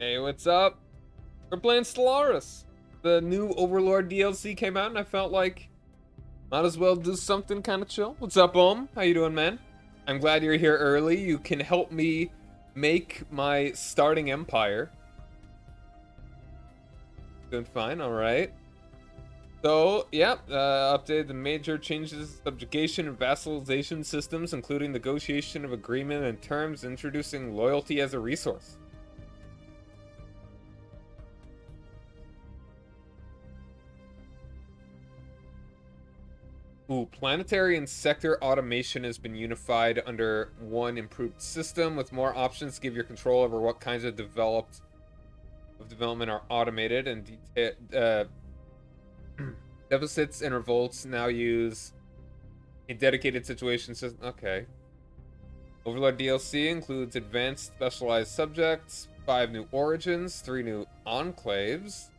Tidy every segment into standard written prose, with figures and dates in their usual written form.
Hey, what's up? We're playing Stellaris. The new Overlord DLC came out, and I felt like might as well do something kind of chill. What's up, How you doing, man? I'm glad you're here early. You can help me make my starting empire. Doing fine, all right. So, yeah, updated the major changes to subjugation and vassalization systems, including negotiation of agreement and terms, introducing loyalty as a resource. Ooh, planetary and sector automation has been unified under one improved system with more options to give your control over what kinds of development are automated, and deficits and revolts now use a dedicated situation system. Okay. Overlord DLC includes advanced specialized subjects, 5 new origins, 3 new enclaves.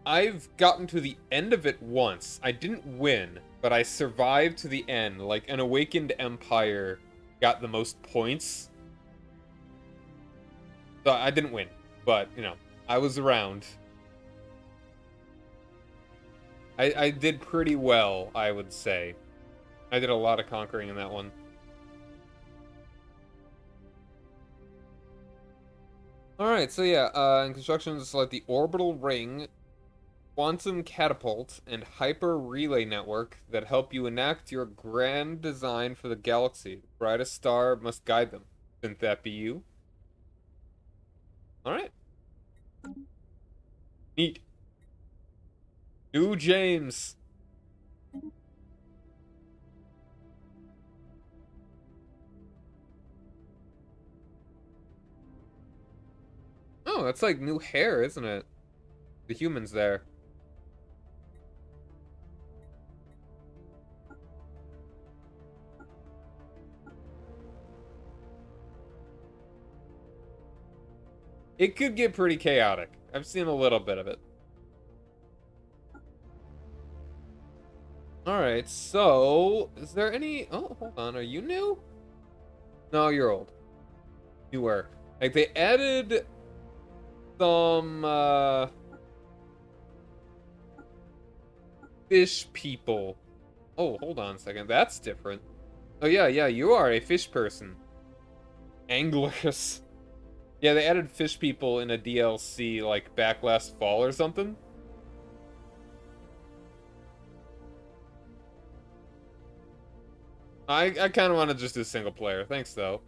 I've gotten to the end of it once. I didn't win, but I survived to the end. Like, an awakened empire got the most points. So I didn't win, but, you know, I was around. I did pretty well, I would say. I did a lot of conquering in that one. Alright, so yeah, in construction, just like the orbital ring, quantum catapult, and hyper relay network that help you enact your grand design for the galaxy. The brightest star must guide them. Shouldn't that be you? Alright. Neat. New James. Oh, that's like new hair, isn't it? The humans there. It could get pretty chaotic. I've seen a little bit of it. Alright, so... Is there any... Oh, hold on. Are you new? No, you're old. Newer. Like, they added some, fish people. Oh, hold on a second. That's different. Oh, yeah, you are a fish person. Anglers. Yeah, they added fish people in a DLC, like, back last fall or something. I kind of want to just do single player. Thanks, though.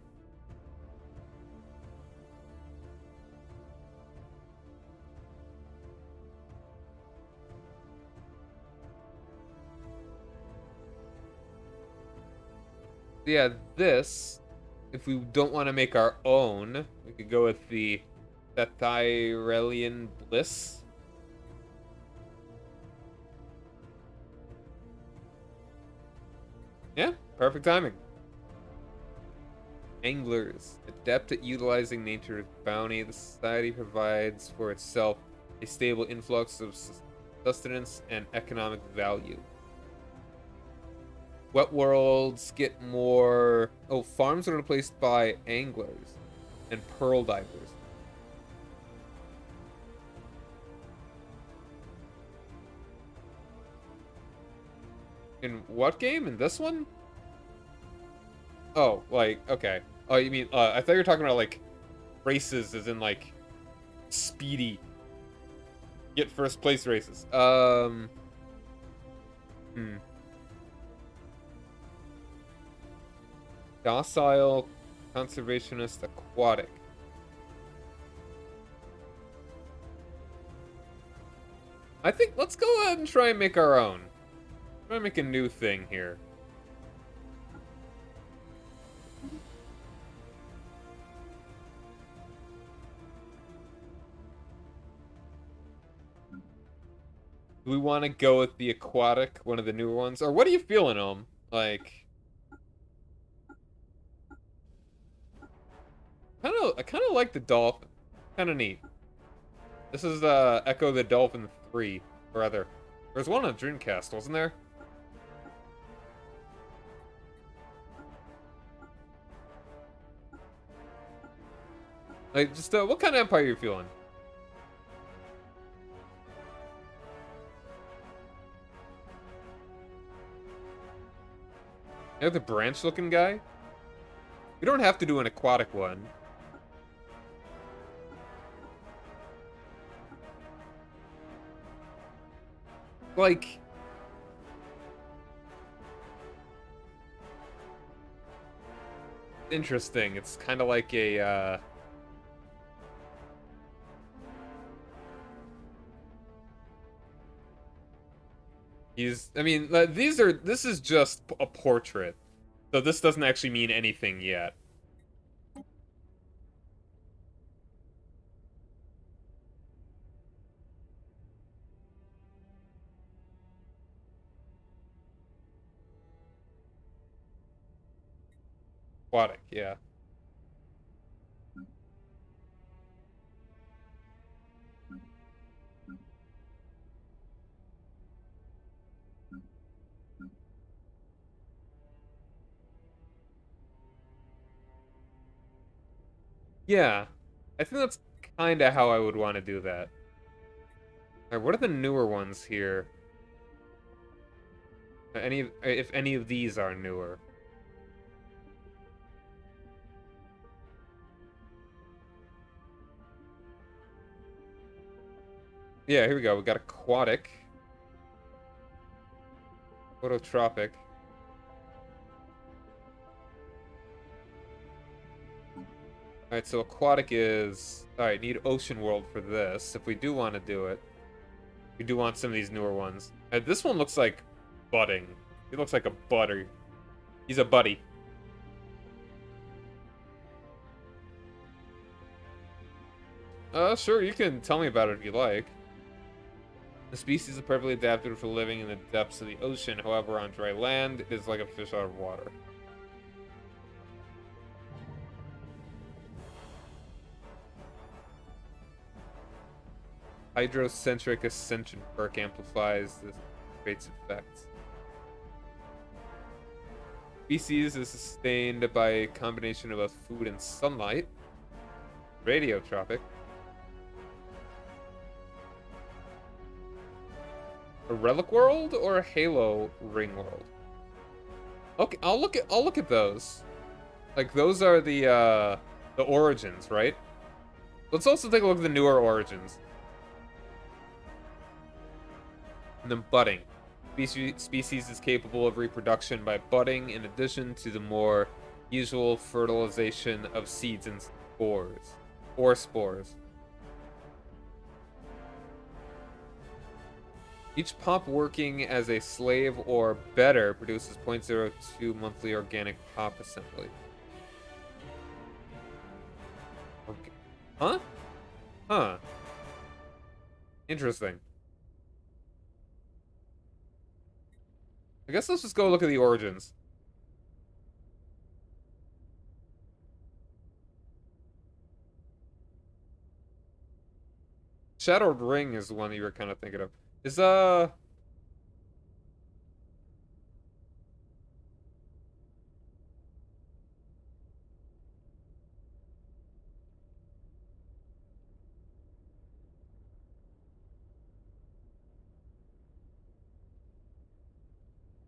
Yeah, this, if we don't want to make our own, we could go with the Thetyrelian Bliss. Yeah, perfect timing. Anglers, adept at utilizing nature's bounty, the society provides for itself a stable influx of sustenance and economic value. Wet worlds get more... Oh, farms are replaced by anglers and pearl divers. In what game? In this one? Oh, like, okay. Oh, you mean, I thought you were talking about, like, races as in, like, speedy. Get first place races. Docile, conservationist, aquatic. I think, let's go ahead and try and make our own. Try and make a new thing here. Do we want to go with the aquatic, one of the newer ones? Or what are you feeling, Like... I kind of like the dolphin. Kind of neat. This is Echo the Dolphin 3, or other. There was one on Dreamcast, wasn't there? Like, just what kind of empire are you feeling? You know the branch-looking guy? We don't have to do an aquatic one. Like, interesting. It's kind of like a, I mean, this is just a portrait. So this doesn't actually mean anything yet. Aquatic, yeah. Yeah. I think that's kind of how I would want to do that. Alright, what are the newer ones here? If any of these are newer. Yeah, here we go. We got aquatic. Phototropic. Alright, so aquatic is... Alright, need ocean world for this. If we do want to do it. We do want some of these newer ones. This one looks like budding. He looks like a butter. He's a buddy. Sure, you can tell me about it if you like. The species is perfectly adapted for living in the depths of the ocean. However, on dry land, it is like a fish out of water. Hydrocentric ascension perk amplifies this trait's effects. Species is sustained by a combination of both food and sunlight. Radiotropic. A relic world or a Halo ring world? Okay, I'll look at those. Like those are the origins, right? Let's also take a look at the newer origins. And then budding. Species is capable of reproduction by budding in addition to the more usual fertilization of seeds and spores. Or spores. Each pop working as a slave or better produces 0.02 monthly organic pop assembly. Okay. Huh? Huh. Interesting. I guess let's just go look at the origins. Shadowed Ring is the one that you were kind of thinking of. Is,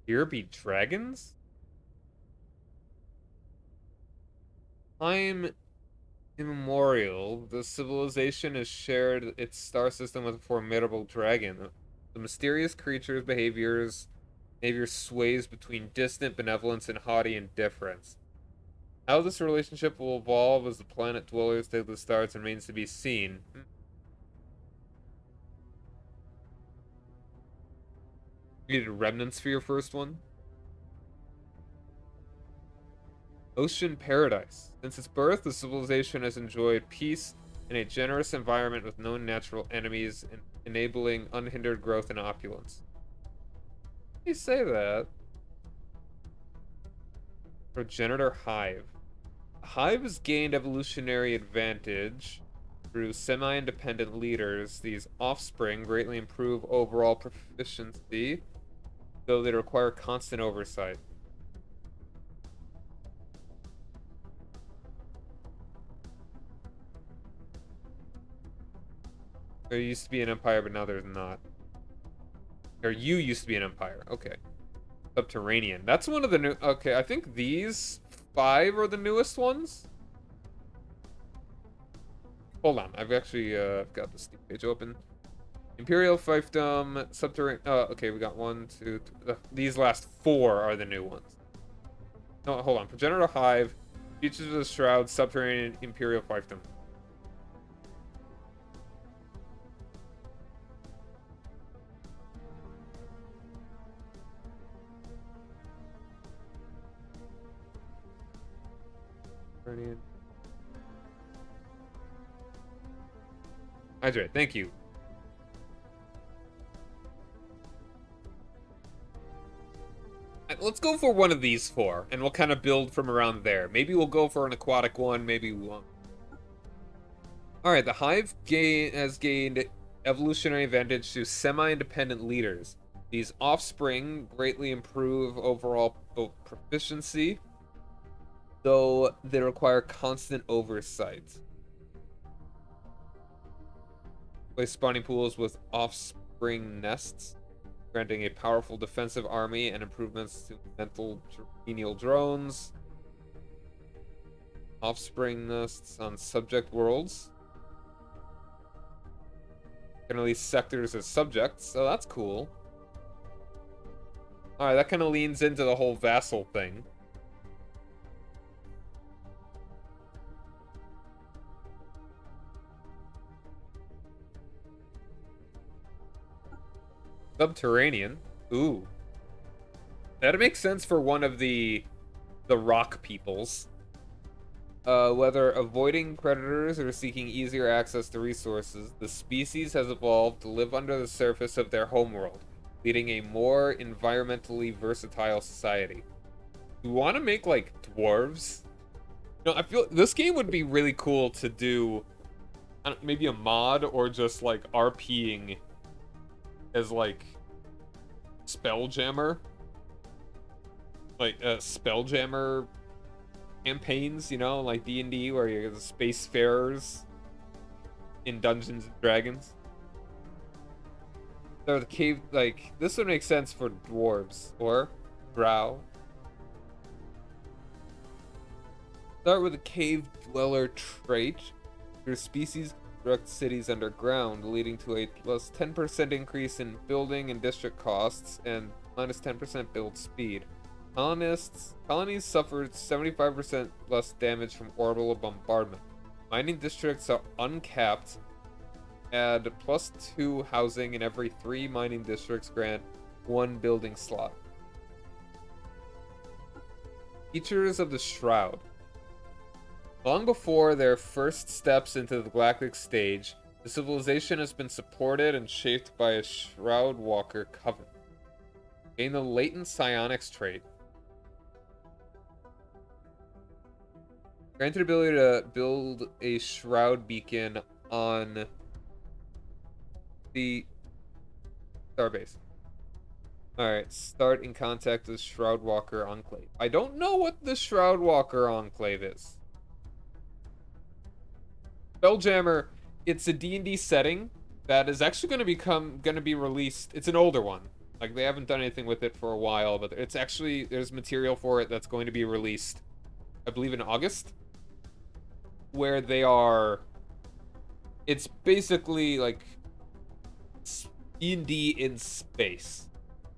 here be dragons? Time immemorial, the civilization has shared its star system with a formidable dragon. The mysterious creature's behavior sways between distant benevolence and haughty indifference. How this relationship will evolve as the planet dwellers take the stars remains to be seen. You needed remnants for your first one? Ocean Paradise. Since its birth, the civilization has enjoyed peace in a generous environment with no natural enemies, enabling unhindered growth and opulence. You say that. Progenitor Hive. The Hive has gained evolutionary advantage through semi-independent leaders. These offspring greatly improve overall proficiency, though they require constant oversight. There used to be an empire, but now there's not. Or you used to be an empire. Okay. Subterranean. That's one of the new... Okay, I think these 5 are the newest ones. Hold on. I've actually got the Steam page open. Imperial Fiefdom, Subterranean... okay, we got 1, 2, 3... these last 4 are the new ones. No, hold on. Progenitor Hive, Features of the Shroud, Subterranean, Imperial Fiefdom. Hydrate, thank you. Let's go for one of these 4, and we'll kind of build from around there. Maybe we'll go for an aquatic one, maybe we won't. Alright, the Hive has gained evolutionary advantage to semi-independent leaders. These offspring greatly improve overall proficiency, though they require constant oversight. Place spawning pools with offspring nests, granting a powerful defensive army and improvements to mental menial drones. Offspring nests on subject worlds. Can release sectors as subjects, so that's cool. Alright, that kind of leans into the whole vassal thing. Subterranean. Ooh. That makes sense for one of the rock peoples. Whether avoiding predators or seeking easier access to resources, the species has evolved to live under the surface of their homeworld, leading a more environmentally versatile society. We want to make, like, dwarves. No, I feel this game would be really cool to do maybe a mod or just, like, RPing as, like, Spelljammer. Like, Spelljammer campaigns, you know, like D&D, where you're the spacefarers in Dungeons and Dragons. So the cave, like, this would make sense for dwarves or drow. Start with a cave dweller trait. Your species construct cities underground, leading to a plus 10% increase in building and district costs and minus 10% build speed. Colonies suffered 75% less damage from orbital bombardment. Mining districts are uncapped. Add plus 2 housing in every 3 mining districts, grant 1 building slot. Features of the Shroud. Long before their first steps into the galactic stage, the civilization has been supported and shaped by a Shroud Walker coven. Gain the latent psionics trait. Granted ability to build a Shroud beacon on the starbase. Alright, start in contact with Shroud Walker Enclave. I don't know what the Shroud Walker Enclave is. Spelljammer, it's a D&D setting that is actually going to be released. It's an older one. Like, they haven't done anything with it for a while, but it's actually, there's material for it that's going to be released, I believe, in August, where they are, it's basically like D&D in space.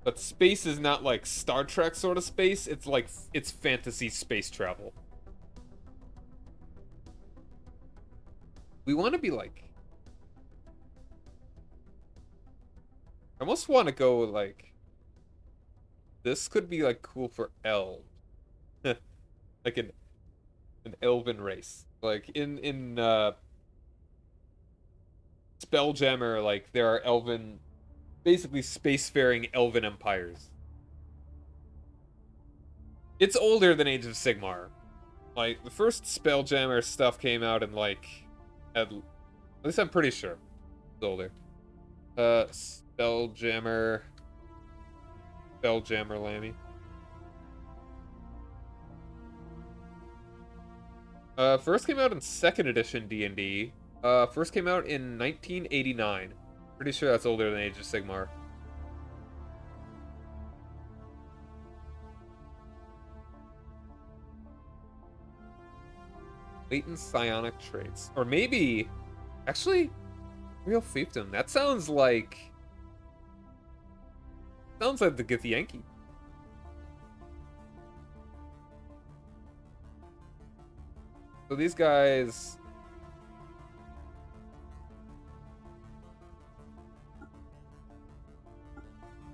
But space is not like Star Trek sort of space. It's like, it's fantasy space travel. We want to be like, I almost want to go like, this could be like cool for elves. Like an elven race. Like in Spelljammer, like there are elven, basically spacefaring elven empires. It's older than Age of Sigmar. Like the first Spelljammer stuff came out in like, at least I'm pretty sure it's older. Spelljammer Lammy. First came out in 2nd edition D&D. First came out in 1989. Pretty sure that's older than Age of Sigmar. Latent psionic traits. Or maybe... Actually, real fiefdom. That sounds like... Sounds like the Githyanki. So these guys...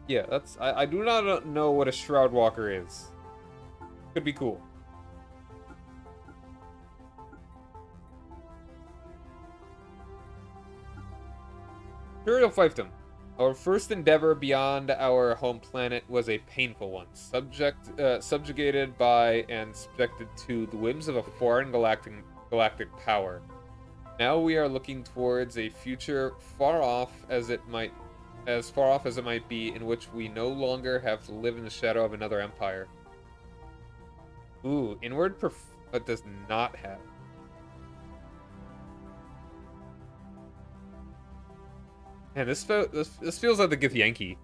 Yeah, that's... I do not know what a Shroud Walker is. Could be cool. Imperial Fiefdom. Our first endeavor beyond our home planet was a painful one, subjugated by and subjected to the whims of a foreign galactic power. Now we are looking towards a future as far off as it might be, in which we no longer have to live in the shadow of another empire. Ooh, inward but does not have. And this feels like the Githyanki,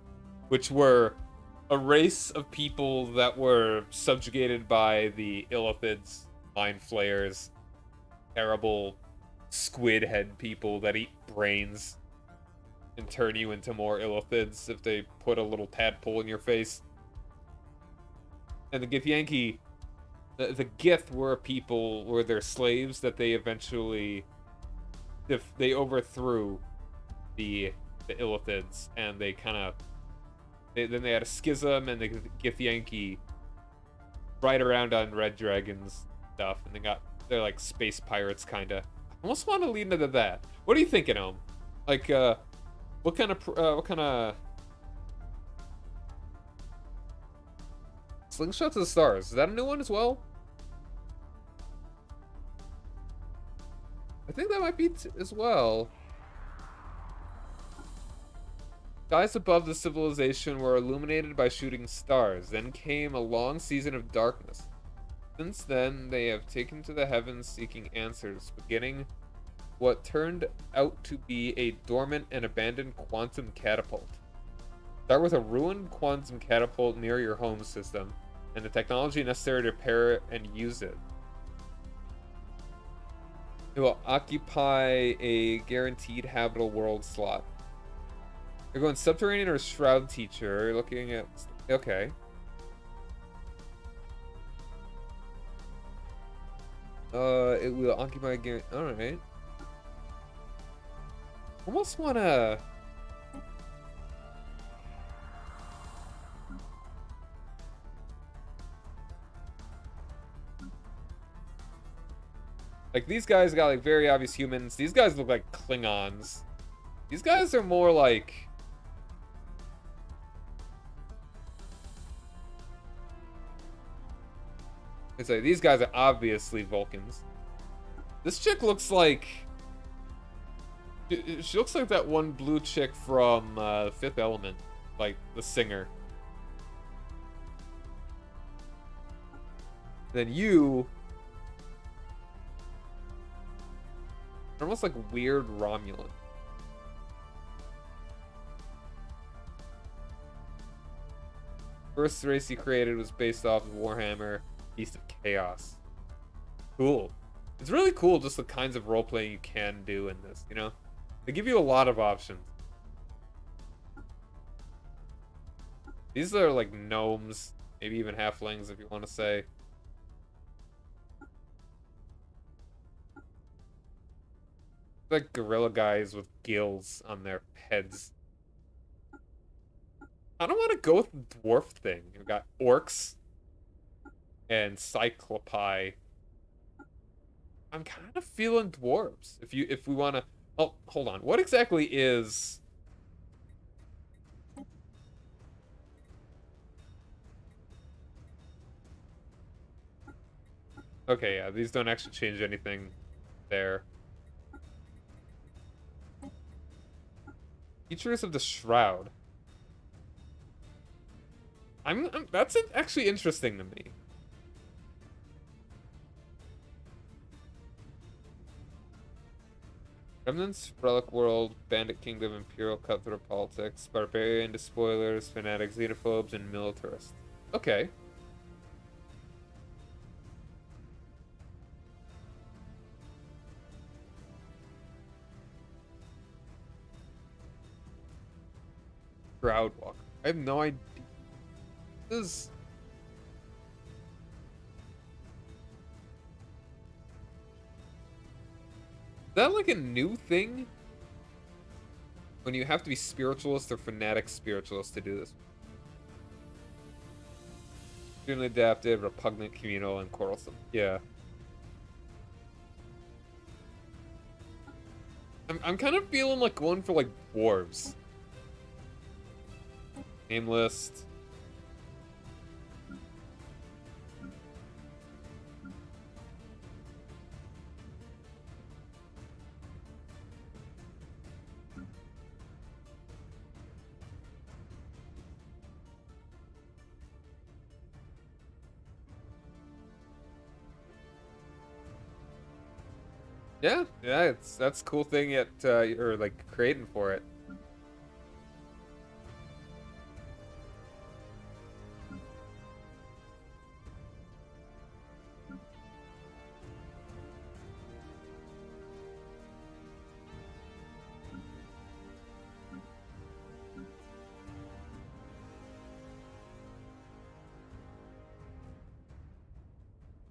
which were a race of people that were subjugated by the Illithids, Mind Flayers, terrible squid head people that eat brains and turn you into more Illithids if they put a little tadpole in your face. And the Githyanki, the Gith were their slaves that they eventually, if they overthrew the Illithids, and they kind of then they had a schism, and the Githyanki ride around on red dragons stuff, and they're like space pirates kind of. I almost want to lead into that. What are you thinking, Ohm? Like what kind of Slingshot to the Stars, is that a new one as well? I think that might be as well. Skies above the civilization were illuminated by shooting stars. Then came a long season of darkness. Since then, they have taken to the heavens seeking answers, beginning what turned out to be a dormant and abandoned quantum catapult. Start with a ruined quantum catapult near your home system, and the technology necessary to repair it and use it. It will occupy a guaranteed habitable world slot. You're going Subterranean or Shroud Teacher. You're looking at... Okay. It will occupy again. Alright. Almost wanna... Like, these guys got, like, very obvious humans. These guys look like Klingons. These guys are more like... It's like, these guys are obviously Vulcans. This chick looks like... She looks like that one blue chick from Fifth Element. Like, the singer. Then you... are almost like weird Romulan. First race he created was based off of Warhammer Beast of Chaos. Cool. It's really cool just the kinds of roleplaying you can do in this, you know? They give you a lot of options. These are like gnomes, maybe even halflings if you want to say. Like gorilla guys with gills on their heads. I don't want to go with the dwarf thing. We've got orcs and cyclopi. I'm kind of feeling dwarves. If we want to... Oh, hold on. What exactly is... Okay, yeah, these don't actually change anything there. Features of the Shroud. That's actually interesting to me. Remnants, Relic World, Bandit Kingdom, Imperial Cutthroat Politics, Barbarian, Despoilers, Fanatics, Xenophobes, and Militarist. Okay. Crowdwalker. I have no idea. This is... that like a new thing? When you have to be spiritualist or fanatic spiritualist to do this. Extremely adaptive, repugnant, communal, and quarrelsome. Yeah. I'm kind of feeling like going for like dwarves. Name list. Yeah, that's a cool thing at or like creating for it.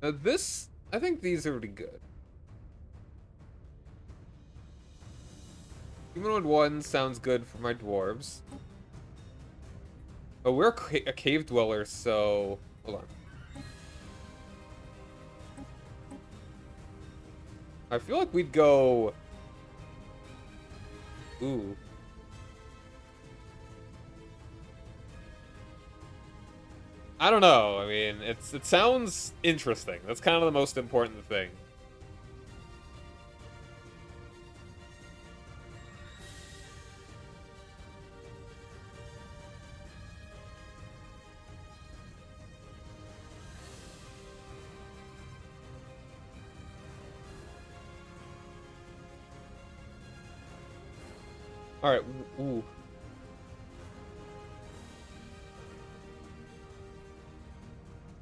This, I think these are pretty good. Humanoid 1 sounds good for my dwarves. But we're a cave dweller, so... hold on. I feel like we'd go... ooh. I don't know. I mean, it sounds interesting. That's kind of the most important thing. All right. Ooh.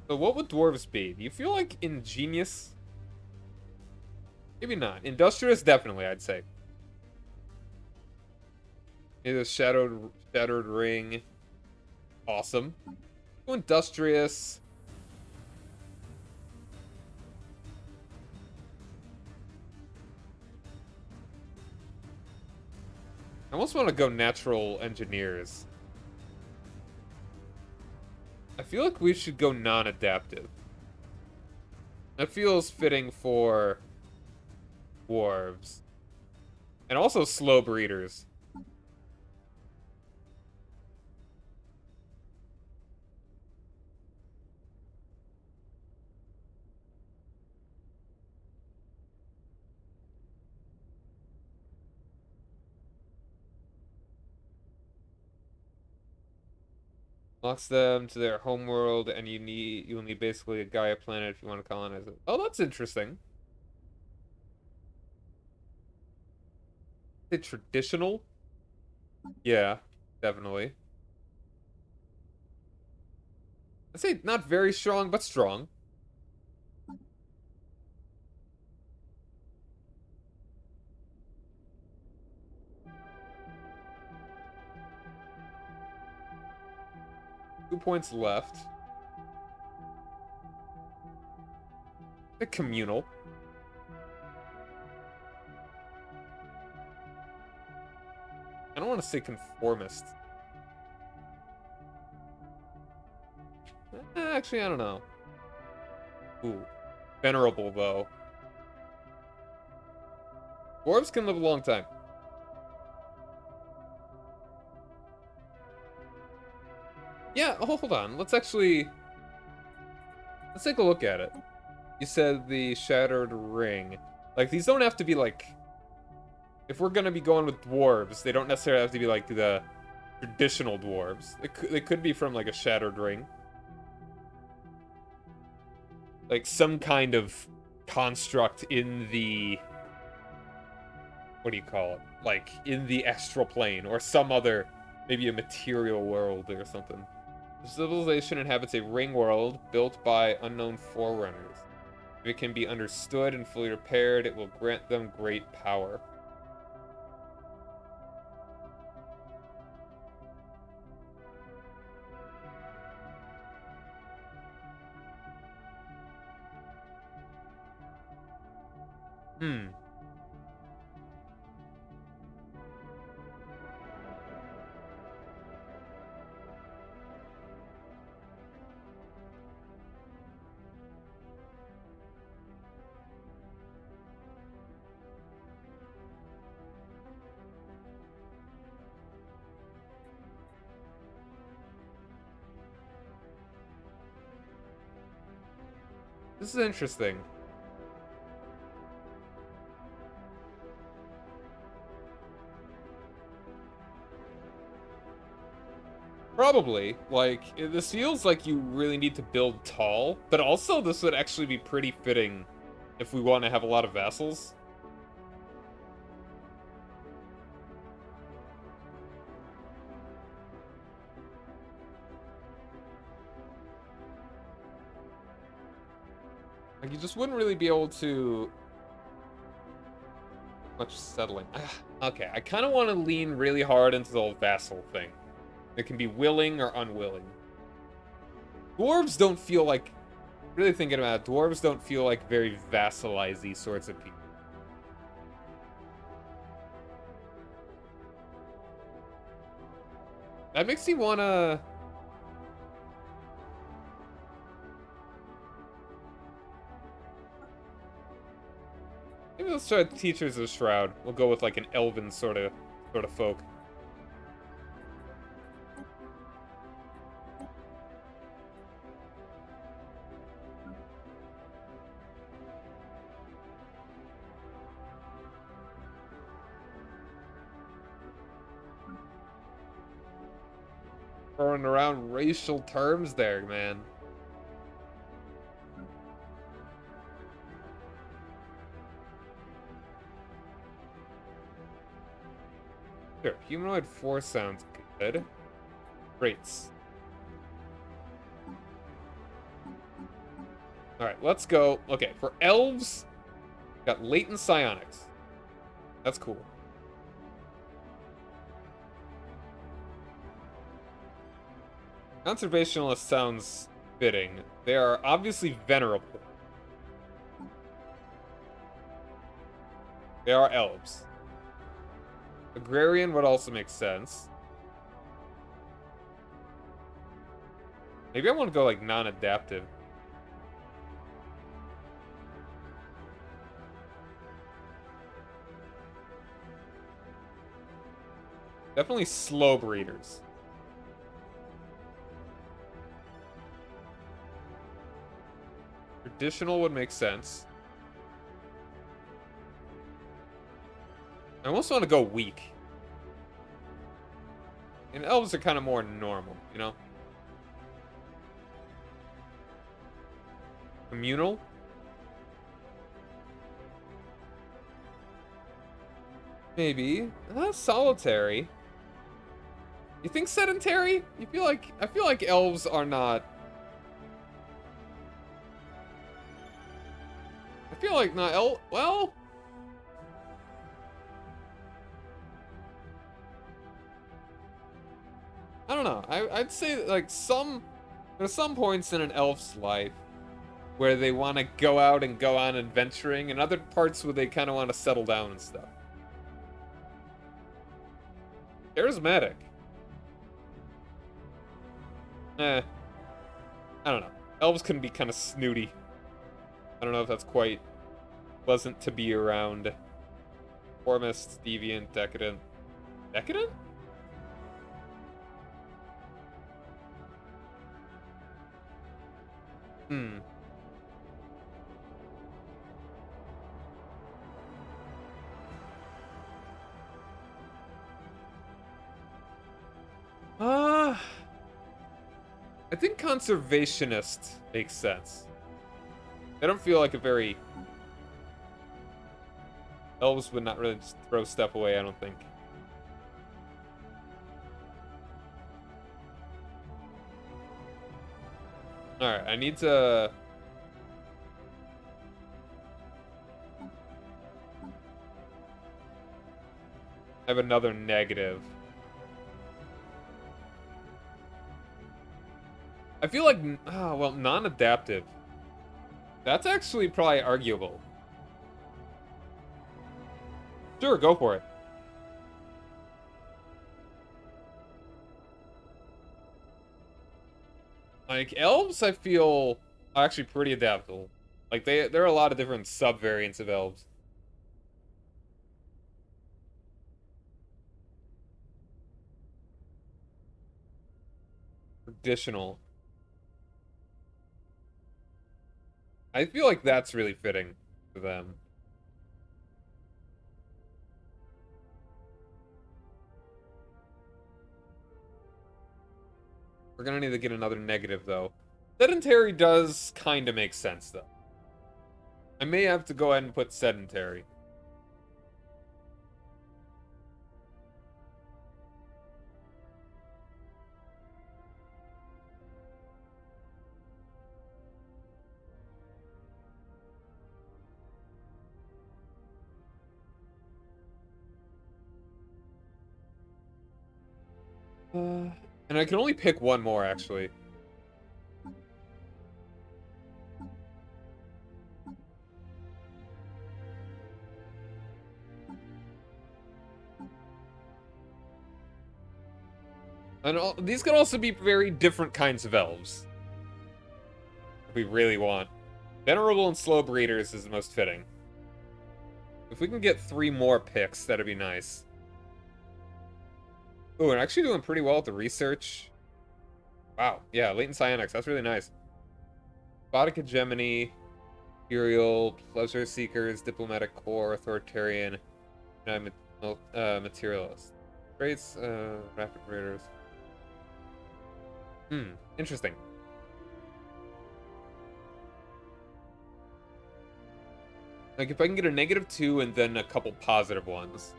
So what would dwarves be? Do you feel like ingenious? Maybe not. Industrious, definitely, I'd say. Maybe the shattered ring. Awesome. Industrious. I almost want to go natural engineers. I feel like we should go non-adaptive. That feels fitting for dwarves. And also slow breeders. Locks them to their homeworld, and you'll need basically a Gaia planet if you want to colonize it. Oh, that's interesting. Is it traditional? Yeah, definitely. I'd say not very strong, but strong. Two points left. The communal. I don't want to say conformist. Actually, I don't know. Ooh. Venerable, though. Dwarves can live a long time. Yeah, hold on. Let's take a look at it. You said the Shattered Ring. Like, these don't have to be, like... if we're gonna be going with dwarves, they don't necessarily have to be, like, the traditional dwarves. They could be from, like, a Shattered Ring. Like, some kind of construct in the... what do you call it? Like in the astral plane or some other, maybe a material world or something. The civilization inhabits a ring world built by unknown forerunners. If it can be understood and fully repaired, it will grant them great power. Hmm. This is interesting. Probably. Like, this feels like you really need to build tall, but also this would actually be pretty fitting if we want to have a lot of vassals. Like, you just wouldn't really be able to... Much settling. Okay, I kind of want to lean really hard into the whole vassal thing. It can be willing or unwilling. Dwarves don't feel like... Really thinking about it, dwarves don't feel like very vassalize-y sorts of people. That makes me wanna... Maybe let's try Teachers of Shroud. We'll go with like an elven sort of folk. Throwing around racial terms there, man. Sure, humanoid 4 sounds good. Traits. Alright, let's go. Okay, for elves, got latent psionics. That's cool. Conservationalist sounds fitting. They are obviously venerable. They are elves. Agrarian would also make sense. Maybe I want to go like non-adaptive. Definitely slow breeders. Traditional would make sense. I almost want to go weak. And elves are kind of more normal, you know? Communal? Maybe. Solitary. You think sedentary? I feel like elves are not. I feel like not well. I don't know. I'd say like there's some points in an elf's life where they want to go out and go on adventuring, and other parts where they kind of want to settle down and stuff. Charismatic. I don't know. Elves can be kind of snooty. I don't know if that's quite pleasant to be around. Formist, deviant, decadent. Decadent? Hmm. I think conservationist makes sense. They don't feel like a very... Elves would not really just throw stuff away, I don't think. Alright, I need to... have another negative. I feel like... Oh, well, non-adaptive. That's actually probably arguable. Sure, go for it. Like, elves, I feel, are actually pretty adaptable. Like, there are a lot of different sub-variants of elves. Traditional. I feel like that's really fitting for them. We're gonna need to get another negative, though. Sedentary does kind of make sense, though. I may have to go ahead and put sedentary. And I can only pick one more, actually. And these can also be very different kinds of elves. If we really want. Venerable and slow breeders is the most fitting. If we can get 3 more picks, that'd be nice. Ooh, and actually doing pretty well with the research. Wow, yeah, latent psionics, that's really nice. Robotic hegemony, imperial, pleasure seekers, diplomatic core, authoritarian, materialist. Traits, rapid raiders. Interesting. Like, if I can get a -2 and then a couple positive ones.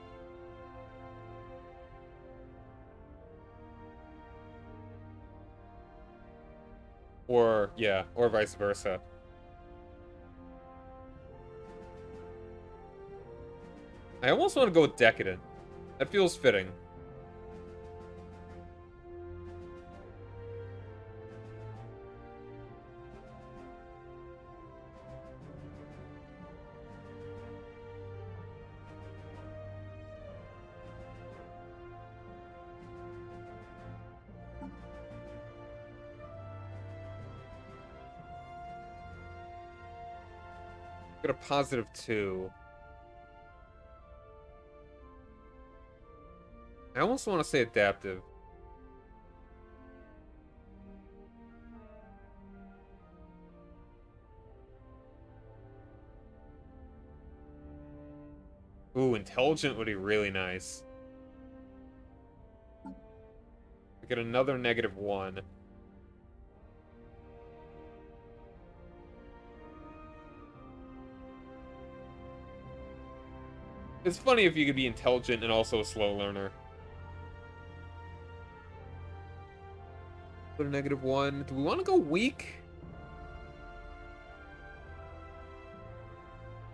Or, yeah, or vice versa. I almost want to go with decadent. That feels fitting. Got a +2. I almost want to say adaptive. Ooh, intelligent would be really nice. We get another -1. It's funny if you could be intelligent and also a slow learner. Put a -1. Do we want to go weak?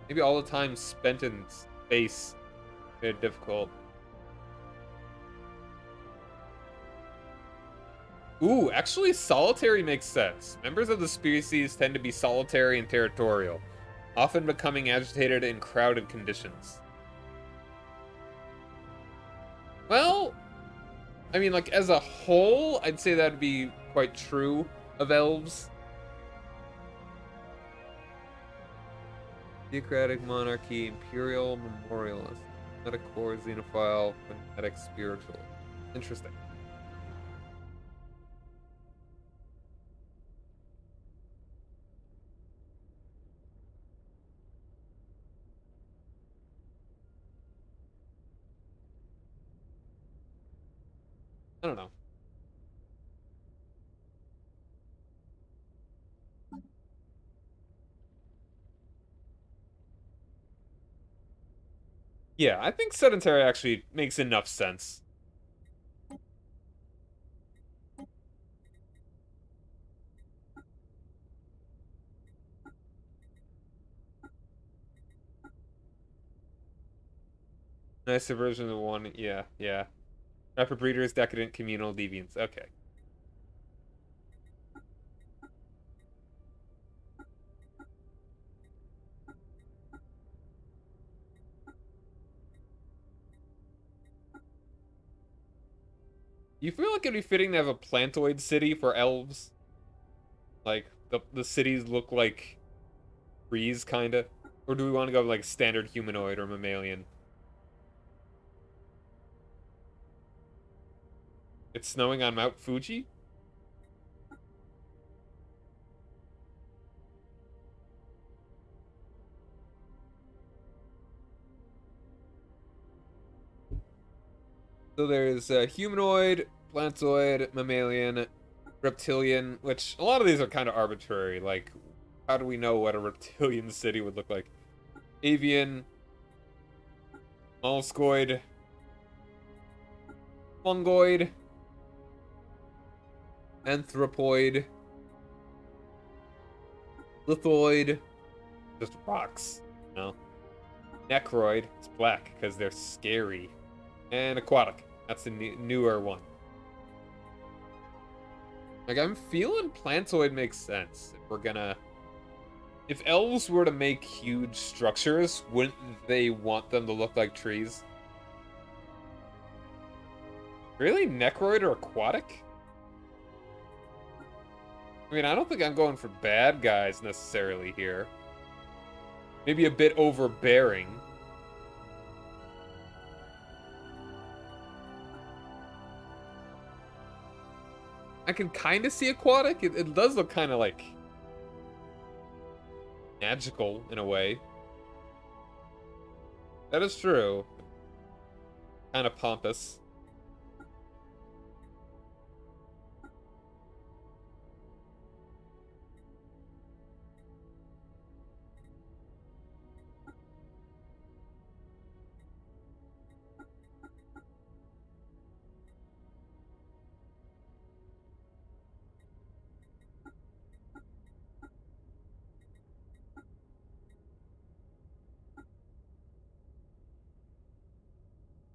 Maybe all the time spent in space made it difficult. Ooh, actually solitary makes sense. Members of the species tend to be solitary and territorial, often becoming agitated in crowded conditions. Well, I mean, like, as a whole, I'd say that'd be quite true of elves. Theocratic monarchy, imperial memorialist, metacore, xenophile, fanatic, spiritual. Interesting. I don't know. Yeah, I think sedentary actually makes enough sense. Nicer version of one. Yeah, yeah. Rapid breeders, decadent, communal, deviants. Okay. You feel like it'd be fitting to have a plantoid city for elves? Like, the cities look like trees, kinda? Or do we want to go like standard humanoid or mammalian? It's snowing on Mount Fuji? So there's humanoid, plantoid, mammalian, reptilian, which a lot of these are kind of arbitrary. Like, how do we know what a reptilian city would look like? Avian, molluscoid, fungoid, anthropoid, lithoid, just rocks. No. Necroid, it's black because they're scary. And aquatic, that's the newer one. Like, I'm feeling plantoid makes sense if we're gonna. If elves were to make huge structures, wouldn't they want them to look like trees? Really? Necroid or aquatic? I mean, I don't think I'm going for bad guys necessarily here. Maybe a bit overbearing. I can kind of see aquatic. It does look kind of like magical in a way. That is true. Kind of pompous.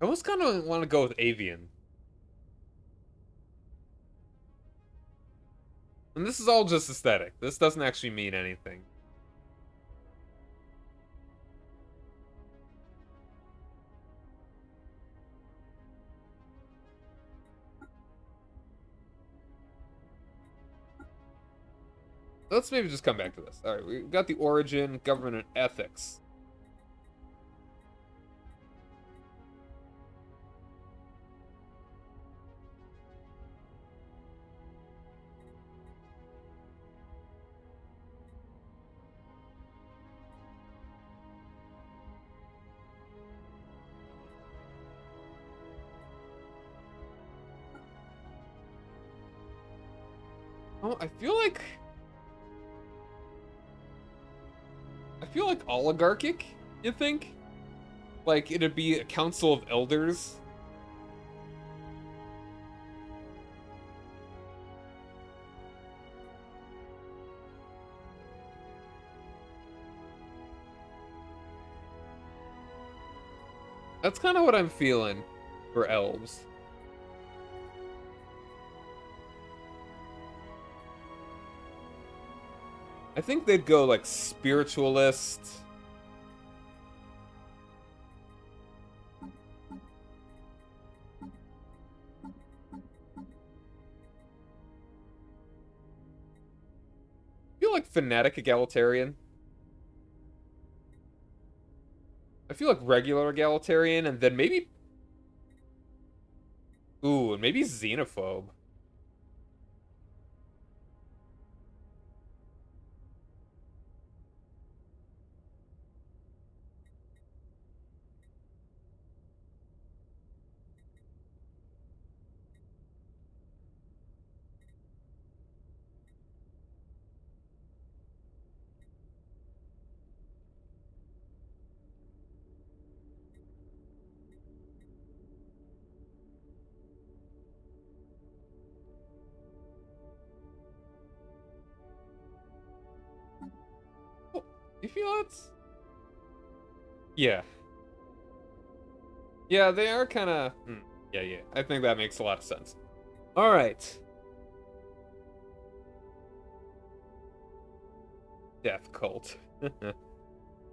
I almost kind of want to go with avian. And this is all just aesthetic. This doesn't actually mean anything. Let's maybe just come back to this. All right, we got the origin, government, and ethics. Oh, I feel like oligarchic. You think? Like it'd be a council of elders. That's kind of what I'm feeling for elves. I think they'd go like spiritualist. I feel like fanatic egalitarian. I feel like regular egalitarian, and then maybe, ooh, and maybe xenophobe. You feel it's... Yeah. Yeah, they are kind of... Yeah, yeah. I think that makes a lot of sense. All right. Death cult.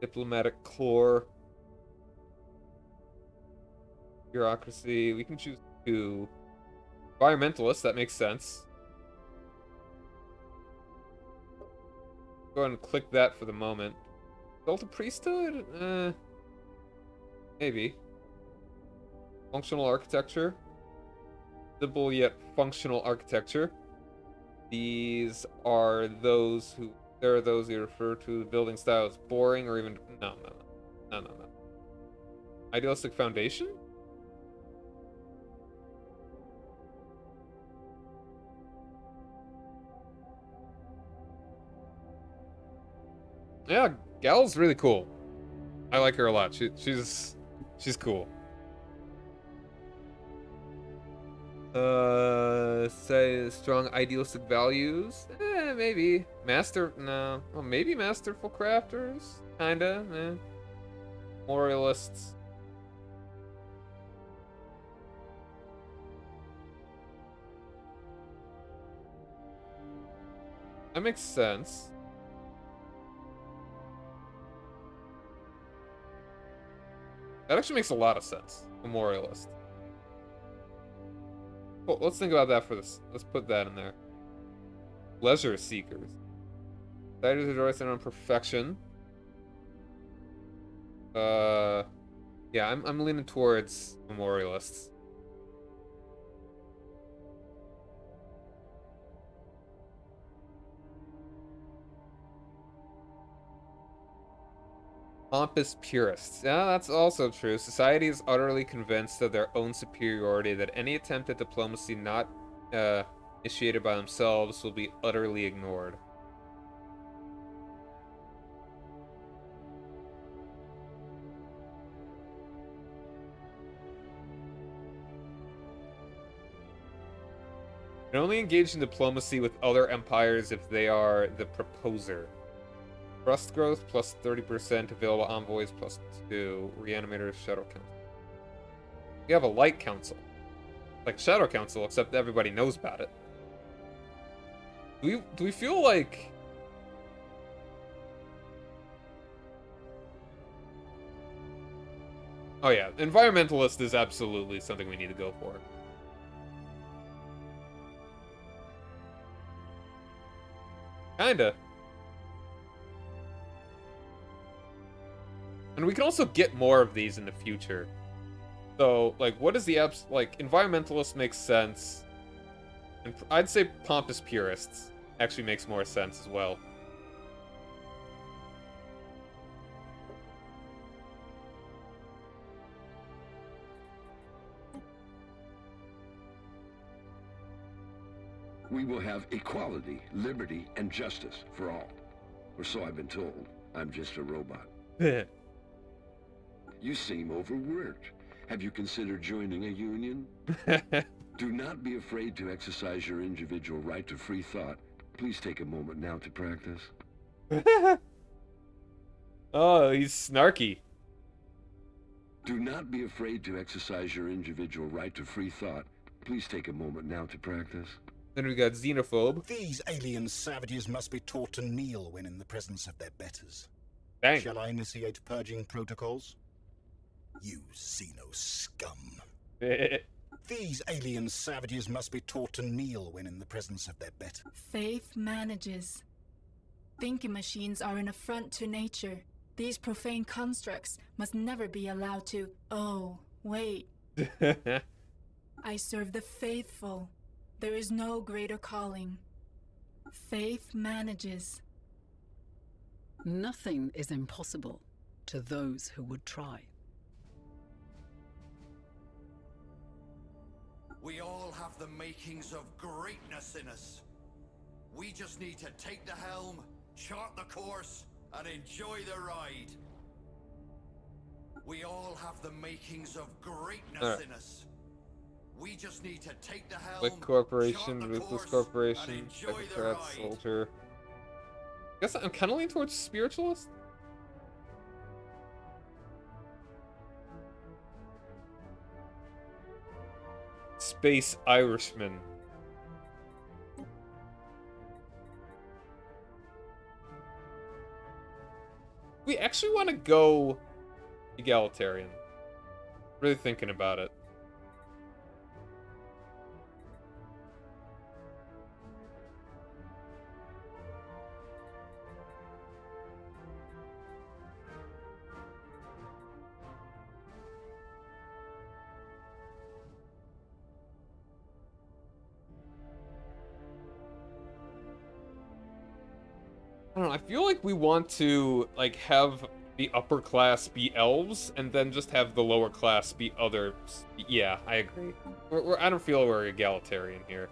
Diplomatic corps. Bureaucracy. We can choose 2. Environmentalists, that makes sense. Go ahead and click that for the moment. Delta priesthood? Maybe. Functional architecture. Simple yet functional architecture. These are those who... There are those who refer to the building style as boring or even... No. Idealistic foundation? Yeah, Gal's really cool. I like her a lot. She's cool. Say strong idealistic values. Maybe. No. Well, maybe masterful crafters. Kinda. Memorialists. That makes sense. That actually makes a lot of sense. Memorialist. Well, let's think about that for this. Let's put that in there. Pleasure seekers. Decided to draw on perfection. Yeah, I'm leaning towards memorialists. Pompous purists. Yeah, that's also true. Society is utterly convinced of their own superiority that any attempt at diplomacy not initiated by themselves will be utterly ignored. Can only engage in diplomacy with other empires if they are the proposer. Trust growth plus 30%, available envoys plus 2, reanimators, Shadow Council. We have a light council. Like Shadow Council, except everybody knows about it. Do we feel like... Oh yeah, environmentalist is absolutely something we need to go for. Kinda. And we can also get more of these in the future. So, like, what is the like, environmentalist makes sense. And I'd say pompous purists actually makes more sense as well. We will have equality, liberty, and justice for all. Or so I've been told. I'm just a robot. You seem overworked. Have you considered joining a union? Do not be afraid to exercise your individual right to free thought. Please take a moment now to practice. Oh, he's snarky. Do not be afraid to exercise your individual right to free thought. Please take a moment now to practice. Then we got xenophobe. These alien savages must be taught to kneel when in the presence of their betters. Dang. Shall I initiate purging protocols? You xeno scum. These alien savages must be taught to kneel when in the presence of their betters. Faith manages. Thinking machines are an affront to nature. These profane constructs must never be allowed to... Oh, wait. I serve the faithful. There is no greater calling. Faith manages. Nothing is impossible to those who would try. We all have the makings of greatness in us. We just need to take the helm, chart the course, and enjoy the ride. We all have the makings of greatness in us. We just need to take the helm, Click Corporation, chart the Ruthless course, Corporation, and enjoy the Technocrat, ride. Soldier. I guess I'm kind of leaning towards Spiritualist. Space Irishman. We actually want to go egalitarian. Really thinking about it. I don't know, I feel like we want to, like, have the upper class be elves, and then just have the lower class be others. Yeah, I agree. I don't feel we're egalitarian here.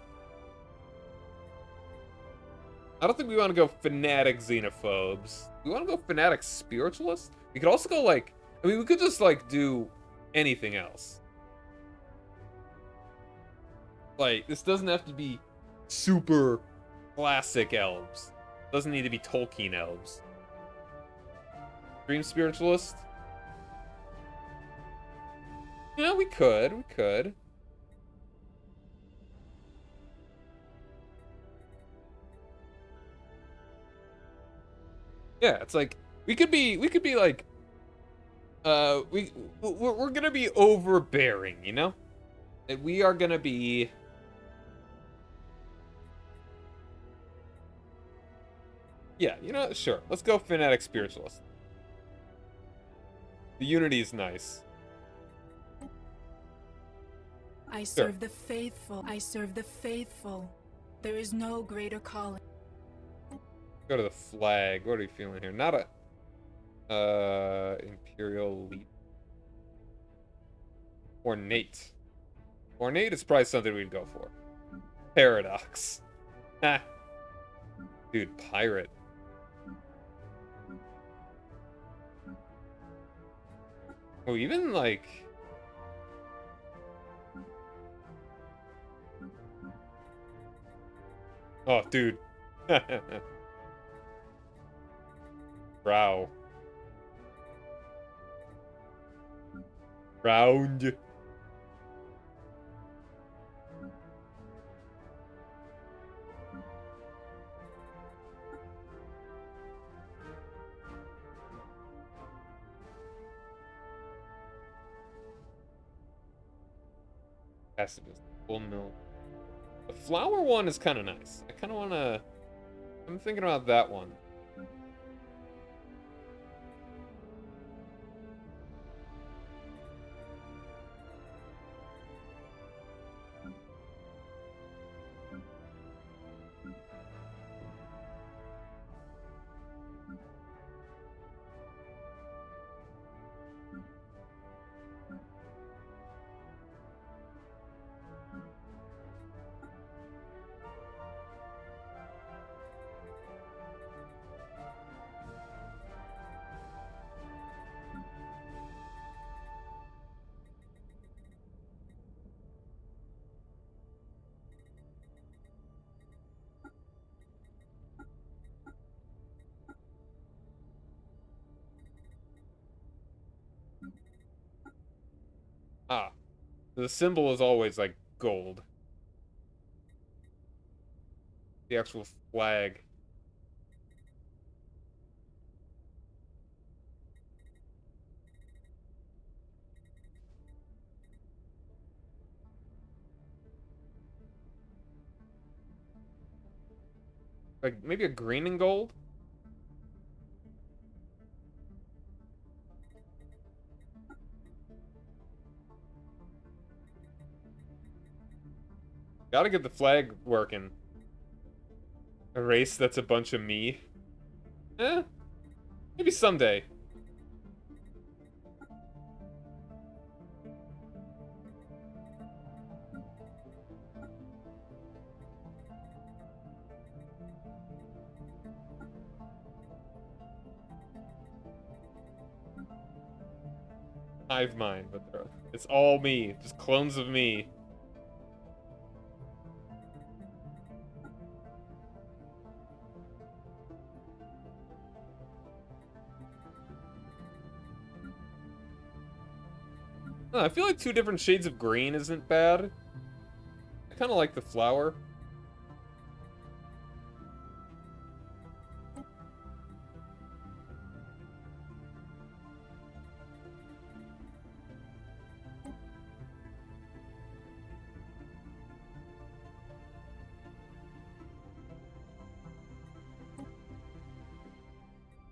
I don't think we want to go fanatic xenophobes. We want to go fanatic spiritualists? We could also go, like, I mean, we could just, like, do anything else. Like, this doesn't have to be super classic elves. Doesn't need to be Tolkien elves. Dream spiritualist? Yeah, we could. Yeah, it's like we could be like we're gonna be overbearing, you know? We are gonna be yeah, you know, sure. Let's go fanatic spiritualist. The unity is nice. I serve the faithful. I serve the faithful. There is no greater calling. Go to the flag. What are you feeling here? Not a imperial lead. Ornate. Ornate is probably something we'd go for. Paradox. Ha. Dude, pirate. Oh, even like oh, dude. Brow. Round. Pacifist. Full mill. The flower one is kind of nice. I kind of want to. I'm thinking about that one. Ah, the symbol is always like gold. The actual flag. Like maybe a green and gold? Gotta get the flag working. A race that's a bunch of me. Maybe someday. Hive mind, but it's all me. Just clones of me. I feel like 2 different shades of green isn't bad. I kind of like the flower.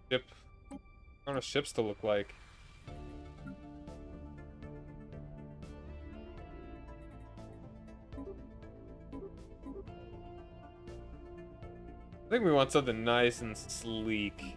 Ship. I don't know ships to look like. I think we want something nice and sleek.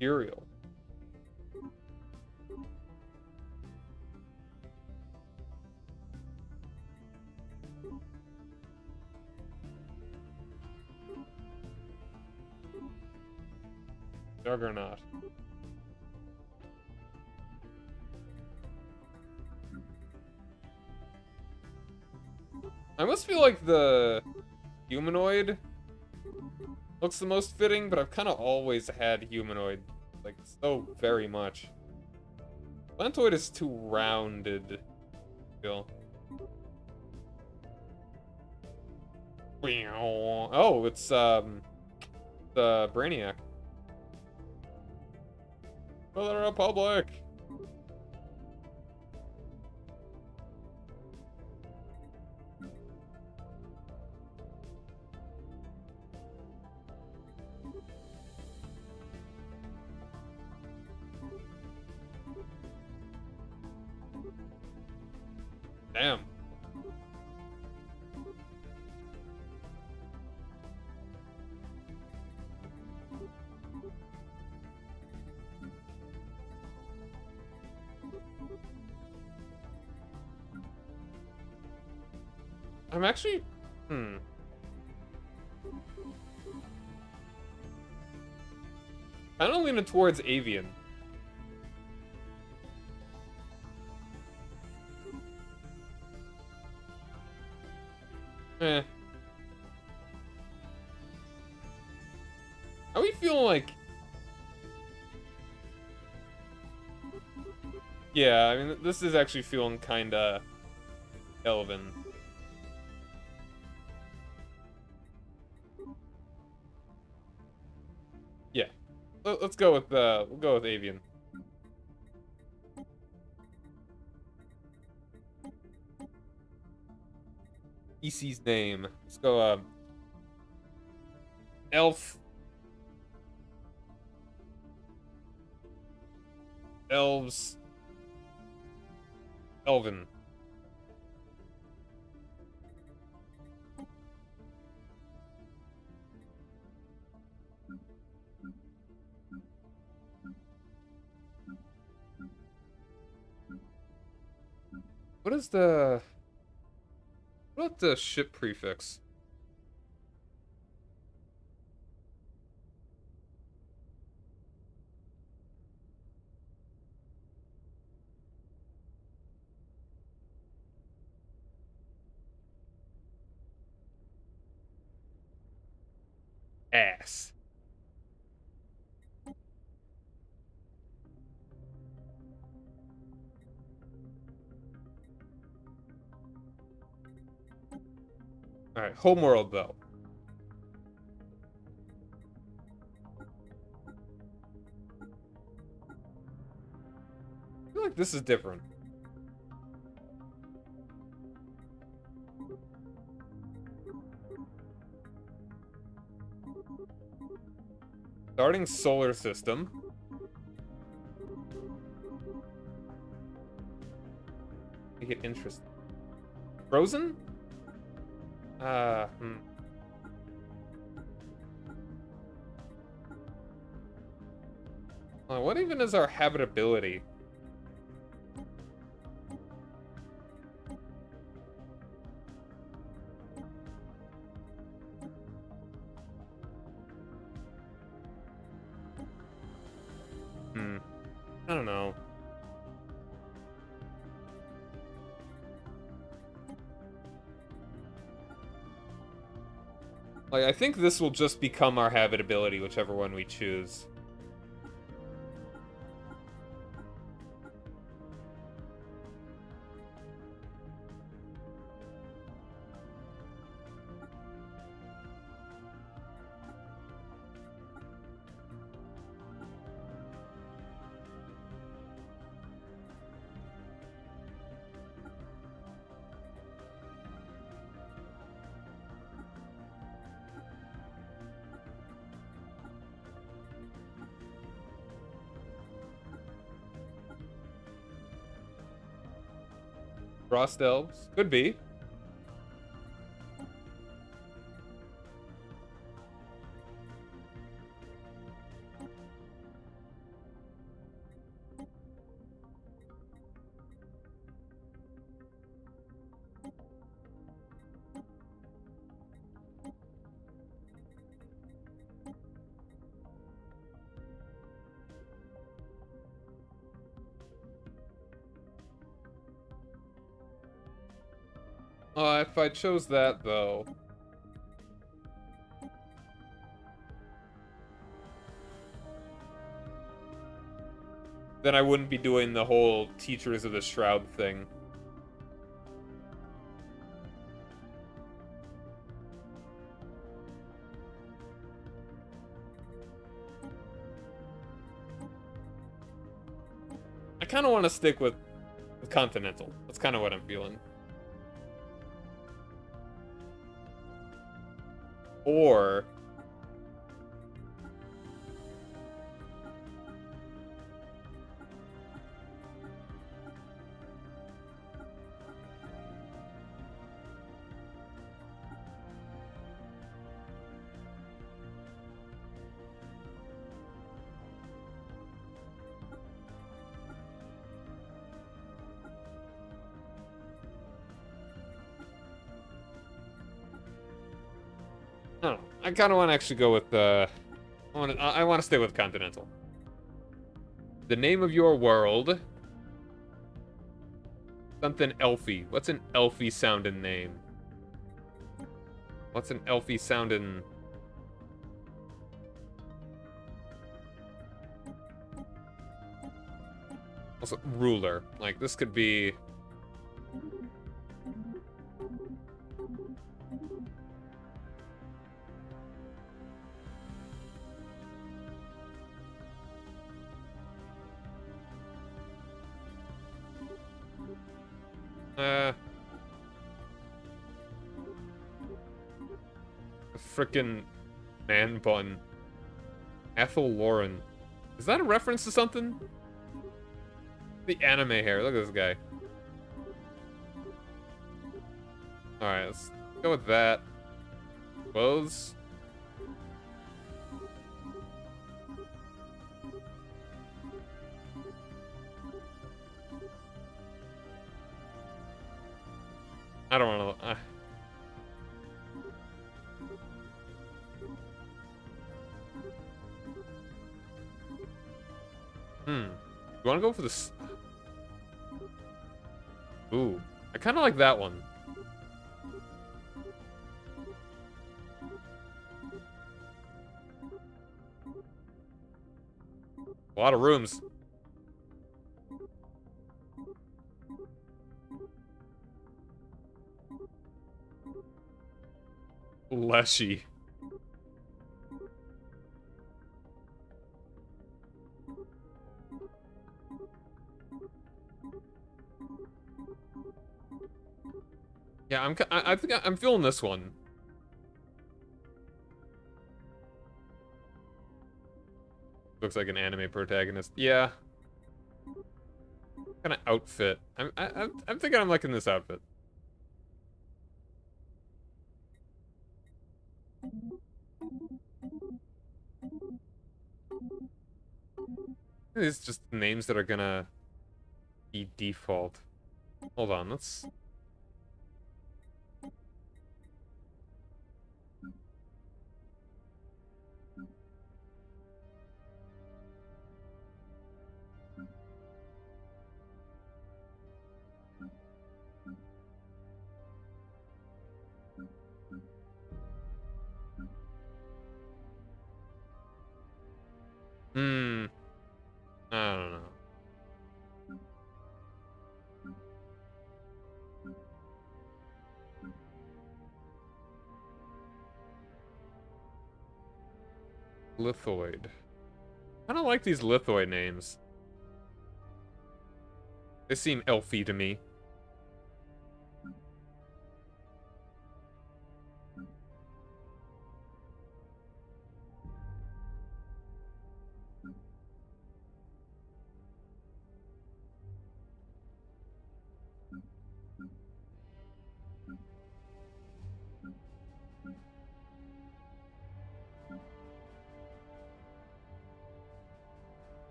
Imperial. Juggernaut. I must feel like the humanoid looks the most fitting, but I've kind of always had humanoid, like, so very much. Plantoid is too rounded, I feel. Oh, it's, the Brainiac. For the Republic! Damn. I'm actually... I'm leaning towards Avian. Eh. How are we feeling like... Yeah, I mean, this is actually feeling kinda... Elven. Yeah. Let's go with, we'll go with Avian. EC's name. Let's go, Elf. Elves. Elven. What is the... What about the ship prefix? Ass. Alright, homeworld though. I feel like this is different. Starting solar system. Make it interesting. Frozen? Hmm. What even is our habitability? I don't know. Like, I think this will just become our habitability, whichever one we choose. Frost elves? Could be. If I chose that, though... then I wouldn't be doing the whole Teachers of the Shroud thing. I kind of want to stick with Continental. That's kind of what I'm feeling. Or... I don't know. I kind of want to actually go with, I want to stay with Continental. The name of your world. Something elfy. What's an elfy sounding name? What's an elfy sounding... Also, ruler. Like, this could be... frickin' man bun. Ethel Lauren. Is that a reference to something? The anime hair. Look at this guy. Alright, let's go with that. Clothes. I don't want to... You want to go for this? Ooh, I kind of like that one. A lot of rooms. Leshy. Yeah, I think I'm feeling this one. Looks like an anime protagonist. Yeah. Kind of outfit. I'm thinking I'm liking this outfit. It's just names that are gonna be default. Hold on, let's... I don't know. Lithoid. I don't like these Lithoid names. They seem elfy to me.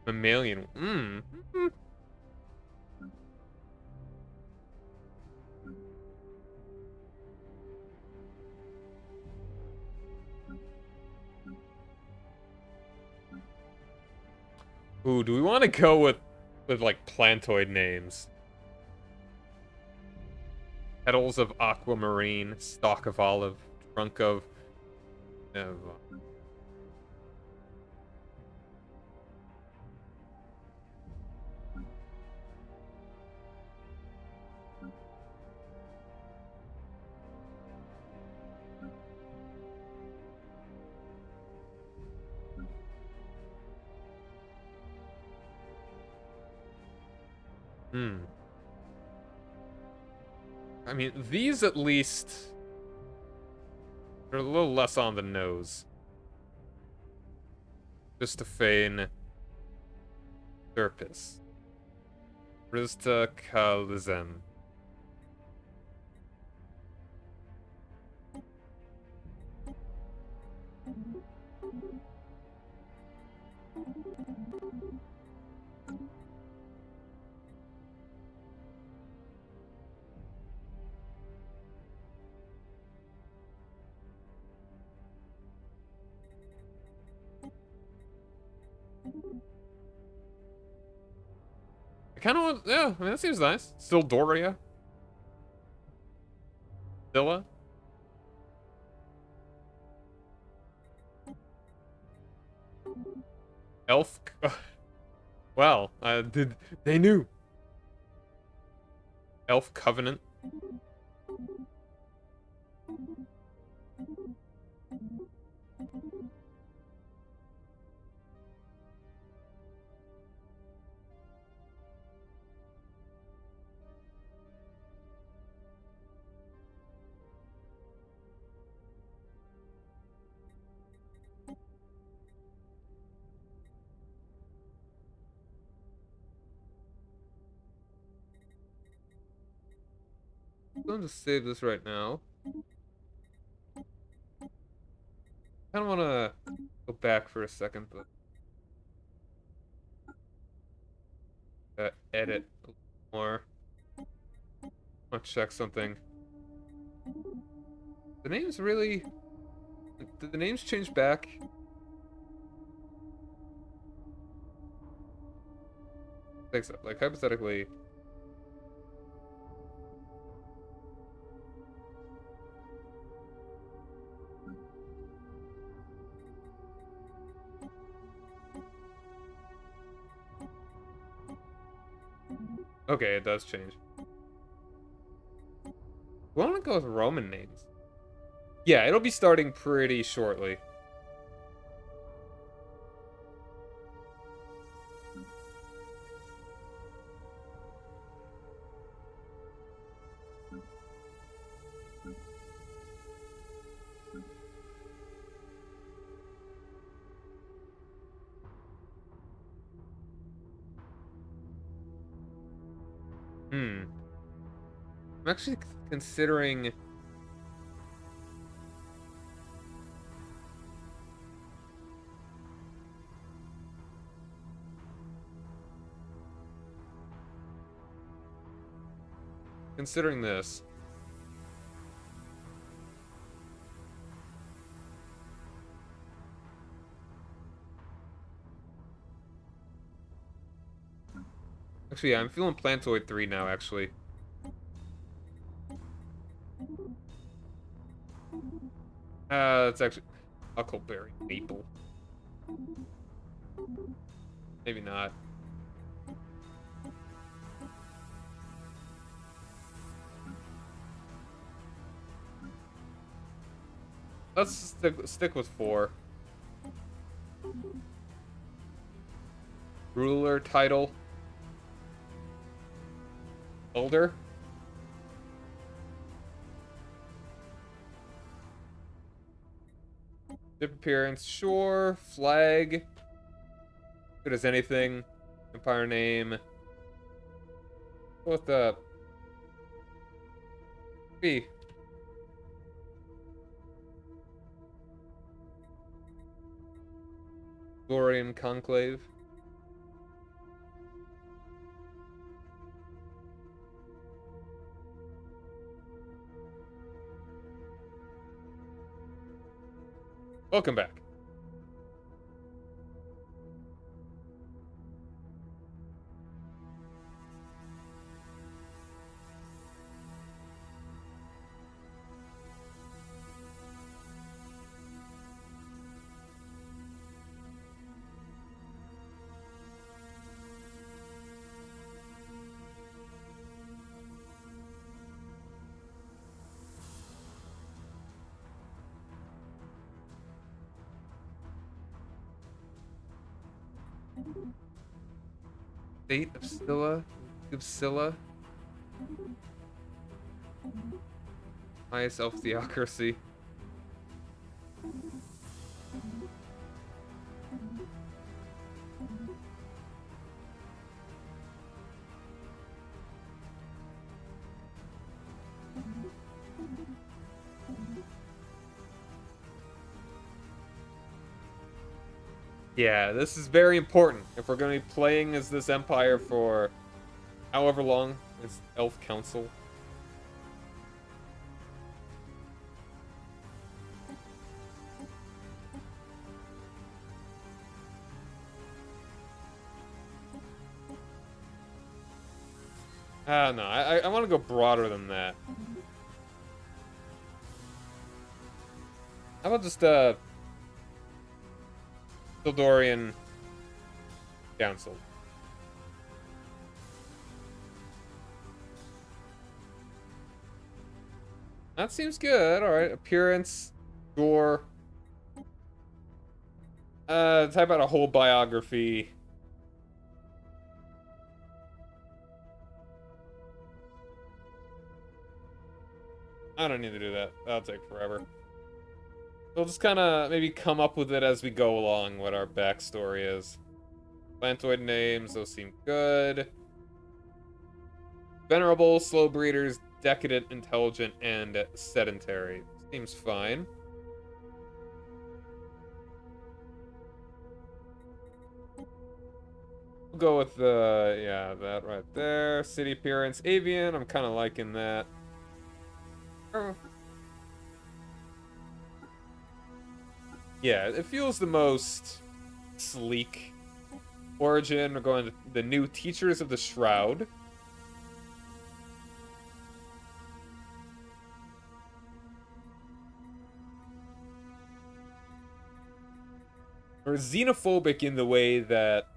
Mammalian. Ooh, do we want to go with like plantoid names? Petals of aquamarine, stalk of olive, trunk of... I mean, these at least are a little less on the nose. Christophane Serpis. Rista Kalizem. I kind of want, yeah, I mean, that seems nice. Still Doria. Dilla. Elf. Well, they knew. Elf Covenant. I'm going to save this right now. I don't want to go back for a second, but edit a little more. I'll check something. The names really... Did the names change back? I think so. Like, hypothetically... Okay, it does change. We want to go with Roman names. Yeah, it'll be starting pretty shortly. I'm actually considering considering this. Actually, yeah, I'm feeling Plantoid 3 now, actually. It's actually Huckleberry Maple. Maybe not. Let's stick with 4. Ruler title. Elder. Ship appearance, sure. Flag. Good as anything. Empire name. What the? B. Dorian Conclave. Welcome back. State of Scylla. Highest elf theocracy. Yeah, this is very important. If we're going to be playing as this empire for however long, it's Elf Council. No, I want to go broader than that. How about just, Sildorian Council? That seems good. Alright, appearance, sure. Type about a whole biography. I don't need to do that. That'll take forever. We'll just kind of maybe come up with it as we go along, what our backstory is. Plantoid names, those seem good. Venerable, slow breeders, decadent, intelligent, and sedentary. Seems fine. We'll go with the, yeah, that right there. City appearance, avian. I'm kind of liking that. Yeah, it feels the most sleek. Origin, we're going to the new Teachers of the Shroud. We're xenophobic in the way that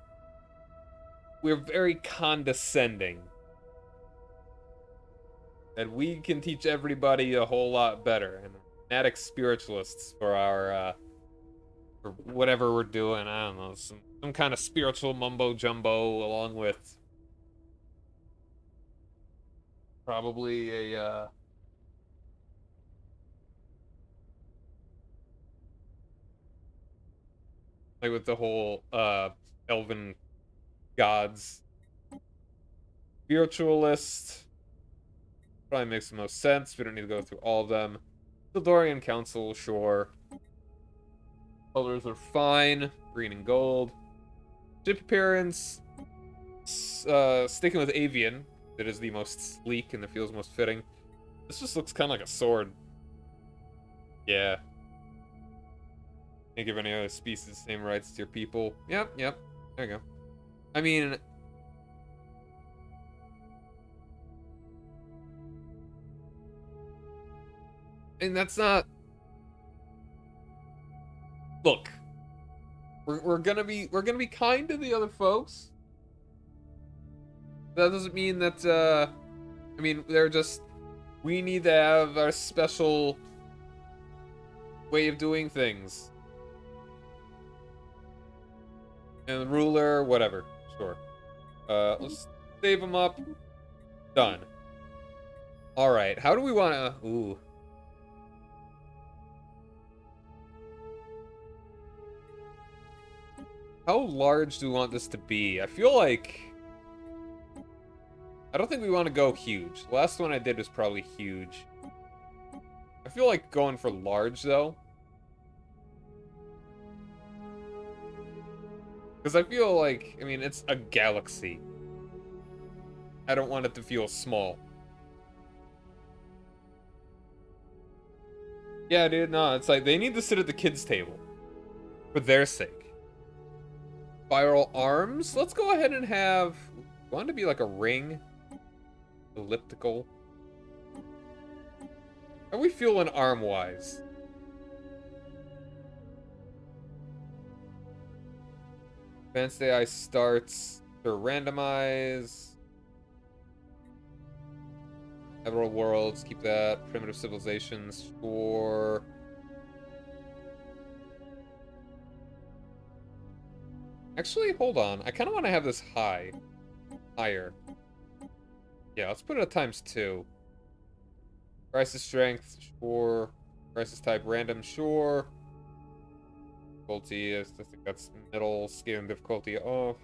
we're very condescending. And we can teach everybody a whole lot better. And fanatic spiritualists for our, for whatever we're doing. I don't know, some kind of spiritual mumbo jumbo, along with probably a, like with the whole, Elven gods. Spiritualist. Probably makes the most sense. We don't need to go through all of them. Sildorian Council, sure. Colors are fine. Green and gold. Ship appearance. Sticking with avian. It is the most sleek and it feels most fitting. This just looks kind of like a sword. Yeah. Can't give any other species the same rights as your people. Yep, yep. There you go. I mean... And that's not... Look. We're gonna be kind to the other folks. That doesn't mean that, I mean, they're just... We need to have our special way of doing things. And the ruler, whatever. Sure. Let's save them up. Done. Alright, how do we want to... Ooh. How large do we want this to be? I feel like... I don't think we want to go huge. The last one I did was probably huge. I feel like going for large, though. Because I feel like, I mean, it's a galaxy. I don't want it to feel small. Yeah, dude, no, it's like, they need to sit at the kids' table. For their sake. Spiral arms? Let's go ahead and have... Want it to be like a ring? Elliptical. How are we feeling arm-wise? Advanced AI starts to randomize. Several worlds, keep that. Primitive civilizations for... Actually, hold on. I kind of want to have this higher. Yeah, let's put it at ×2. Crisis strength, sure. Crisis type, random, sure. Difficulty, I think that's middle. Scaling difficulty off.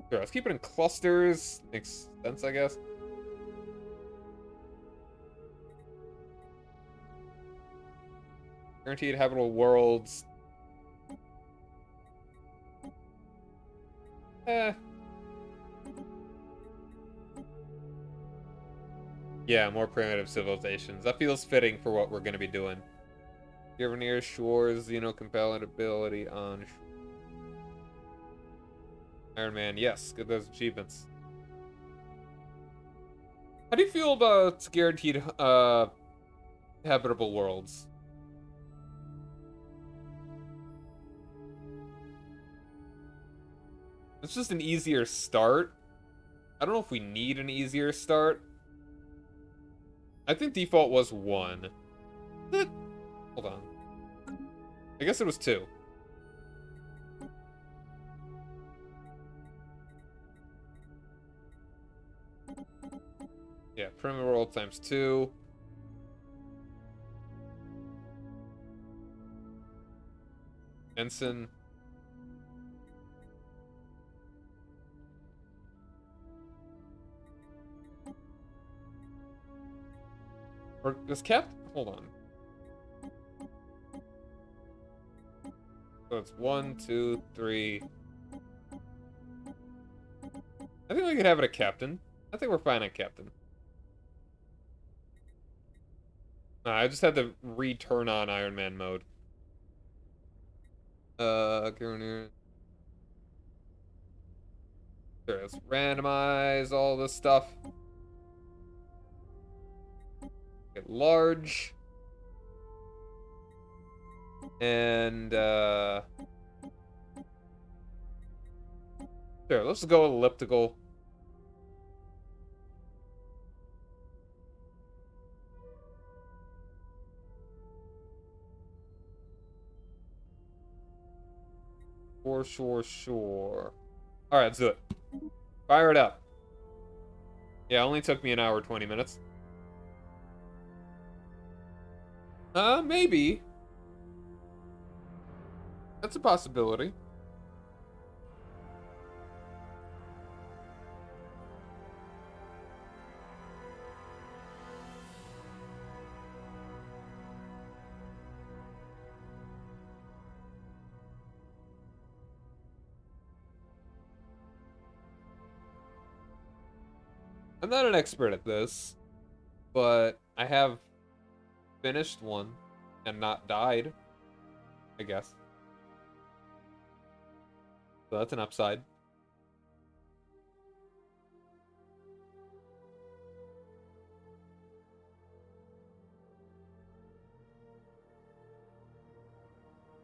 Sure, let's keep it in clusters. Makes sense, I guess. Guaranteed habitable worlds. Yeah, more primitive civilizations. That feels fitting for what we're going to be doing. You're near shores, compatibility on... Iron Man, yes, get those achievements. How do you feel about guaranteed habitable worlds? It's just an easier start. I don't know if we need an easier start. I think default was 1. Hold on. I guess it was 2. Yeah, primitive world ×2. Ensign. Or does Cap... Hold on. So it's 1, 2, 3. I think we could have it at Captain. I think we're fine at Captain. Nah, I just had to return on Iron Man mode. Sure, let's randomize all this stuff. Get large. And, sure, let's go elliptical. Sure. Alright, let's do it. Fire it up. Yeah, only took me an hour, 20 minutes. Maybe. That's a possibility. I'm not an expert at this, but I have finished one and not died, I guess. So that's an upside.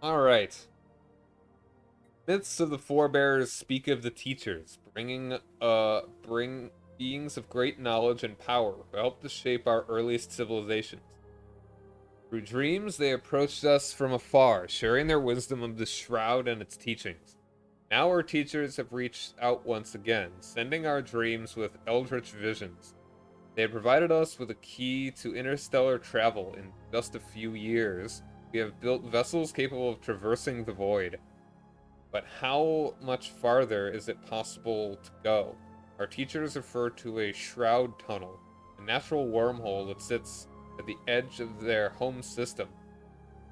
Alright. Myths of the forebears speak of the teachers, bring beings of great knowledge and power who helped to shape our earliest civilizations. Through dreams, they approached us from afar, sharing their wisdom of the Shroud and its teachings. Now our teachers have reached out once again, sending our dreams with eldritch visions. They have provided us with a key to interstellar travel in just a few years. We have built vessels capable of traversing the void. But how much farther is it possible to go? Our teachers refer to a shroud tunnel, a natural wormhole that sits at the edge of their home system.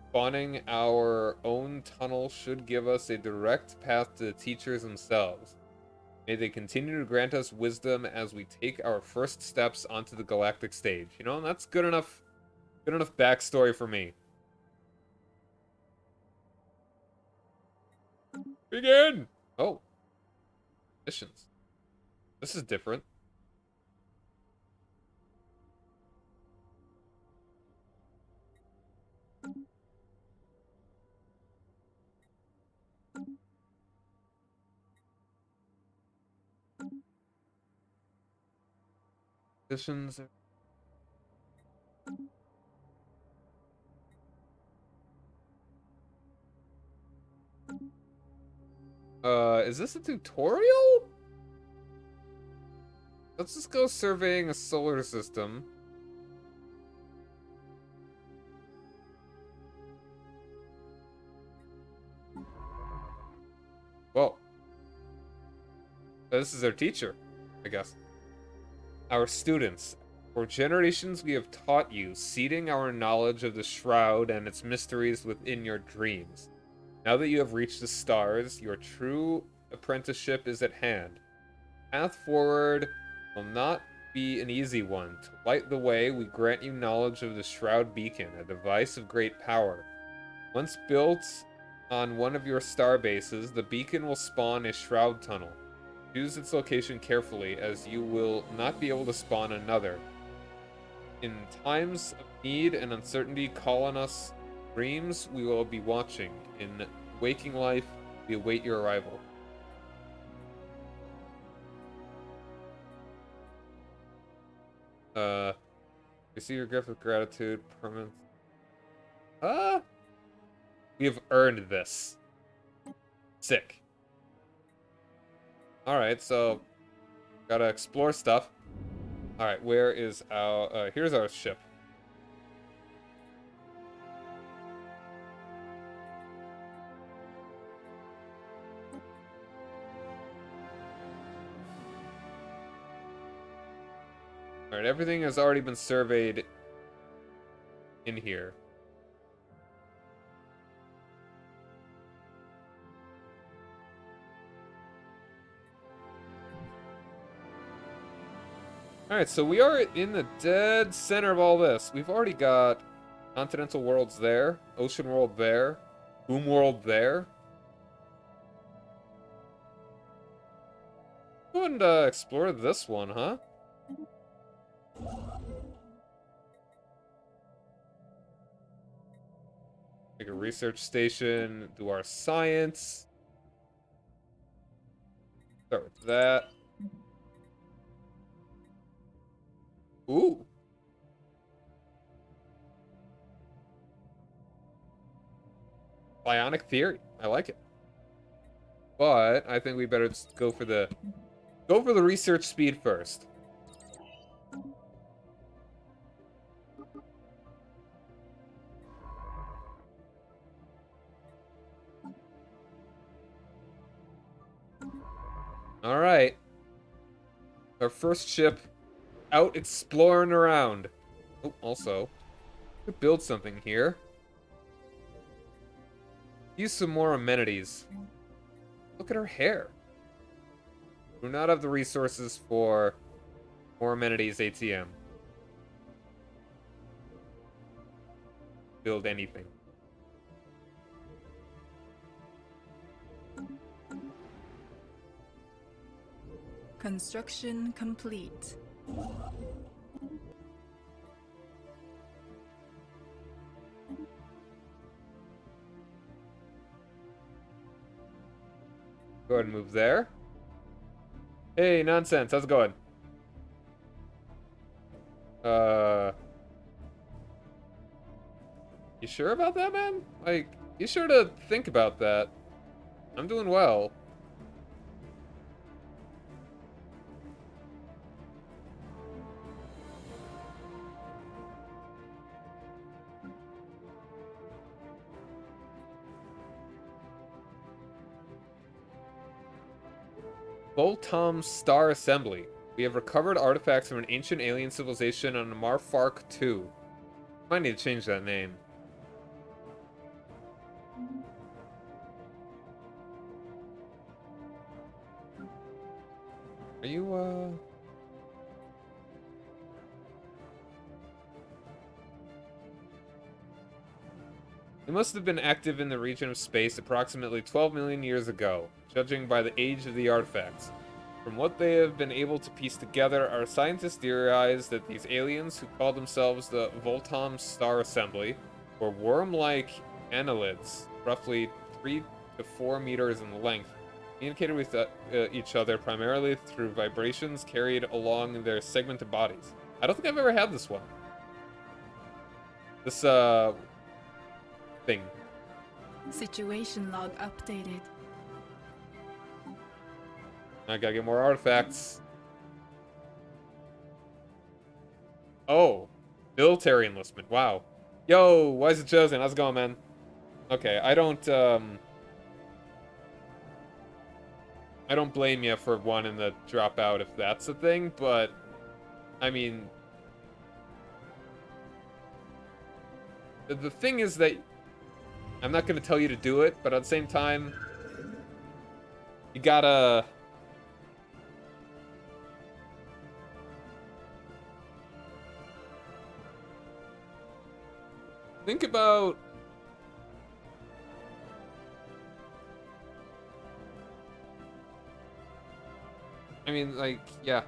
Spawning our own tunnel should give us a direct path to the teachers themselves. May they continue to grant us wisdom as we take our first steps onto the galactic stage. You know, that's good enough backstory for me. Begin! Oh. Missions. This is different. Missions. Is this a tutorial? Let's just go surveying a solar system. Well, this is our teacher, I guess. Our students. For generations we have taught you, seeding our knowledge of the Shroud and its mysteries within your dreams. Now that you have reached the stars, your true apprenticeship is at hand. Path forward will not be an easy one. To light the way, we grant you knowledge of the Shroud Beacon, a device of great power. Once built on one of your star bases, the beacon will spawn a Shroud tunnel. Choose its location carefully, as you will not be able to spawn another. In times of need and uncertainty, call on us. Dreams, we will be watching. In waking life, we await your arrival. Receive your gift with gratitude. Permanent. We have earned this. Sick. Alright, so gotta explore stuff. Alright, where is our here's our ship. Alright, everything has already been surveyed in here. Alright, so we are in the dead center of all this. We've already got continental worlds there, ocean world there, boom world there. Go and explore this one, huh? Make a research station, do our science. Start with that. Ooh. Bionic theory. I like it. But I think we better just go for the research speed first. All right. Our first ship out exploring around. Oh, also, we could build something here. Use some more amenities. Look at her hair. We do not have the resources for More amenities ATM. Build anything. Construction complete. Go ahead and move there. Hey, nonsense. How's it going? You sure about that, man? Like, you sure to think about that. I'm doing well. Voltom Star Assembly. We have recovered artifacts from an ancient alien civilization on Marfark 2. Might need to change that name. Are you, They must have been active in the region of space approximately 12 million years ago, judging by the age of the artifacts. From what they have been able to piece together, our scientists theorize that these aliens, who call themselves the Voltom Star Assembly, were worm-like annelids, roughly 3 to 4 meters in length, communicated with each other primarily through vibrations carried along their segmented bodies. I don't think I've ever had this one. This, thing. Situation log updated. I gotta get more artifacts. Oh, military enlistment. Wow. Yo, why is it chosen? How's it going, man? Okay, I don't blame you for wanting to drop out if that's the thing, but I mean, the thing is that I'm not gonna tell you to do it, but at the same time, you gotta think about I mean, like, yeah.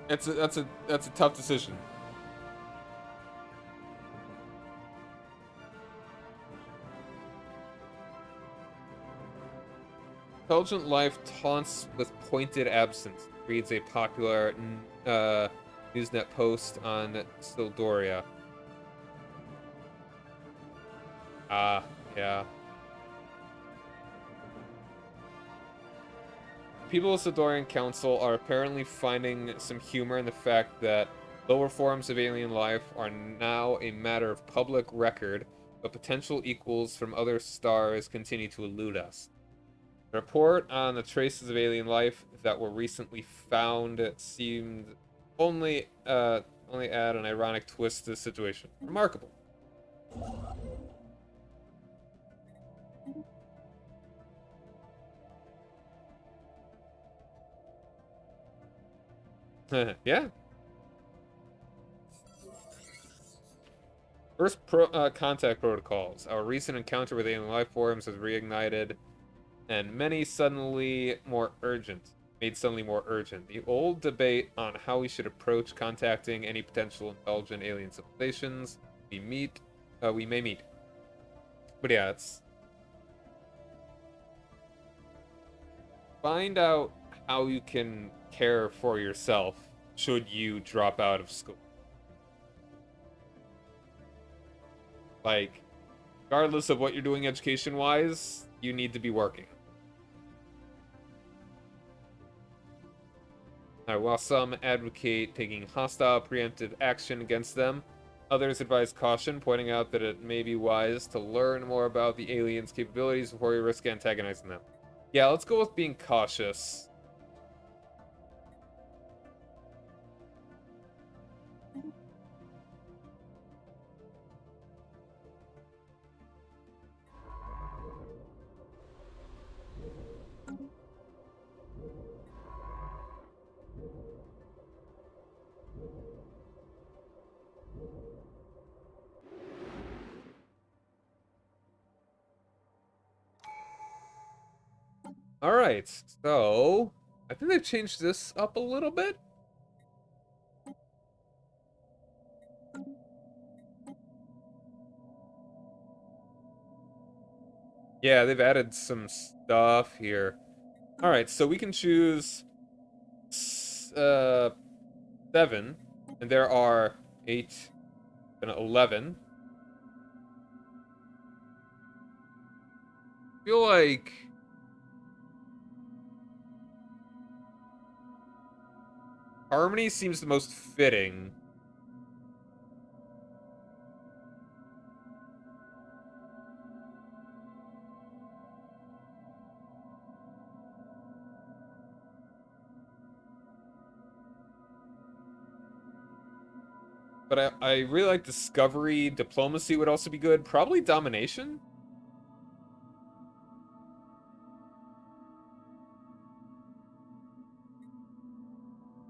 That's a tough decision. Intelligent life taunts with pointed absence, reads a popular Newsnet post on Sildoria. Ah, yeah. People of the Sildorian Council are apparently finding some humor in the fact that lower forms of alien life are now a matter of public record, but potential equals from other stars continue to elude us. The report on the traces of alien life that were recently found seemed only add an ironic twist to the situation. Remarkable. Yeah. First contact protocols. Our recent encounter with alien life forms has reignited, and made suddenly more urgent. The old debate on how we should approach contacting any potential intelligent alien civilizations we may meet. But yeah, it's find out how you can care for yourself should you drop out of school. Like, regardless of what you're doing education-wise, you need to be working. While some advocate taking hostile preemptive action against them, others advise caution, pointing out that it may be wise to learn more about the aliens' capabilities before you risk antagonizing them. Yeah, let's go with being cautious. Alright, so I think they've changed this up a little bit. Yeah, they've added some stuff here. Alright, so we can choose 7, and there are 8 and 11. I feel like Harmony seems the most fitting. But I really like Discovery. Diplomacy would also be good. Probably Domination.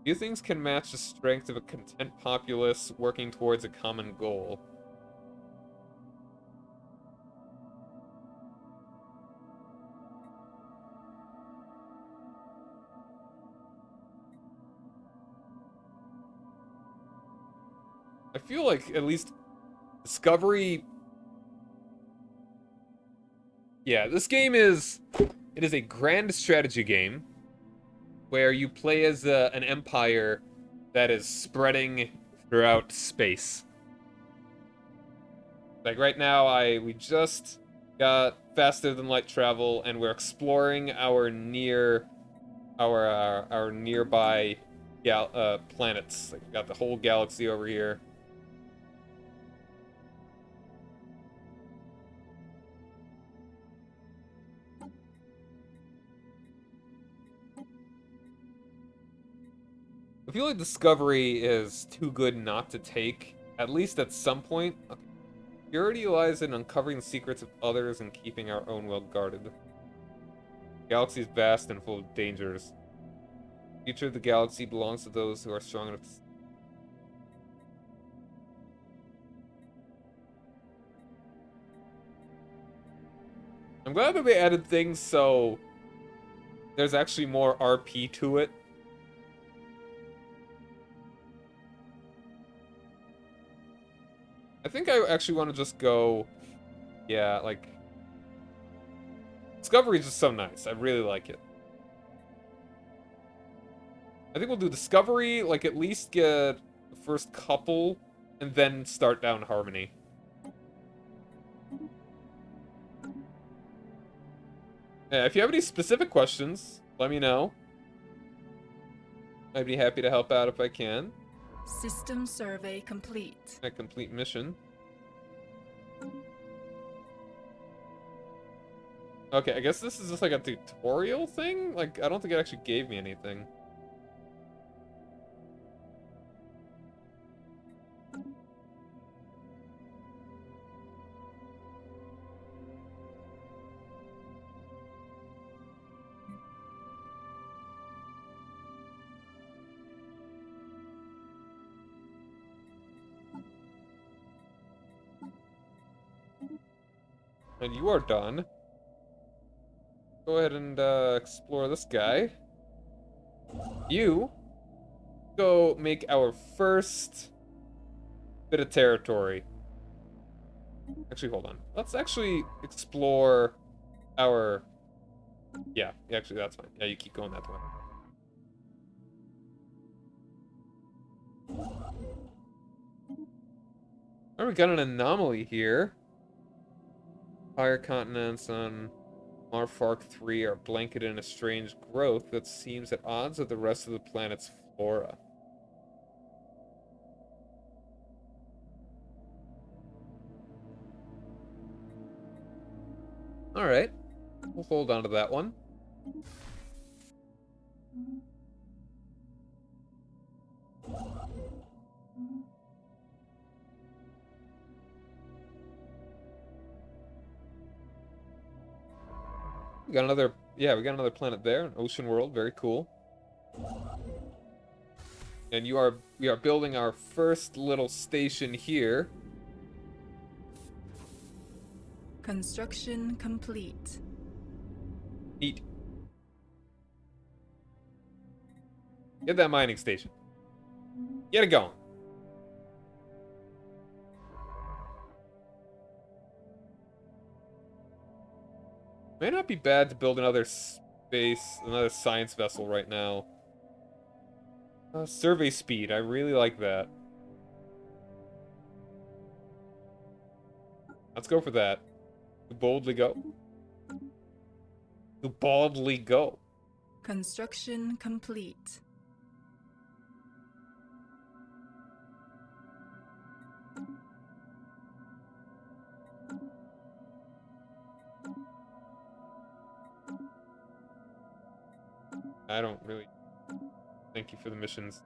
Few things can match the strength of a content populace working towards a common goal. I feel like at least Discovery... Yeah, this game is... It is a grand strategy game where you play as an empire that is spreading throughout space. Like right now, we just got faster than light travel, and we're exploring our nearby planets. Like we got the whole galaxy over here. I feel like Discovery is too good not to take, at least at some point. Okay. Purity lies in uncovering the secrets of others and keeping our own well guarded. The galaxy is vast and full of dangers. The future of the galaxy belongs to those who are strong enough to... I'm glad that they added things so there's actually more RP to it. I think I actually want to just go, yeah, like, Discovery is just so nice. I really like it. I think we'll do Discovery, like, at least get the first couple, and then start down Harmony. Yeah, if you have any specific questions, let me know. I'd be happy to help out if I can. System survey complete. A complete mission. Okay, I guess this is just like a tutorial thing? Like, I don't think it actually gave me anything. And you are done. Go ahead and explore this guy. You go make our first bit of territory. Actually, hold on. Let's actually explore our... Yeah, actually, that's fine. Yeah, you keep going that way. Alright, we got an anomaly here. Higher continents on Marfark 3 are blanketed in a strange growth that seems at odds with the rest of the planet's flora. Alright. We'll hold on to that one. We got another, yeah, we got another planet there, an ocean world, very cool. And we are building our first little station here. Construction complete. Neat. Get that mining station. Get it going. May not be bad to build another science vessel right now. Survey speed, I really like that. Let's go for that. To boldly go. To boldly go. Construction complete. I don't really... Thank you for the missions.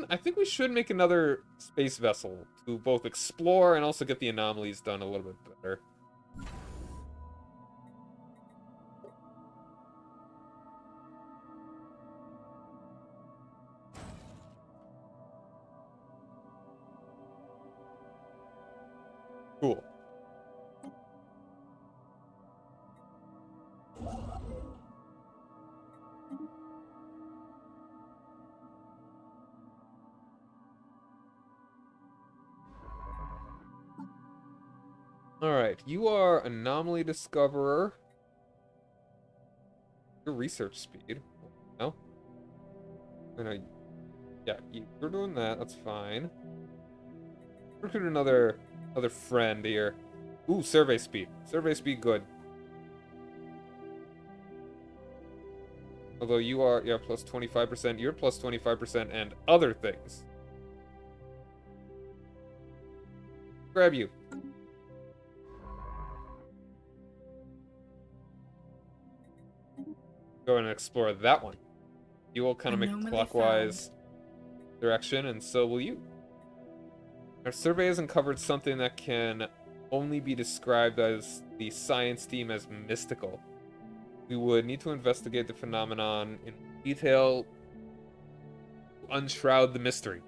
I think we should make another space vessel to both explore and also get the anomalies done a little bit better. Cool. Alright, you are Anomaly Discoverer. Your research speed. No? Yeah, you're doing that, that's fine. Recruit another friend here. Ooh, survey speed. Survey speed, good. Although you are, yeah, plus 25%, you're plus 25% and other things. Grab you. Go and explore that one. You will kind of make clockwise direction, and so will you. Our survey has uncovered something that can only be described as the science team as mystical. We would need to investigate the phenomenon in detail to unshroud the mystery.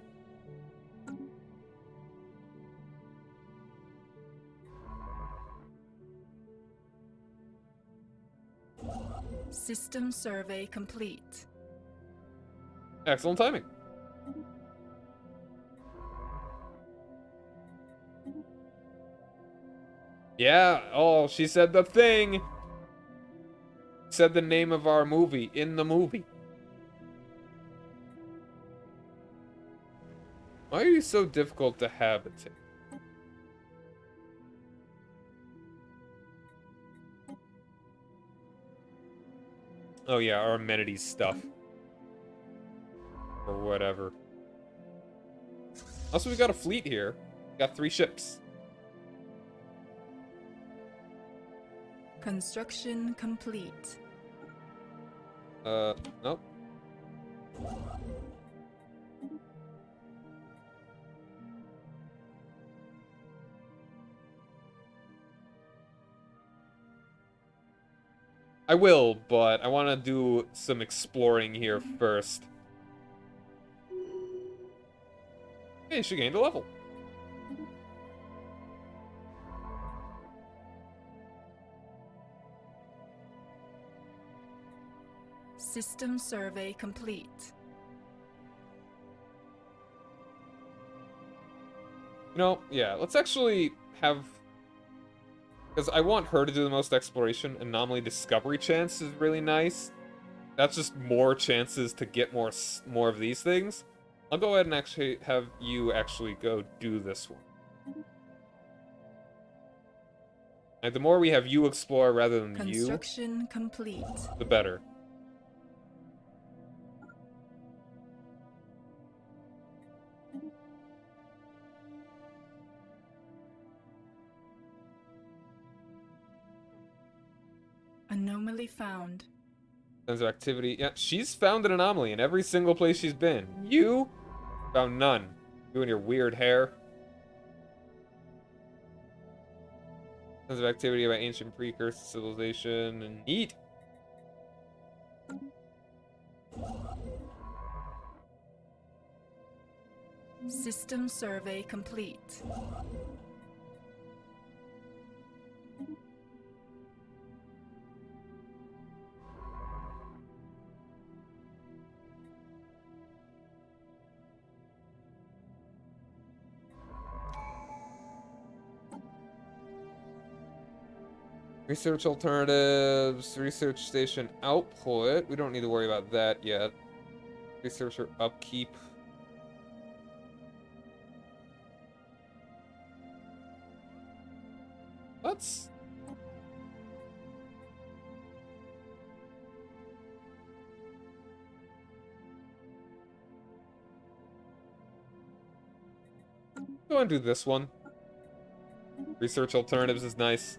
System survey complete. Excellent timing. Yeah, oh, she said the thing. Said the name of our movie in the movie. Why are you so difficult to habitate? Oh yeah, our amenities stuff. Or whatever. Also, we got a fleet here. We got 3 ships. Construction complete. Nope. I will, but I want to do some exploring here first. Hey, she gained a level. System survey complete. You know, yeah, let's actually have... Because I want her to do the most exploration. Anomaly discovery chance is really nice. That's just more chances to get more of these things. I'll go ahead and actually have you actually go do this one. And the more we have you explore rather than Construction complete. the better. Anomaly found. Sense of activity. Yeah, she's found an anomaly in every single place she's been. You found none. You and your weird hair. Sense of activity about ancient precursor civilization and neat. System survey complete. Research alternatives, research station output. We don't need to worry about that yet. Researcher upkeep. Let's... go and do this one. Research alternatives is nice.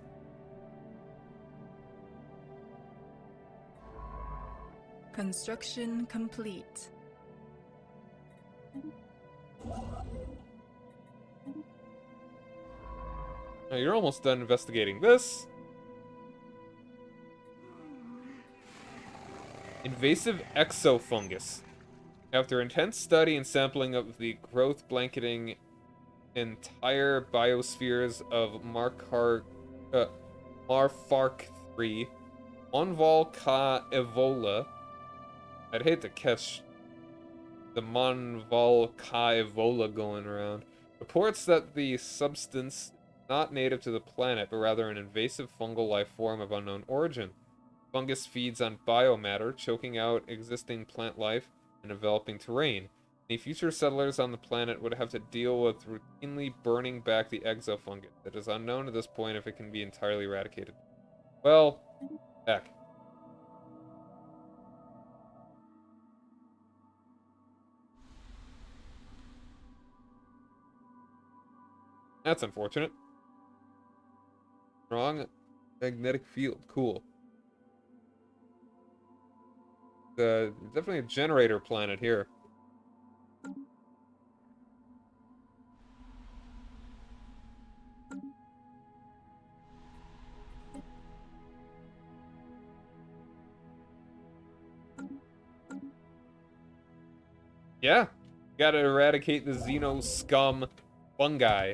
Construction complete. Now you're almost done investigating this. Invasive exofungus. After intense study and sampling of the growth blanketing entire biospheres of Marfark 3, Monval Ka Evola. I'd hate to catch the Monval Ka Evola going around. Reports that the substance not native to the planet, but rather an invasive fungal life form of unknown origin. Fungus feeds on biomatter, choking out existing plant life and developing terrain. Any future settlers on the planet would have to deal with routinely burning back the exofungus. It is unknown at this point if it can be entirely eradicated. Well, heck. That's unfortunate. Strong magnetic field. Cool. Definitely a generator planet here. Yeah. Gotta eradicate the Xeno scum fungi.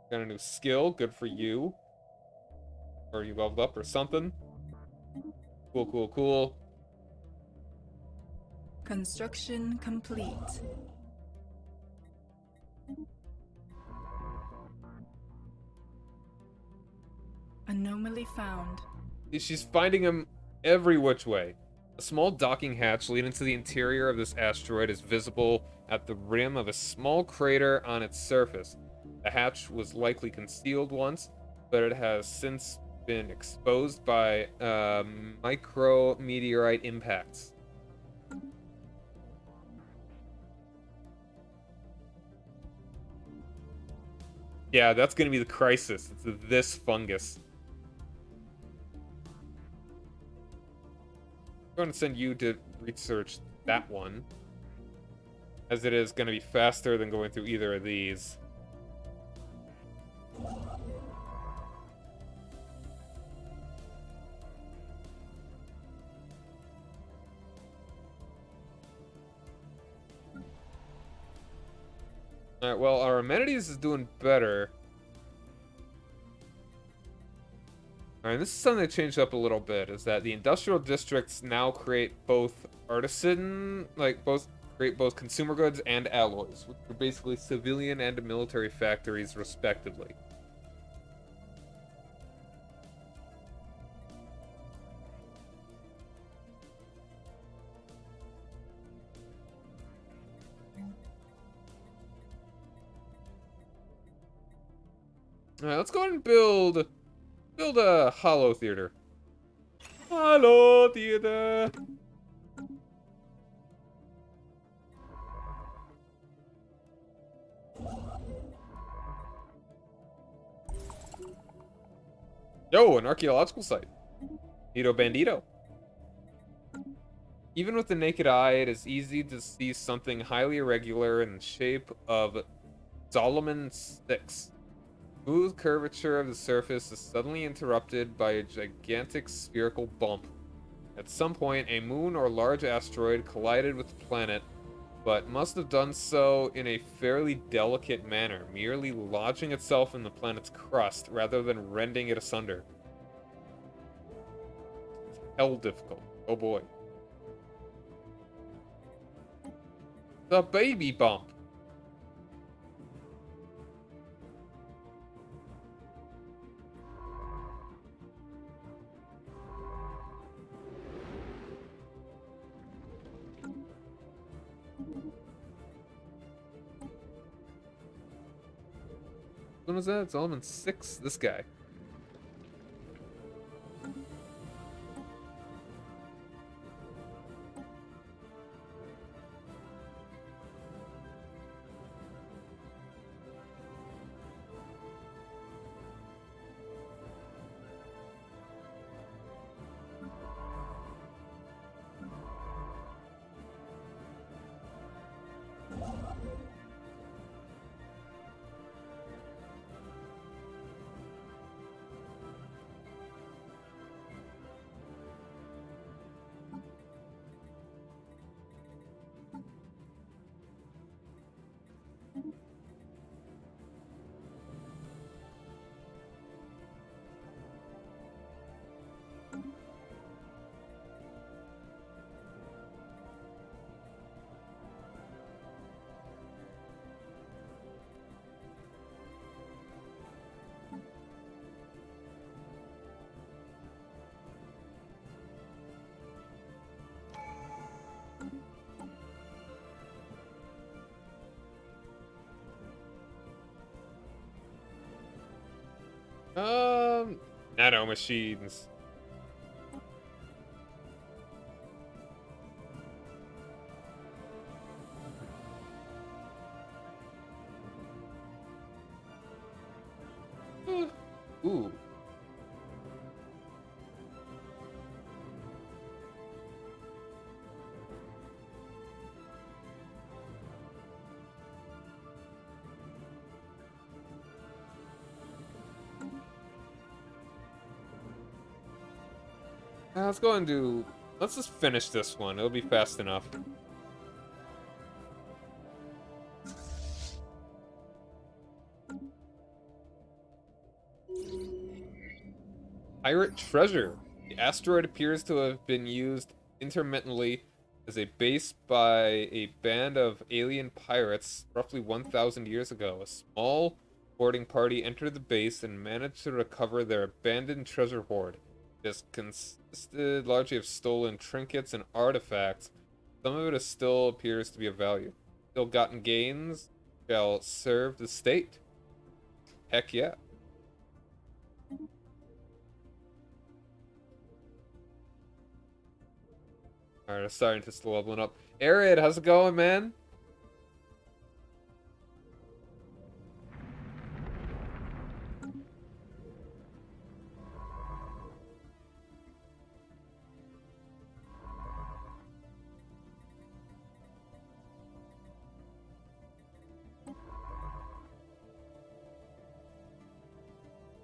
Got a new skill, good for you. Or you leveled up or something. Cool, cool, cool. Construction complete. Anomaly found. She's finding him every which way. A small docking hatch leading to the interior of this asteroid is visible at the rim of a small crater on its surface. The hatch was likely concealed once, but it has since been exposed by micrometeorite impacts. Yeah, that's gonna be the crisis. It's this fungus. I'm going to send you to research that one, as it is going to be faster than going through either of these. Alright, well, our amenities is doing better. Alright, this is something that changed up a little bit, is that the industrial districts now create both create both consumer goods and alloys, which are basically civilian and military factories, respectively. Alright, let's go ahead and build a Hollow Theater. Hollow Theater! Yo, an archaeological site. Nito Bandito. Even with the naked eye, it is easy to see something highly irregular in the shape of Solomon 6. Smooth curvature of the surface is suddenly interrupted by a gigantic spherical bump. At some point, a moon or large asteroid collided with the planet, but must have done so in a fairly delicate manner, merely lodging itself in the planet's crust rather than rending it asunder. It's hell difficult. Oh boy. The baby bump. When was that? It's element 6. This guy. Nano machines. Ooh. Let's go and do. Let's just finish this one. It'll be fast enough. Pirate treasure. The asteroid appears to have been used intermittently as a base by a band of alien pirates roughly 1,000 years ago. A small boarding party entered the base and managed to recover their abandoned treasure hoard. This consisted largely of stolen trinkets and artifacts. Some of it still appears to be of value. Ill-gotten gains shall serve the state. Heck yeah. Alright, our scientists are leveling up. Arid, how's it going, man?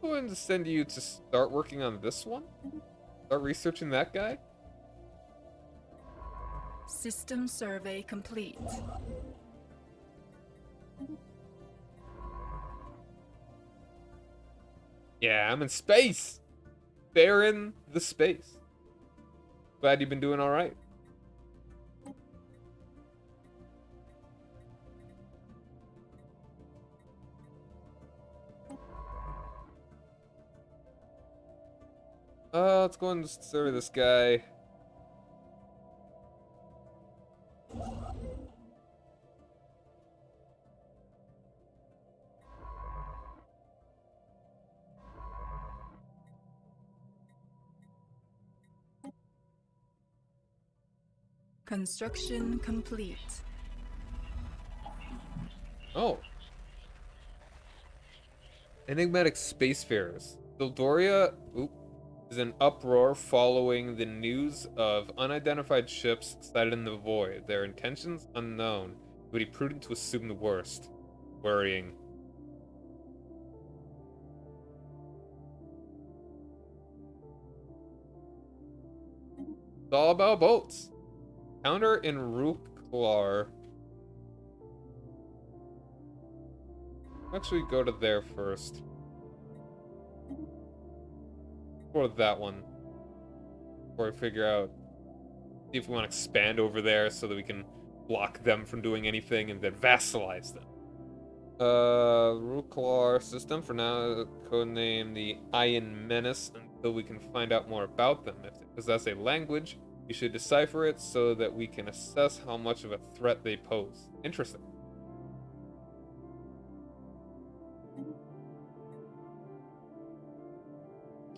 I'm going to send you to start working on this one. Start researching that guy. System survey complete. Yeah, I'm in space. They're in the space. Glad you've been doing all right. Let's go and survey this guy. Construction complete. Oh. Enigmatic spacefarers. Sildoria is in uproar following the news of unidentified ships sighted in the void. Their intentions unknown. It would be prudent to assume the worst. Worrying. It's all about boats. Counter in Ruklar. Actually, go to there first. Or that one. Before we figure out. See if we want to expand over there so that we can block them from doing anything and then vassalize them. Ruklar system, for now, codename the Iron Menace until we can find out more about them. If they possess a language, we should decipher it so that we can assess how much of a threat they pose. Interesting.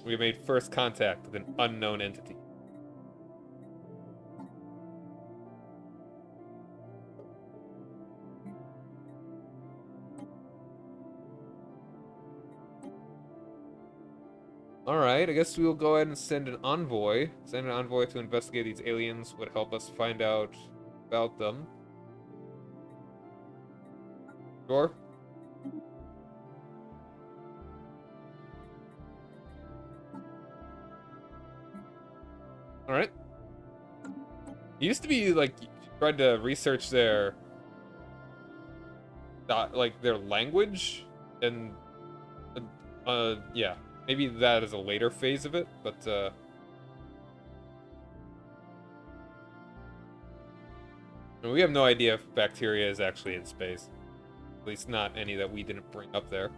We made first contact with an unknown entity. Alright, I guess we will go ahead and send an envoy. Send an envoy to investigate these aliens would help us find out about them. Sure? Alright. It used to be like you tried to research their their language and yeah. Maybe that is a later phase of it, but we have no idea if bacteria is actually in space. At least not any that we didn't bring up there.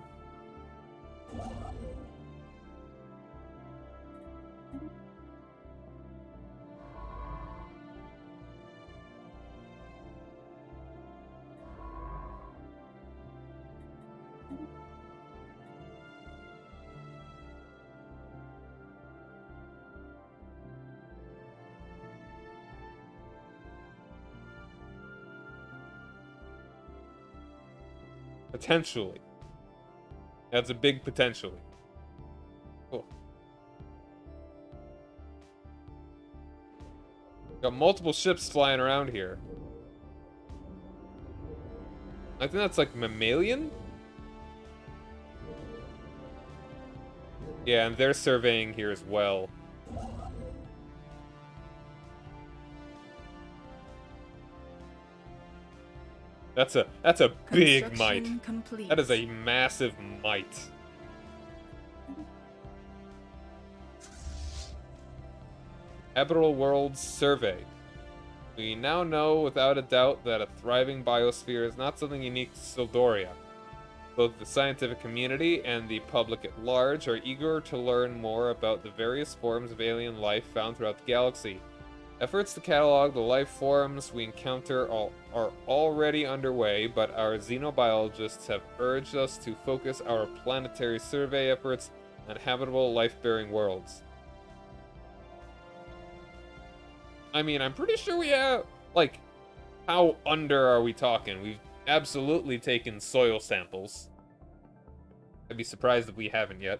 Potentially. That's a big potentially. Cool. Got multiple ships flying around here. I think that's like mammalian? Yeah, and they're surveying here as well. That's a big mite. Complete. That is a massive mite. Habitable Worlds Survey. We now know without a doubt that a thriving biosphere is not something unique to Sildoria. Both the scientific community and the public at large are eager to learn more about the various forms of alien life found throughout the galaxy. Efforts to catalog the life forms we encounter are already underway, but our xenobiologists have urged us to focus our planetary survey efforts on habitable life-bearing worlds. I mean, I'm pretty sure we have, like, how under are we talking? We've absolutely taken soil samples. I'd be surprised if we haven't yet.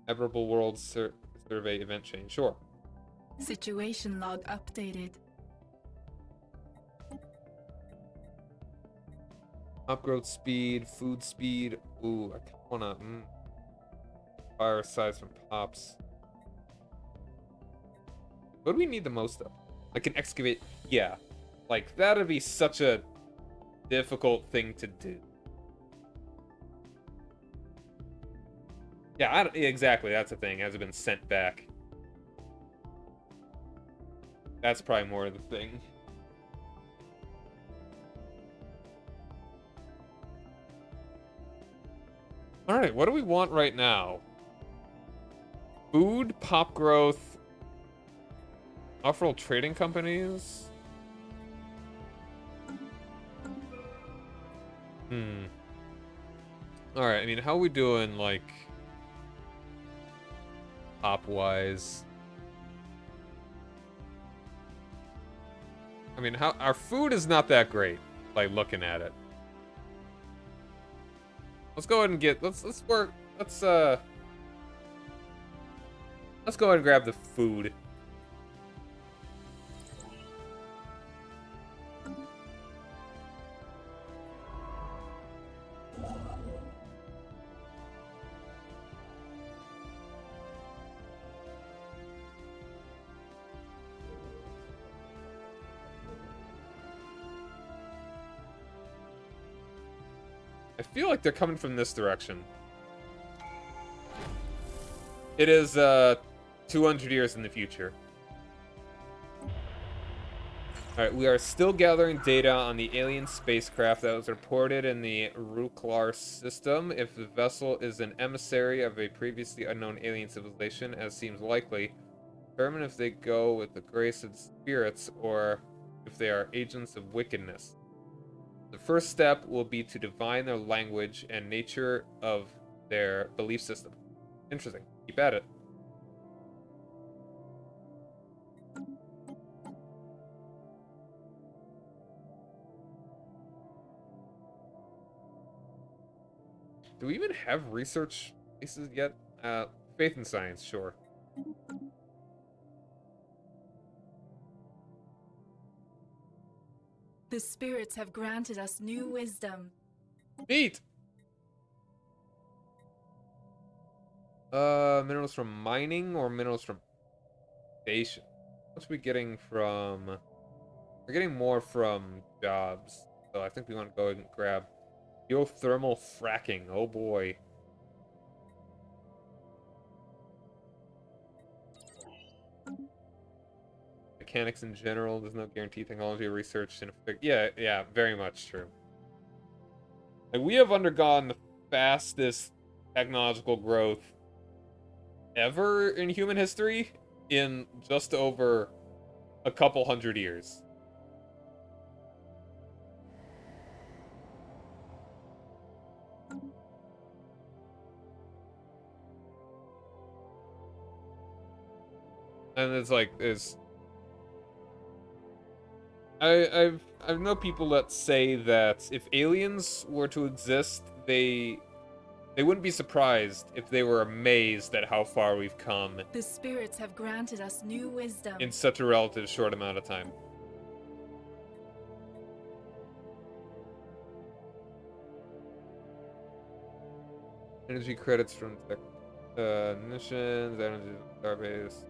Habitable World Survey event change. Sure. Situation log updated. Upgrowth speed, food speed. Ooh, I wanna fire size from pops. What do we need the most of? I can excavate. Yeah, like that'd be such a difficult thing to do. Yeah, exactly. That's the thing. Has it been sent back? That's probably more of the thing. All right, what do we want right now? Food, pop growth, off-roll trading companies. All right. I mean, how are we doing, like, pop-wise? I mean, how our food is not that great. Like looking at it. Let's go ahead and get. Let's go ahead and grab the food. I feel like they're coming from this direction. It is 200 years in the future. Alright, we are still gathering data on the alien spacecraft that was reported in the Ruklar system. If the vessel is an emissary of a previously unknown alien civilization, as seems likely, determine if they go with the grace of the spirits or if they are agents of wickedness. The first step will be to divine their language and nature of their belief system. Interesting. Keep at it. Do we even have research places yet? Faith and science, sure. The spirits have granted us new wisdom. Neat! Minerals from mining or minerals from station? What's we getting from... We're getting more from jobs. So I think we want to go and grab geothermal fracking. Oh boy. Mechanics in general, there's no guarantee. Technology research and yeah, very much true. Like, we have undergone the fastest technological growth ever in human history in just over a couple hundred years. And it's like, I've known people that say that if aliens were to exist, they wouldn't be surprised if they were amazed at how far we've come The spirits have granted us new wisdom. in such a relative short amount of time. Energy credits from technicians, energy database.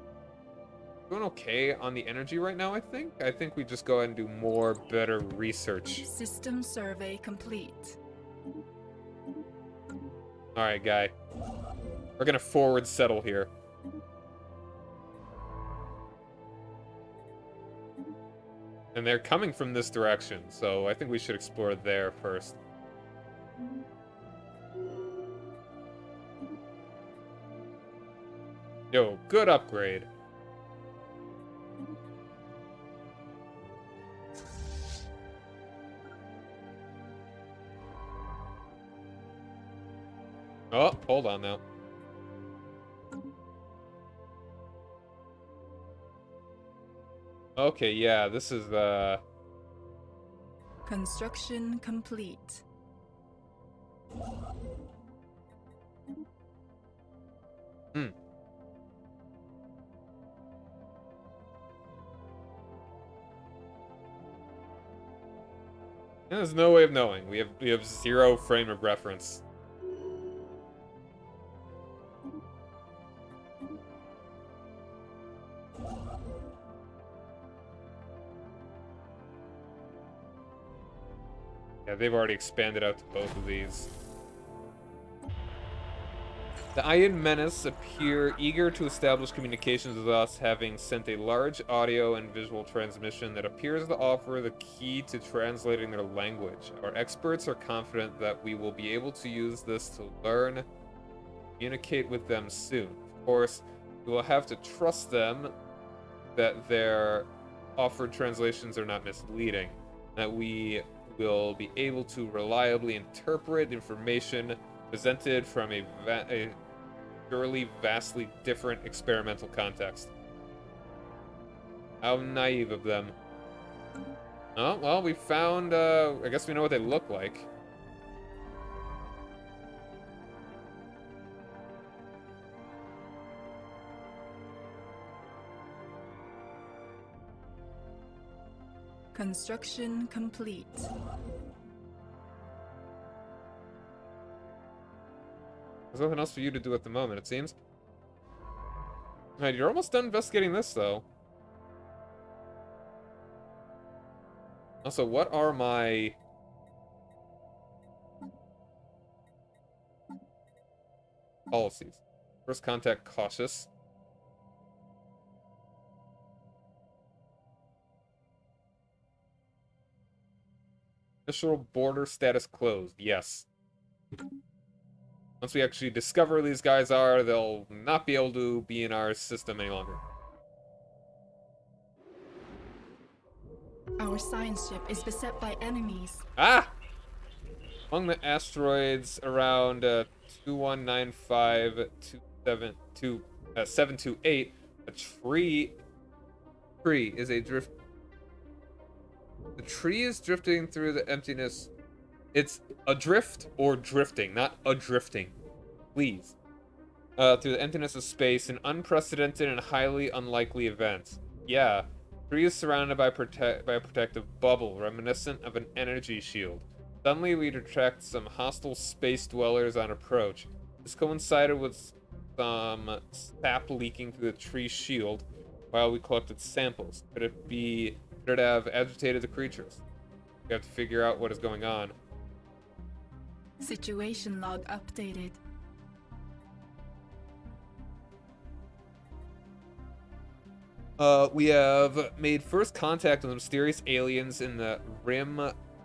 Doing okay on the energy right now, I think. I think we just go ahead and do more, better research. System survey complete. Alright, guy. We're gonna forward settle here. And they're coming from this direction, so I think we should explore there first. Yo, good upgrade. Oh, hold on now. Okay, yeah, this is, Construction complete. There's no way of knowing. We have zero frame of reference. Yeah, they've already expanded out to both of these. The Iron Menace appear eager to establish communications with us, having sent a large audio and visual transmission that appears to offer the key to translating their language. Our experts are confident that we will be able to use this to learn, communicate with them soon. Of course, we will have to trust them that their offered translations are not misleading, that we will be able to reliably interpret information presented from a surely vastly different experimental context. How naive of them. Oh, well, we found, I guess we know what they look like. Construction complete. There's nothing else for you to do at the moment, it seems. Alright, you're almost done investigating this, though. Also, what are my... policies? First contact, cautious. Official border status closed. Yes. Once we actually discover who these guys are, they'll not be able to be in our system any longer. Our science ship is beset by enemies. Ah! Among the asteroids around 728, a tree is a drift. The tree is drifting through the emptiness. It's adrift or drifting, not adrifting. Please. Through the emptiness of space, an unprecedented and highly unlikely event. Yeah. Tree is surrounded by a protective bubble, reminiscent of an energy shield. Suddenly, we detect some hostile space dwellers on approach. This coincided with some sap leaking through the tree's shield while we collected samples. Could it have agitated the creatures? We have to figure out what is going on. Situation log updated. We have made first contact with the mysterious aliens in the Rim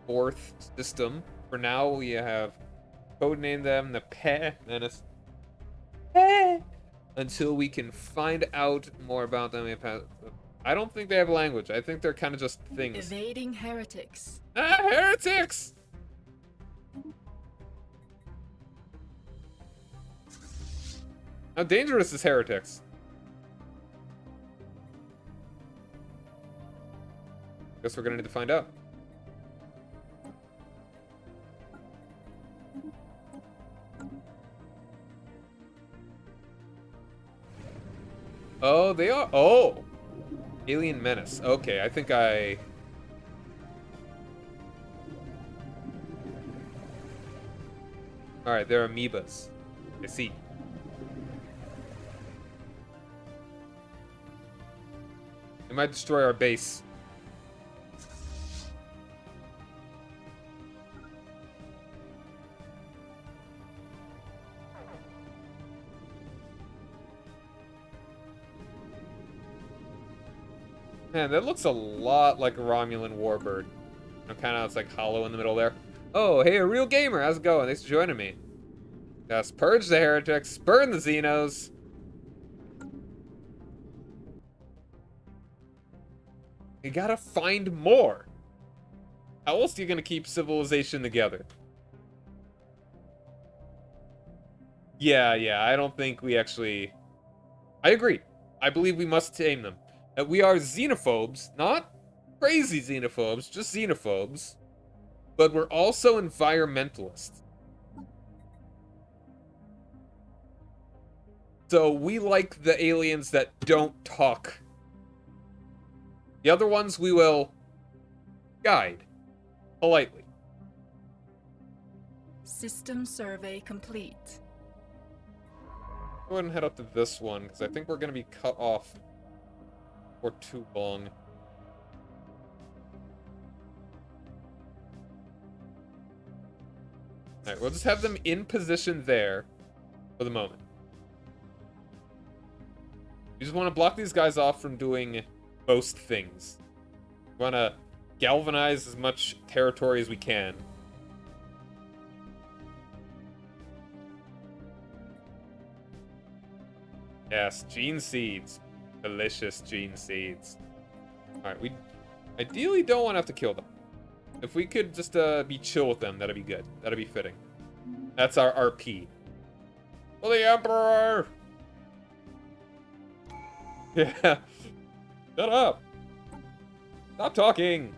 4th system. For now, we have codenamed them the Menace. Until we can find out more about them. I don't think they have language. I think they're kind of just things. Evading heretics. Ah, heretics! How dangerous is heretics? Guess we're gonna need to find out. Oh, they are. Oh, alien menace. Okay, I think I. All right, they're amoebas. I see. They might destroy our base. Man, that looks a lot like a Romulan warbird. Kind of, it's like hollow in the middle there. Oh, hey, a real gamer. How's it going? Thanks for joining me. Yes, purge the heretics, burn the Xenos. You gotta find more. How else are you gonna keep civilization together? Yeah, I don't think we actually... I agree. I believe we must tame them. We are xenophobes, not crazy xenophobes, just xenophobes. But we're also environmentalists. So we like the aliens that don't talk. The other ones we will guide politely. System survey complete. Go ahead and head up to this one, because I think we're going to be cut off for too long. Alright, we'll just have them in position there for the moment. You just want to block these guys off from doing most things. We want to galvanize as much territory as we can. Yes, gene seeds. Delicious gene seeds. Alright, we ideally don't want to have to kill them. If we could just be chill with them, that'd be good. That'd be fitting. That's our RP. For the Emperor! Yeah. Shut up! Stop talking!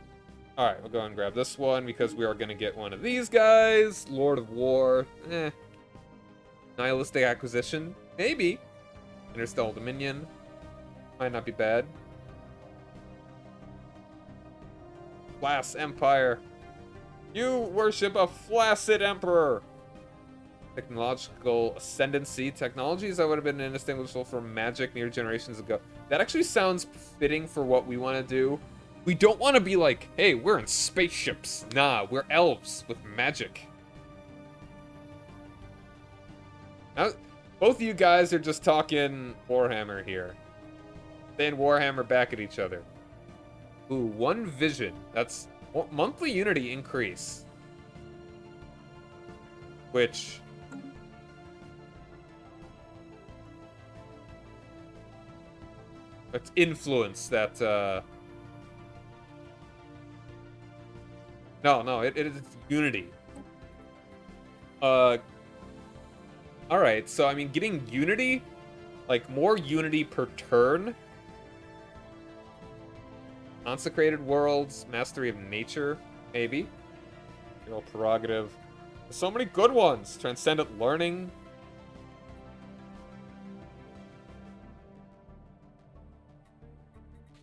Alright, we'll go and grab this one because we are going to get one of these guys. Lord of War. Nihilistic Acquisition. Maybe. Interstellar Dominion. Might not be bad. Flass Empire. You worship a flaccid emperor. Technological ascendancy. Technologies that would have been indistinguishable from magic mere generations ago. That actually sounds fitting for what we want to do. We don't want to be like, hey, we're in spaceships. Nah, we're elves with magic. Now, both of you guys are just talking Warhammer here. Saying Warhammer back at each other. Ooh, one vision. That's Monthly unity increase. Which... Let's influence that, No, it is unity. Alright, so, I mean, getting unity, like, more unity per turn. Consecrated worlds, mastery of nature, maybe. Hero prerogative. There's so many good ones. Transcendent learning.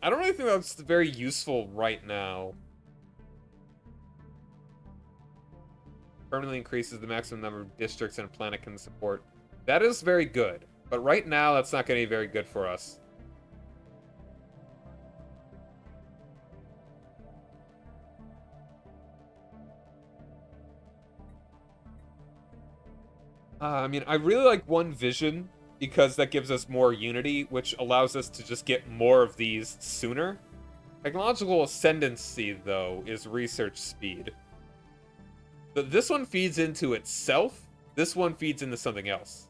I don't really think that's very useful right now. Permanently increases the maximum number of districts and a planet can support. That is very good. But right now, that's not going to be very good for us. I mean, I really like One Vision because that gives us more unity, which allows us to just get more of these sooner. Technological ascendancy, though, is research speed. But this one feeds into itself. This one feeds into something else.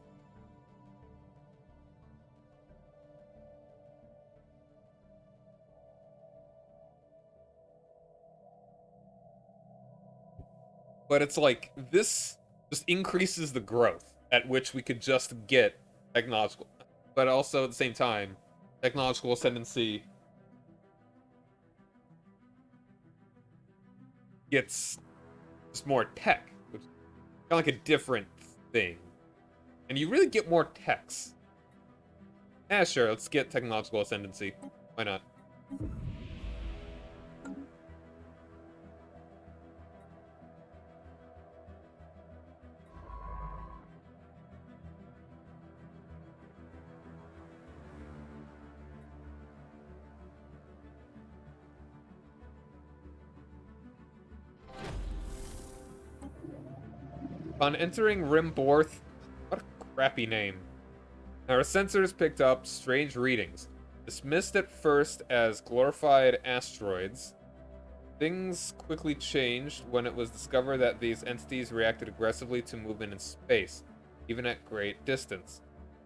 But it's like, this just increases the growth at which we could just get technological. But also, at the same time, technological ascendancy gets just more tech, which is kind of like a different thing. And you really get more techs. Yeah, sure, let's get technological ascendancy. Why not? On entering Rimborth, what a crappy name. Our sensors picked up strange readings. Dismissed at first as glorified asteroids, things quickly changed when it was discovered that these entities reacted aggressively to movement in space, even at great distance.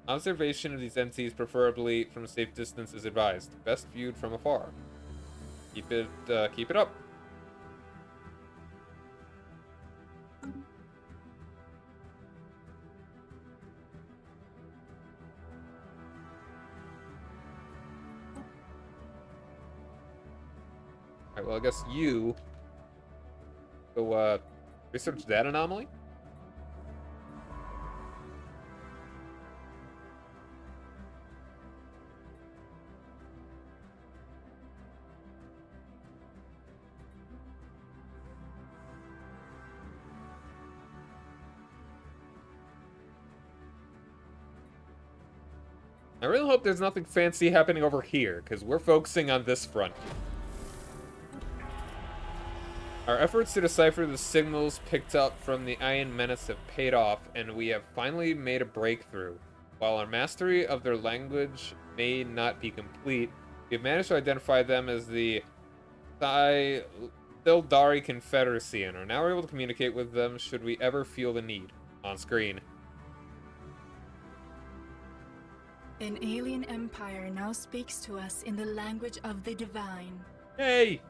Observation of these entities, preferably from a safe distance, is advised. Best viewed from afar. Keep it up. Alright, well, I guess you go, research that anomaly? I really hope there's nothing fancy happening over here, because we're focusing on this front. Our efforts to decipher the signals picked up from the Iron Menace have paid off, and we have finally made a breakthrough. While our mastery of their language may not be complete, we have managed to identify them as the Sildari Confederacy, and are now able to communicate with them should we ever feel the need. On screen. An alien empire now speaks to us in the language of the divine. Hey!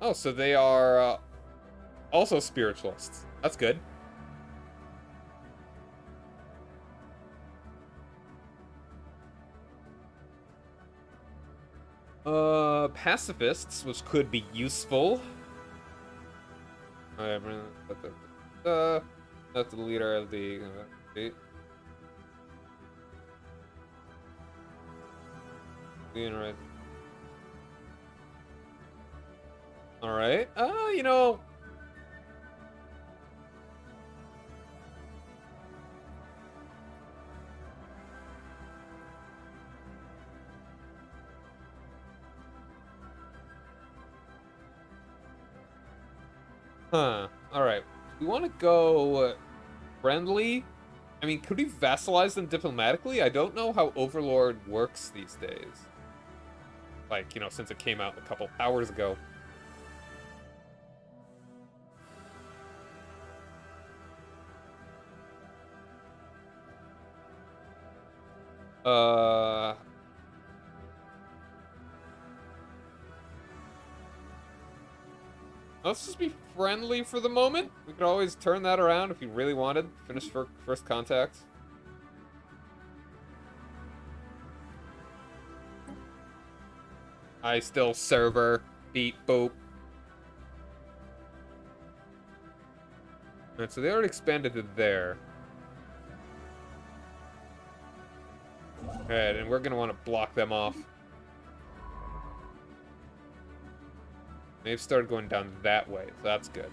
Oh, so they are also spiritualists. That's good. Pacifists, which could be useful. That's the leader of the... Right. Alright. You know... Huh. Alright. We want to go... friendly? I mean, could we vassalize them diplomatically? I don't know how Overlord works these days. Like, you know, since it came out a couple hours ago. Uh... Let's just be friendly for the moment. We could always turn that around if you really wanted. Finish for first contact. I still server. Beep boop. Alright, so they already expanded to there. Alright, and we're gonna want to block them off. They've started going down that way, so that's good.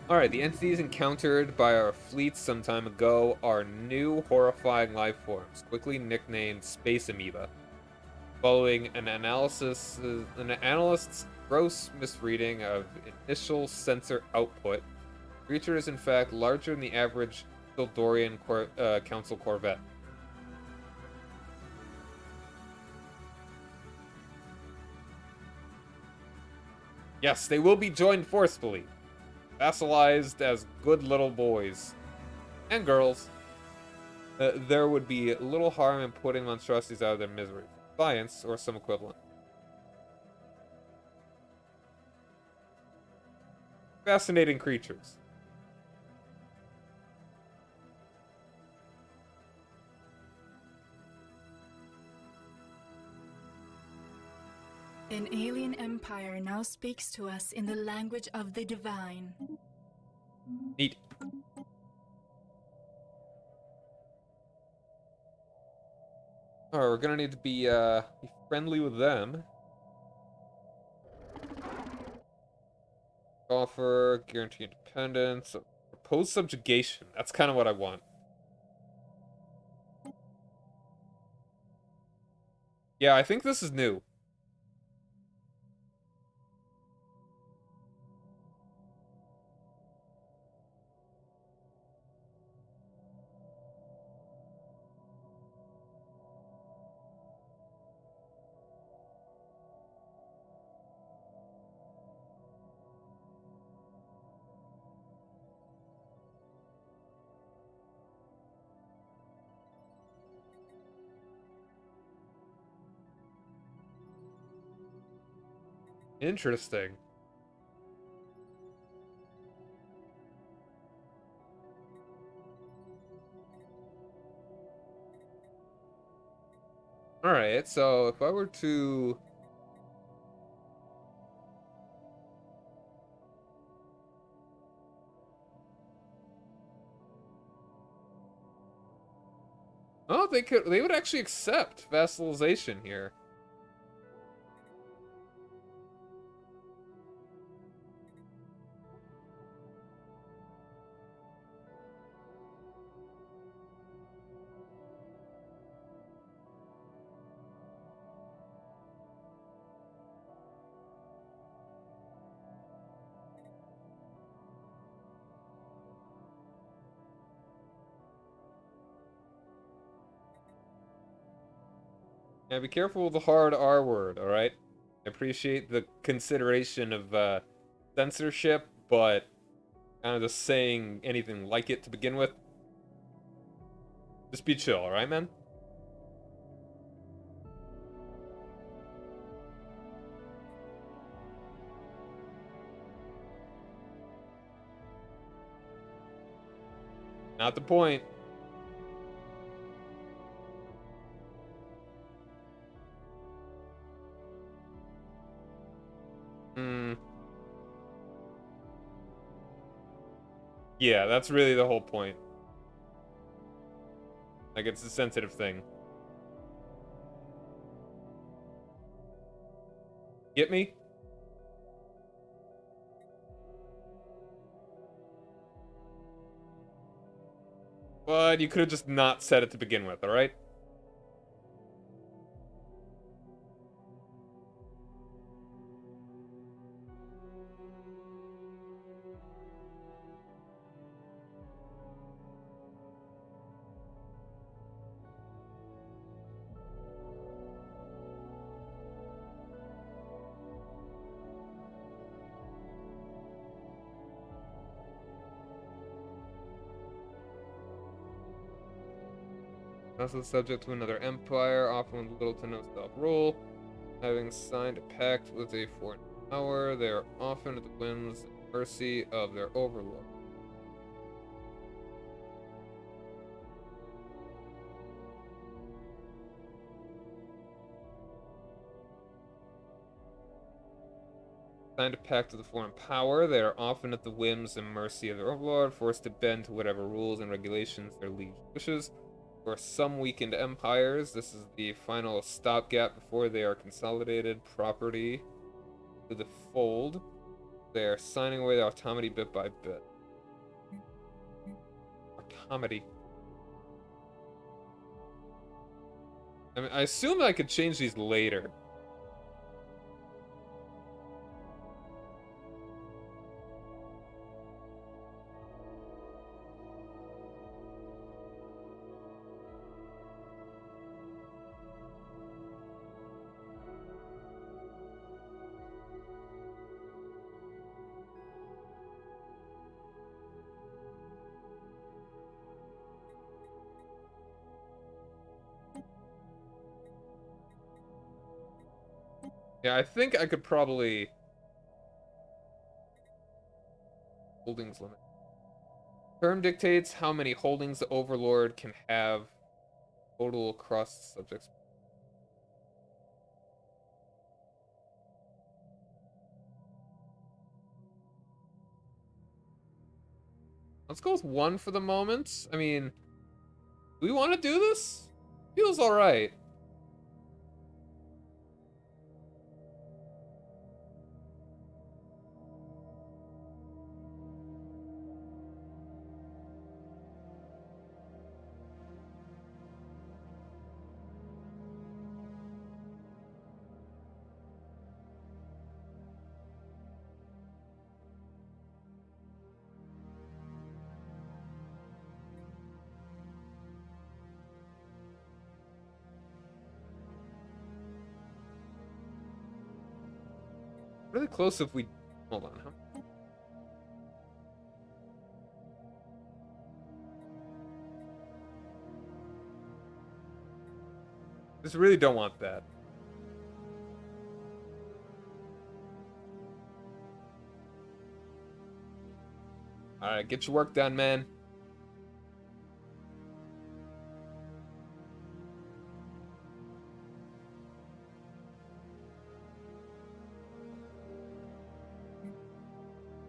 Alright, the entities encountered by our fleet some time ago are new, horrifying life forms, quickly nicknamed Space Amoeba. Following an analyst's gross misreading of initial sensor output, the creature is in fact larger than the average Sildorian Council corvette. Yes, they will be joined forcefully, vassalized as good little boys and girls. There would be little harm in putting monstrosities out of their misery. Science, or some equivalent. Fascinating creatures. An alien empire now speaks to us in the language of the divine. Neat. Alright, we're gonna need to be friendly with them. Offer, guarantee independence, propose subjugation. That's kind of what I want. Yeah, I think this is new. Interesting. Alright, so if I were to... Oh, they would actually accept vassalization here. Yeah, be careful with the hard R word, alright? I appreciate the consideration of censorship, but kind of just saying anything like it to begin with. Just be chill, alright, man? Not the point. Yeah, that's really the whole point. Like, it's a sensitive thing. Get me? But you could have just not said it to begin with, alright? Also subject to another empire, often with little to no self-rule. Having signed a pact with a foreign power, they are often at the whims and mercy of their overlord. Signed a pact with a foreign power, they are often at the whims and mercy of their overlord, forced to bend to whatever rules and regulations their liege wishes. For some weakened empires, this is the final stopgap before they are consolidated property to the fold. They are signing away their autonomy bit by bit. Autonomy. I mean, I assume I could change these later. Yeah, I think I could probably... Holdings limit. Term dictates how many holdings the overlord can have total across subjects. Let's go with 1 for the moment. I mean, do we want to do this? Feels alright. Really close if we... Hold on, huh? Just really don't want that. Alright, get your work done, man.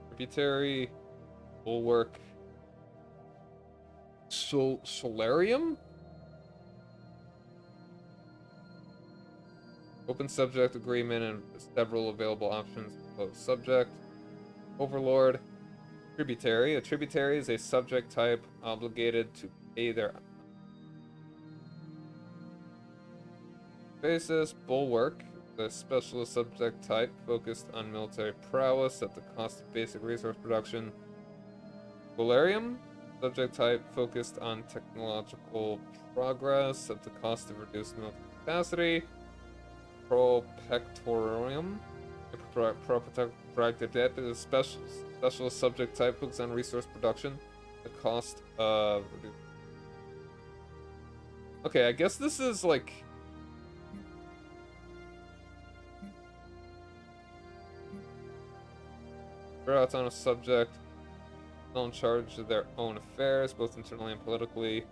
Tributary, bulwark, solarium? Open subject agreement and several available options for closed subject. Overlord, tributary. A tributary is a subject type obligated to pay their basis. Bulwark, the specialist subject type focused on military prowess at the cost of basic resource production. Solarium, subject type focused on technological progress at the cost of reduced military capacity. Propectorium, Protected is a specialist subject type focused on resource production. The cost of... Okay, I guess this is like... They're autonomous subject, still in charge of their own affairs, both internally and politically.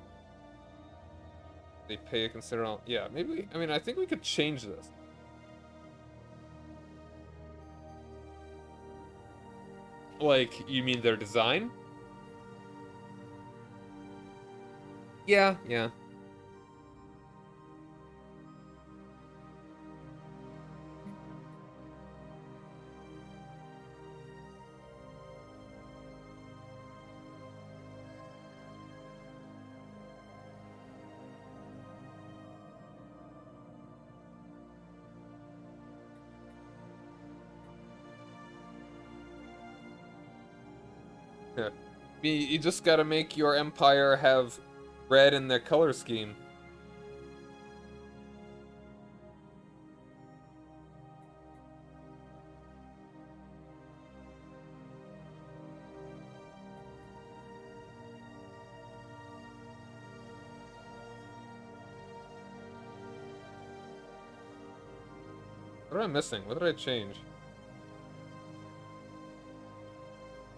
They pay a considerable... Yeah, maybe... I mean, I think we could change this. Like, you mean their design? Yeah, yeah. Yeah. You just gotta make your empire have red in their color scheme. What am I missing? What did I change?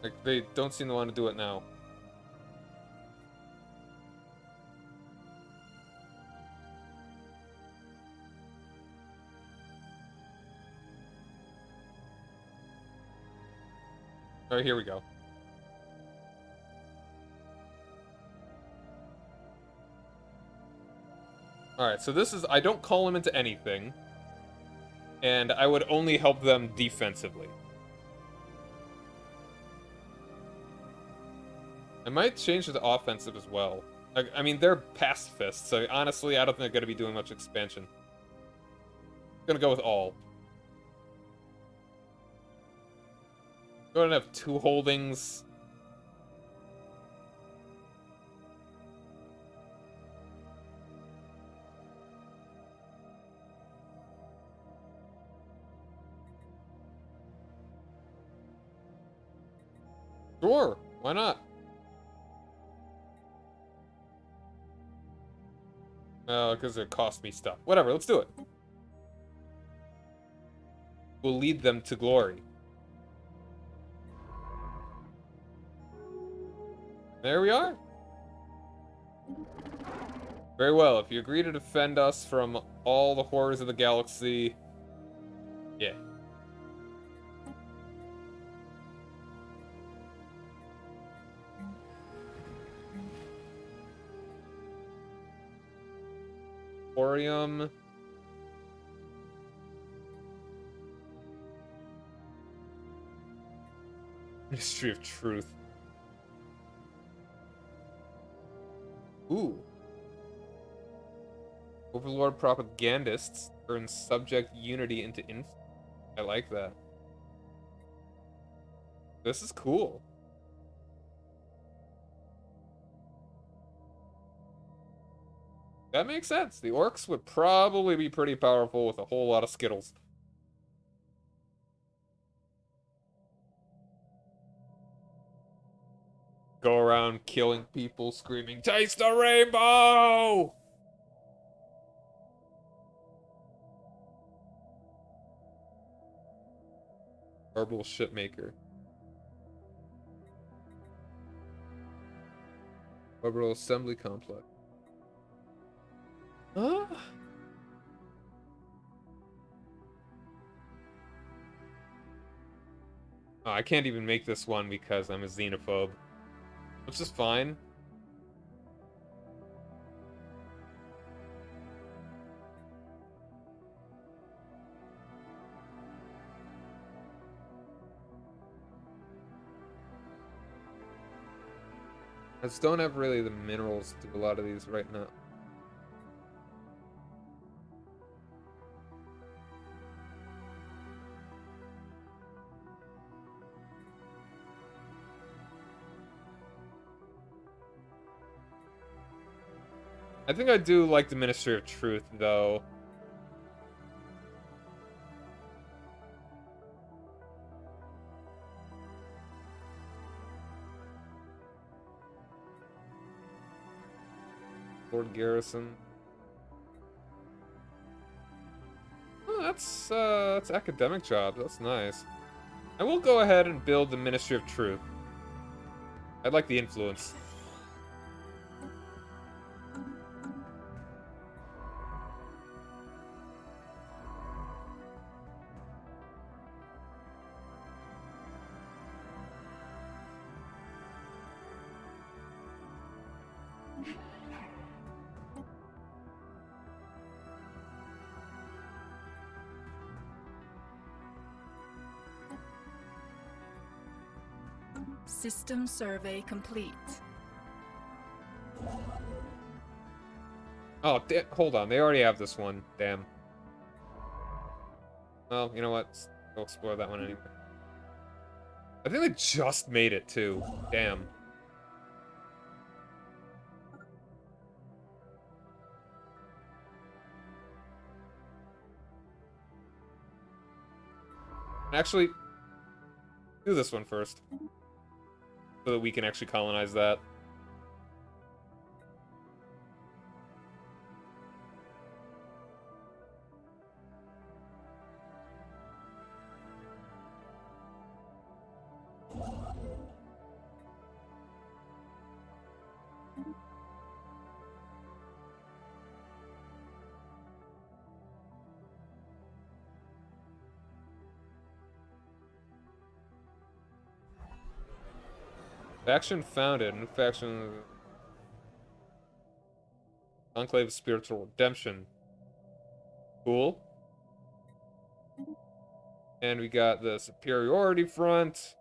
Like, they don't seem to want to do it now. Alright, here we go. Alright, so this is... I don't call them into anything. And I would only help them defensively. I might change it to offensive as well. I mean, they're pacifists, so honestly, I don't think they're going to be doing much expansion. I'm gonna go with all. Go ahead and have 2 holdings. Sure, why not? Because it cost me stuff. Whatever, let's do it. We'll lead them to glory. There we are. Very well, if you agree to defend us from all the horrors of the galaxy... Yeah. Emporium. Ministry of Truth. Ooh. Overlord propagandists turn subject unity into influence. I like that. This is cool. That makes sense. The orcs would probably be pretty powerful with a whole lot of Skittles. Go around killing people, screaming, "Taste the rainbow!" Orbital shipmaker. Orbital assembly complex. Huh? Oh, I can't even make this one because I'm a xenophobe. Which is fine. I just don't have really the minerals to do a lot of these right now. I think I do like the Ministry of Truth, though. Lord Garrison. Oh, that's academic jobs. That's nice. I will go ahead and build the Ministry of Truth. I'd like the influence. System survey complete. Oh, hold on. They already have this one. Damn. Well, you know what? We'll explore that one anyway. I think they just made it, too. Damn. Actually, do this one first. So that we can actually colonize that. Faction founded. New faction. Enclave of Spiritual Redemption. Cool. And we got the Superiority Front.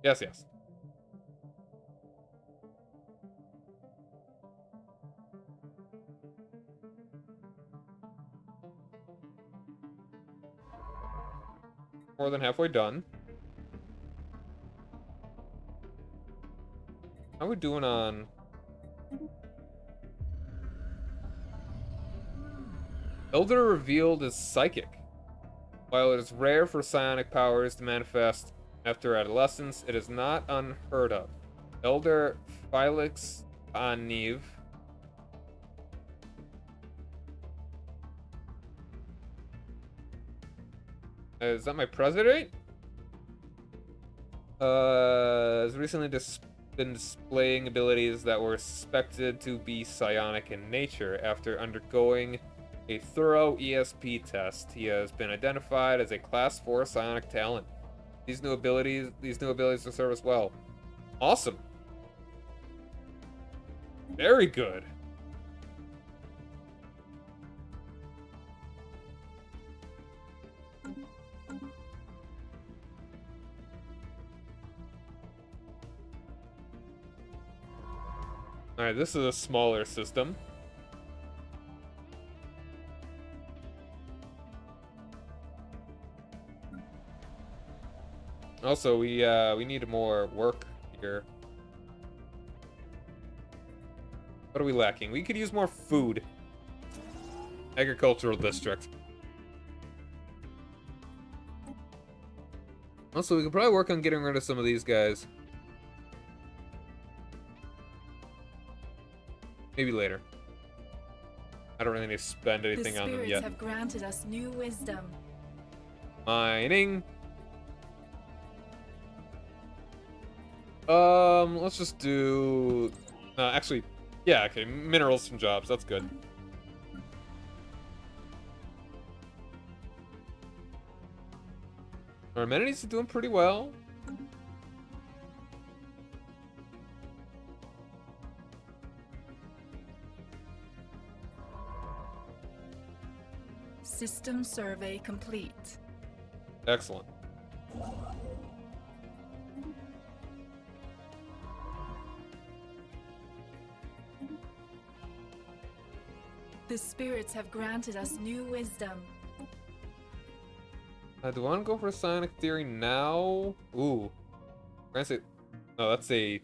Yes, yes. More than halfway done. How are we doing on... Elder revealed is psychic. While it is rare for psionic powers to manifest after adolescence, it is not unheard of. Elder Felix Aniv. Is that my president? Has recently been displaying abilities that were suspected to be psionic in nature. After undergoing a thorough ESP test, he has been identified as a Class 4 psionic talent. These new abilities will serve us well. Awesome. Very good. Alright, this is a smaller system. Also, we need more work here. What are we lacking? We could use more food. Agricultural district. Also, we could probably work on getting rid of some of these guys. Maybe later. I don't really need to spend anything on them yet. The spirits have granted us new wisdom. Mining. Let's just do... actually, yeah, okay, minerals from jobs, that's good. Our amenities are doing pretty well. System survey complete. Excellent. The spirits have granted us new wisdom. Do I want to go for psionic theory now? Ooh. Grants it. Oh, that's a...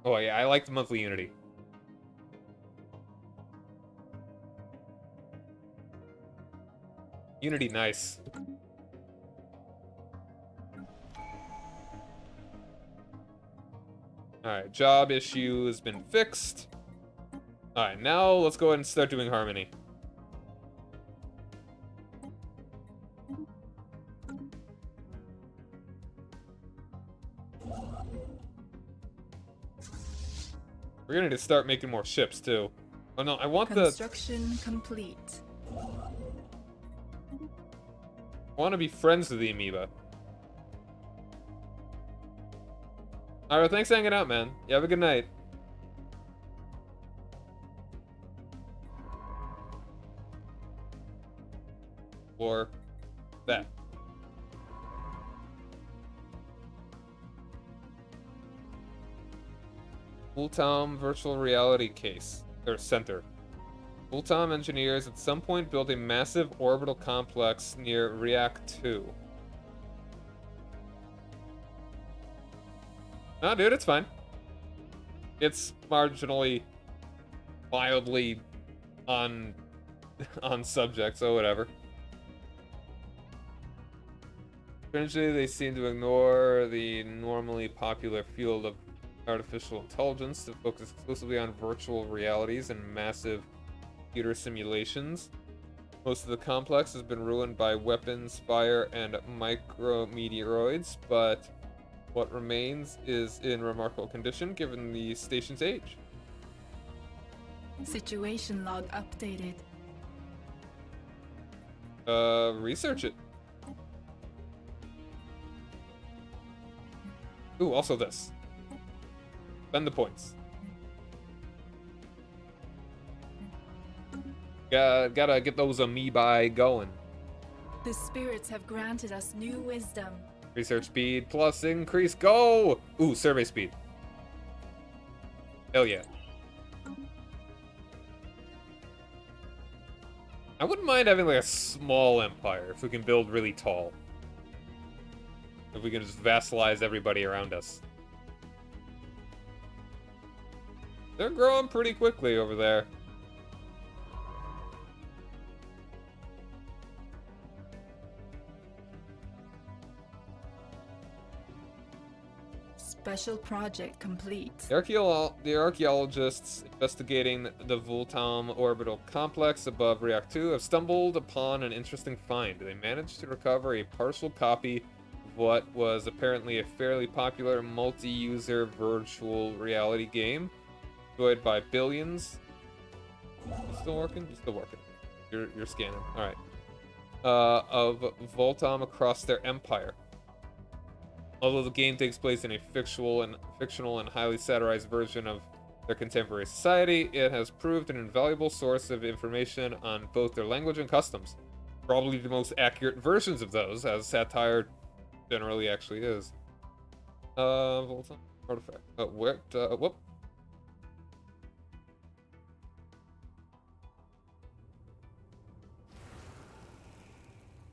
Oh, yeah, I like the monthly unity. Unity, nice. Alright, job issue has been fixed. Alright, now let's go ahead and start doing harmony. We're gonna need to start making more ships too. Oh no, I want Construction complete. I want to be friends with the amoeba. Alright, thanks for hanging out, man. You have a good night. Or that. Full-time virtual reality case, or center. Full-time engineers at some point built a massive orbital complex near React 2. No, dude, it's fine. It's marginally, mildly on subject, so whatever. Strangely, they seem to ignore the normally popular field of artificial intelligence to focus exclusively on virtual realities and massive computer simulations. Most of the complex has been ruined by weapons, fire, and micrometeoroids, but what remains is in remarkable condition given the station's age. Situation log updated. Research it. Ooh, also this. Spend the points. Gotta get those amoebae going. The spirits have granted us new wisdom. Research speed plus increase. Go! Ooh, survey speed. Hell yeah. I wouldn't mind having like a small empire if we can build really tall. If we can just vassalize everybody around us. They're growing pretty quickly over there. Special project complete. The archaeologists investigating the Voltam orbital complex above React 2 have stumbled upon an interesting find. They managed to recover a partial copy of what was apparently a fairly popular multi-user virtual reality game enjoyed by billions. You still working? You're still working. You're scanning. All right. Of Voltam across their empire. Although the game takes place in a fictional and highly satirized version of their contemporary society, it has proved an invaluable source of information on both their language and customs. Probably the most accurate versions of those, as satire generally actually is. Voltam artifact. Whoop.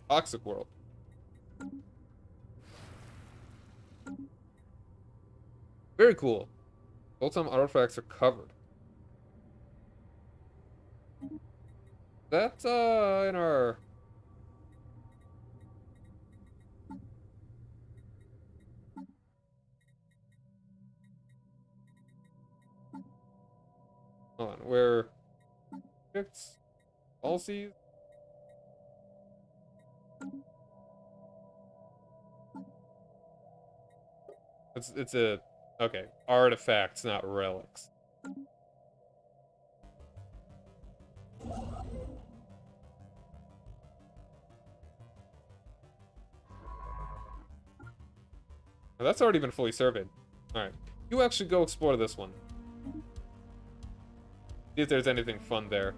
Toxic world. Very cool. Voltam artifacts are covered. That's in our hold on, where it's policies. It's a okay, artifacts, not relics. Now, that's already been fully surveyed. Alright. You actually go explore this one. See if there's anything fun there.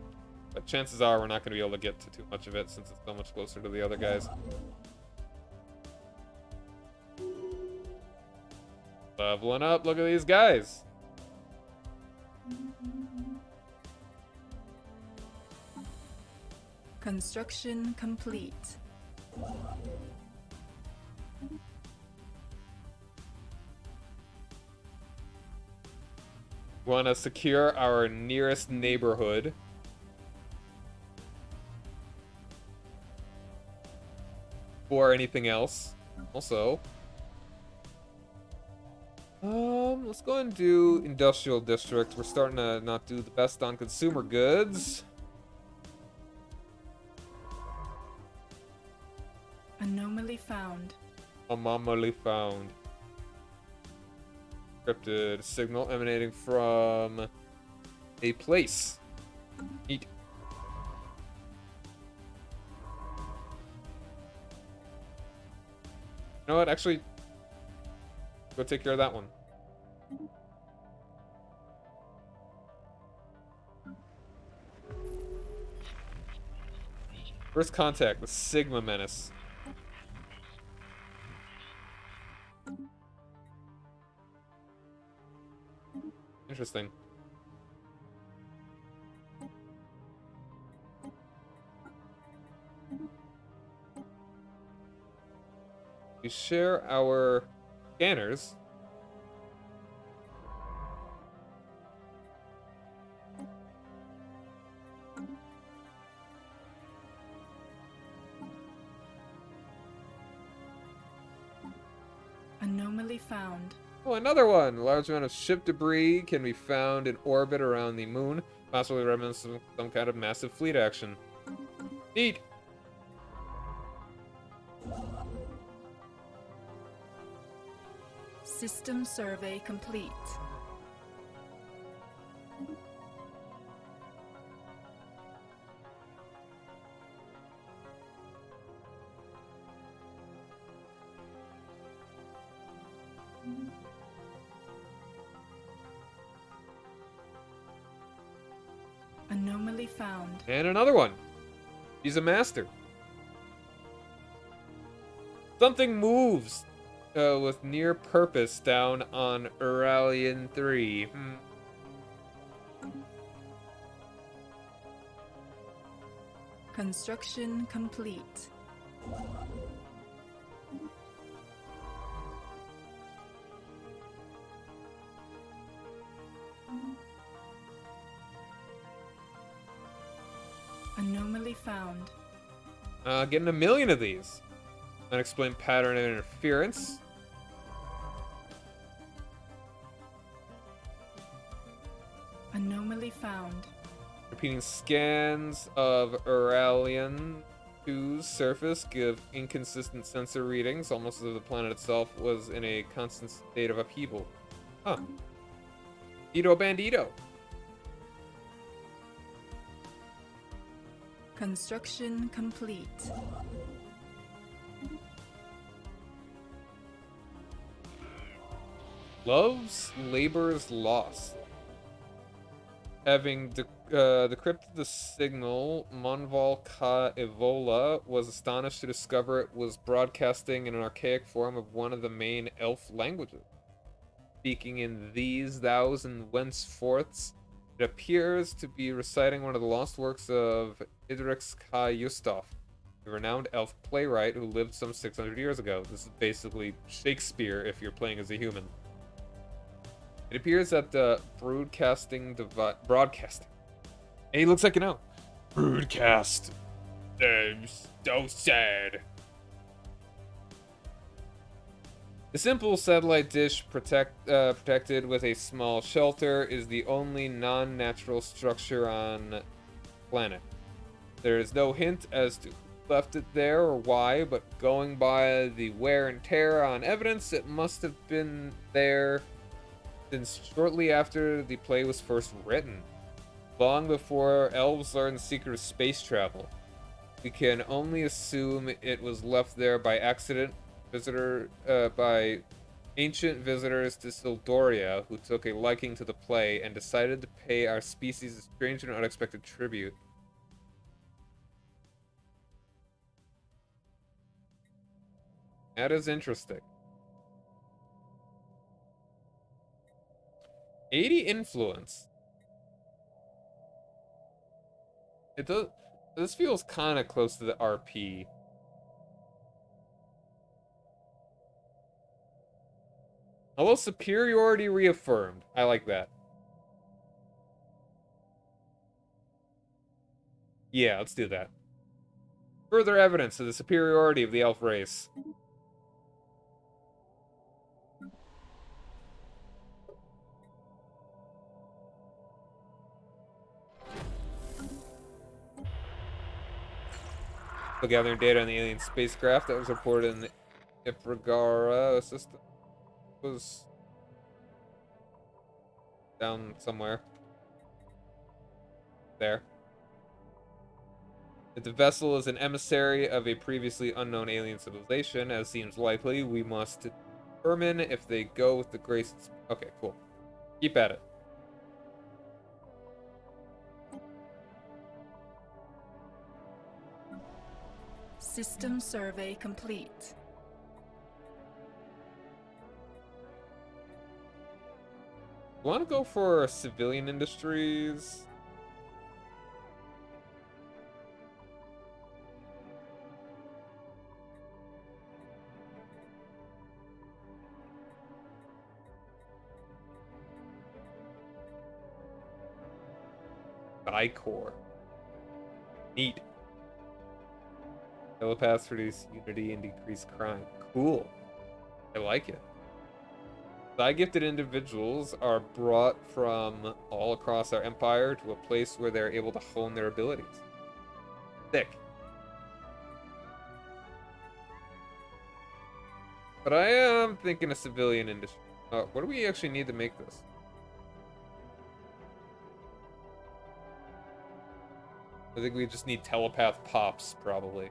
But chances are we're not going to be able to get to too much of it since it's so much closer to the other guys. Leveling up, look at these guys. Construction complete. Want to secure our nearest neighborhood. Or anything else. Also, let's go and do industrial district. We're starting to not do the best on consumer goods. Anomaly found. Anomaly found. Encrypted signal emanating from a place. Neat. You know what? Actually, go take care of that one. First contact, the Sigma Menace. Interesting. We share our scanners. Anomaly found. Oh, another one! A large amount of ship debris can be found in orbit around the moon, possibly reminiscent of some kind of massive fleet action. Neat! System survey complete. Anomaly found. And another one. He's a master. Something moves with near purpose down on Uralian 3. Construction complete. Anomaly found. Getting 1 million of these. Unexplained pattern of interference. Anomaly found. Repeating scans of Uralian 2's surface give inconsistent sensor readings, almost as if the planet itself was in a constant state of upheaval. Huh. Ito Bandito. Construction complete. Love's Labor's Lost. Having decrypted the signal, Monval Ka Evola was astonished to discover it was broadcasting in an archaic form of one of the main elf languages. Speaking in these, thous, and whenceforths, it appears to be reciting one of the lost works of Idrix Ka Yustaf, a renowned elf playwright who lived some 600 years ago. This is basically Shakespeare if you're playing as a human. It appears that the broadcasting. Hey, he looks like an elf. Broadcast. I'm so sad. The simple satellite dish protected with a small shelter is the only non-natural structure on the planet. There is no hint as to who left it there or why, but going by the wear and tear on evidence, it must have been there since shortly after the play was first written, long before elves learned the secret of space travel. We can only assume it was left there by accident, by ancient visitors to Sildoria who took a liking to the play and decided to pay our species a strange and unexpected tribute. That is interesting. 80 influence. It does. This feels kind of close to the RP. Although superiority reaffirmed. I like that. Yeah, let's do that. Further evidence of the superiority of the elf race. Still gathering data on the alien spacecraft that was reported in the Ipragara system. It was down somewhere. There. If the vessel is an emissary of a previously unknown alien civilization, as seems likely, we must determine if they go with the grace. Okay, cool. Keep at it. System survey complete. Want to go for civilian industries? Core. Neat. Telepaths reduce unity and decrease crime. Cool. I like it. Psi-gifted individuals are brought from all across our empire to a place where they're able to hone their abilities. Sick. But I am thinking a civilian industry. What do we actually need to make this? I think we just need telepath pops, probably.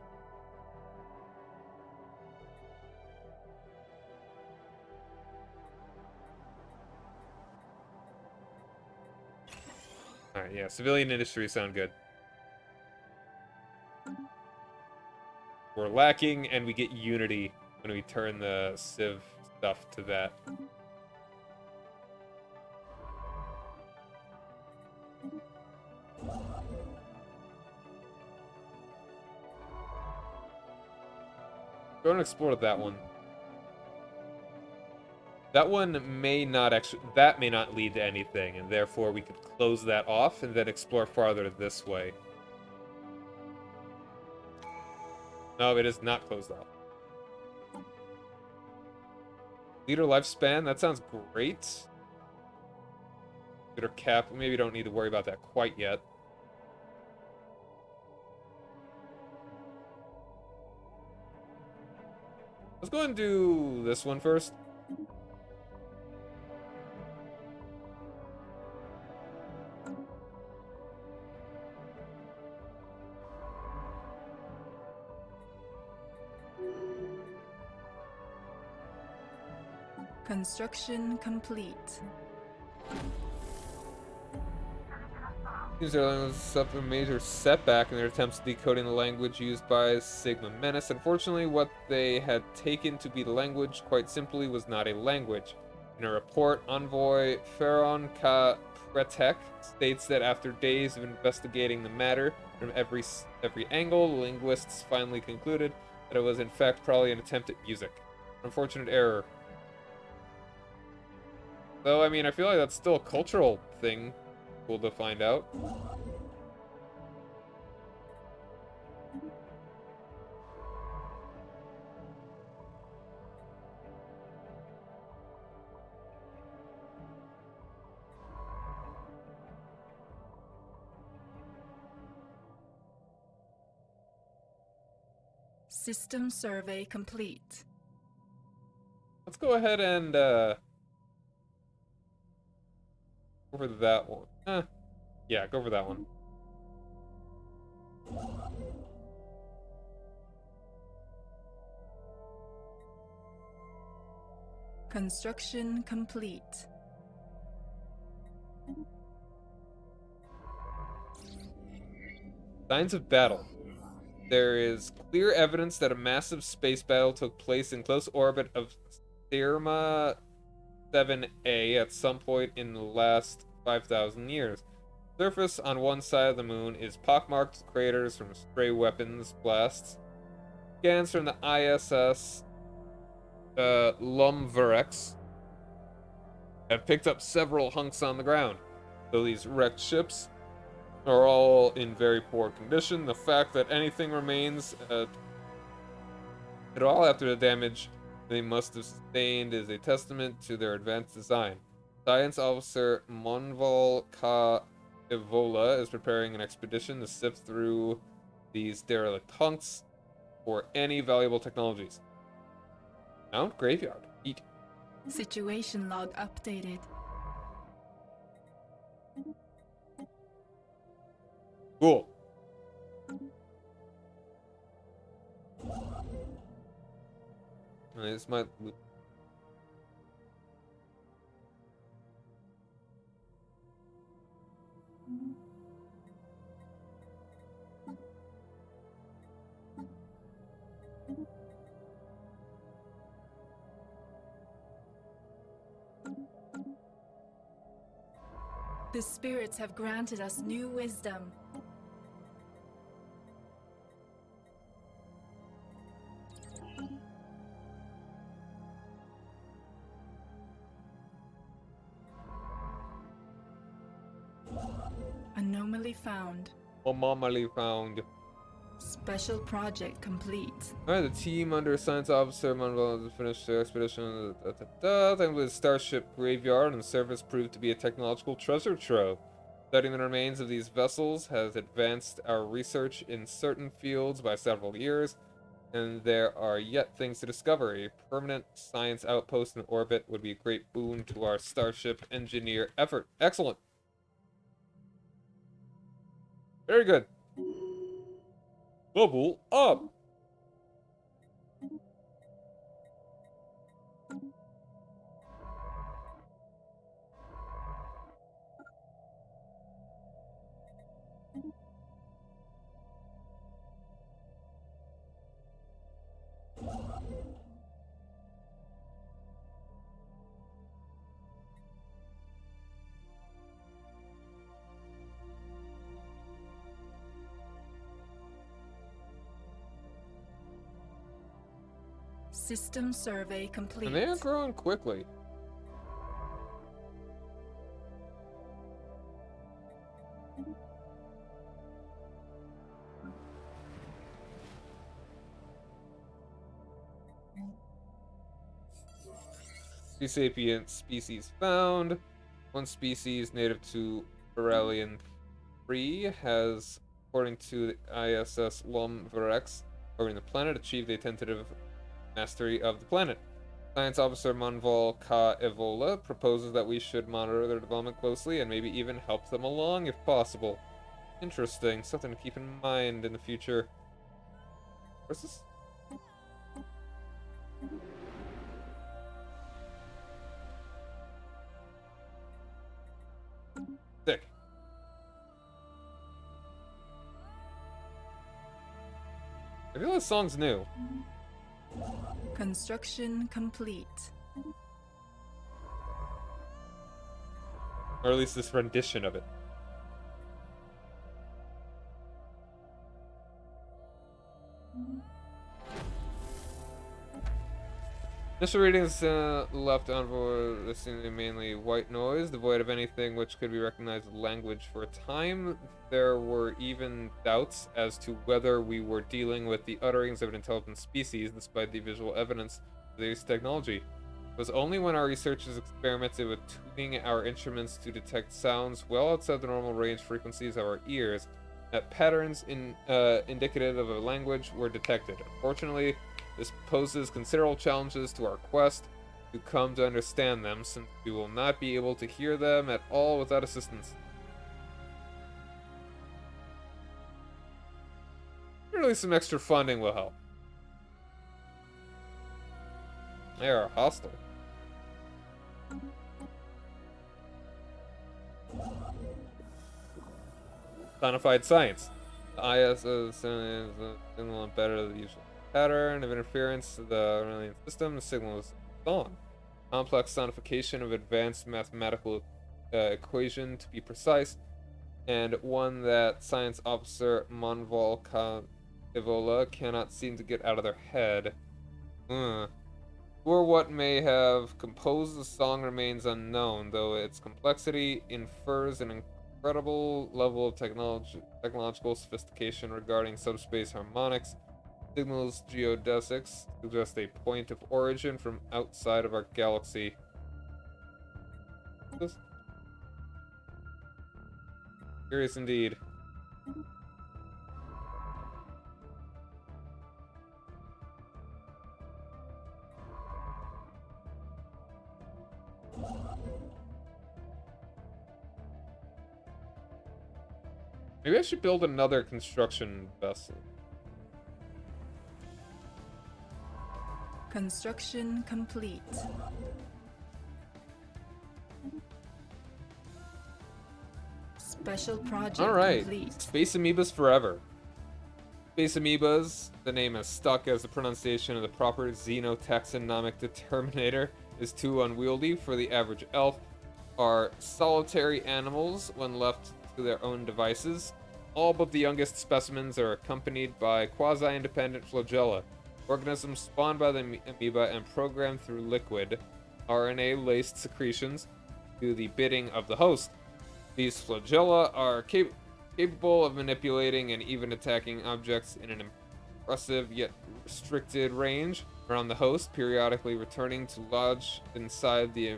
Alright, yeah, civilian industries sound good. We're lacking, and we get unity when we turn the civ stuff to that. Go and explore that one. That one may not actually, that may not lead to anything, and therefore we could close that off and then explore farther this way. No, it is not closed off. Leader lifespan, that sounds great. Leader cap, maybe don't need to worry about that quite yet. Let's go and do this one first. Construction complete. These airlines suffered a major setback in their attempts at decoding the language used by Sigma Menace. Unfortunately, what they had taken to be the language, quite simply, was not a language. In a report, Envoy Pharaon Ka Pretek states that after days of investigating the matter from every angle, the linguists finally concluded that it was in fact probably an attempt at music. Unfortunate error. Though, I mean, I feel like that's still a cultural thing. Cool to find out. System survey complete. Let's go ahead and go for that one. Yeah, go for that one. Construction complete. Signs of battle. There is clear evidence that a massive space battle took place in close orbit of Therma 7A at some point in the last 5,000 years. Surface on one side of the moon is pockmarked craters from stray weapons blasts. Scans from the ISS Lumverex have picked up several hunks on the ground. Though these wrecked ships are all in very poor condition, the fact that anything remains at all after the damage they must have sustained is a testament to their advanced design. Science Officer Monval Ka Evola is preparing an expedition to sift through these derelict hunks for any valuable technologies. Mount Graveyard. Eat. Situation log updated. Cool. This might. The spirits have granted us new wisdom. Anomaly found. Anomaly found. Special project complete. Alright, the team under Science Officer Monval has finished their expedition. Thankfully, the Starship Graveyard and the surface proved to be a technological treasure trove. Studying the remains of these vessels has advanced our research in certain fields by several years, and there are yet things to discover. A permanent science outpost in orbit would be a great boon to our Starship engineer effort. Excellent. Very good. Bubble up. System survey complete. And they are growing quickly. Sea sapient species found. One species native to Aurelian 3 has, according to the ISS Lum Virex, orbiting the planet, achieved a tentative mastery of the planet. Science Officer Manval Ka Evola proposes that we should monitor their development closely and maybe even help them along if possible. Interesting. Something to keep in mind in the future. What's this? Sick. I feel this song's new. Construction complete. Or at least this rendition of it. Initial readings left envoy listening mainly white noise, devoid of anything which could be recognized as language for a time. There were even doubts as to whether we were dealing with the utterings of an intelligent species, despite the visual evidence of this technology. It was only when our researchers experimented with tuning our instruments to detect sounds well outside the normal range frequencies of our ears that patterns indicative of a language were detected. Unfortunately, this poses considerable challenges to our quest to come to understand them, since we will not be able to hear them at all without assistance. Surely some extra funding will help. They are hostile. Sonified science. The IS is signal better than the usual pattern of interference to the Aurelian system. The signal is gone. Complex sonification of advanced mathematical equation, to be precise, and one that Science Officer Manval Evola cannot seem to get out of their head. Who or what may have composed the song remains unknown, though its complexity infers an incredible level of technological sophistication regarding subspace harmonics. Signals geodesics suggest a point of origin from outside of our galaxy. Curious indeed. Maybe I should build another construction vessel. Construction complete. Special project complete. Space amoebas forever. Space amoebas, the name is stuck as the pronunciation of the proper xenotaxonomic determinator is too unwieldy for the average elf, are solitary animals when left to their own devices. All but the youngest specimens are accompanied by quasi-independent flagella, organisms spawned by the amoeba and programmed through liquid, RNA-laced secretions to the bidding of the host. These flagella are capable of manipulating and even attacking objects in an impressive yet restricted range around the host, periodically returning to lodge inside the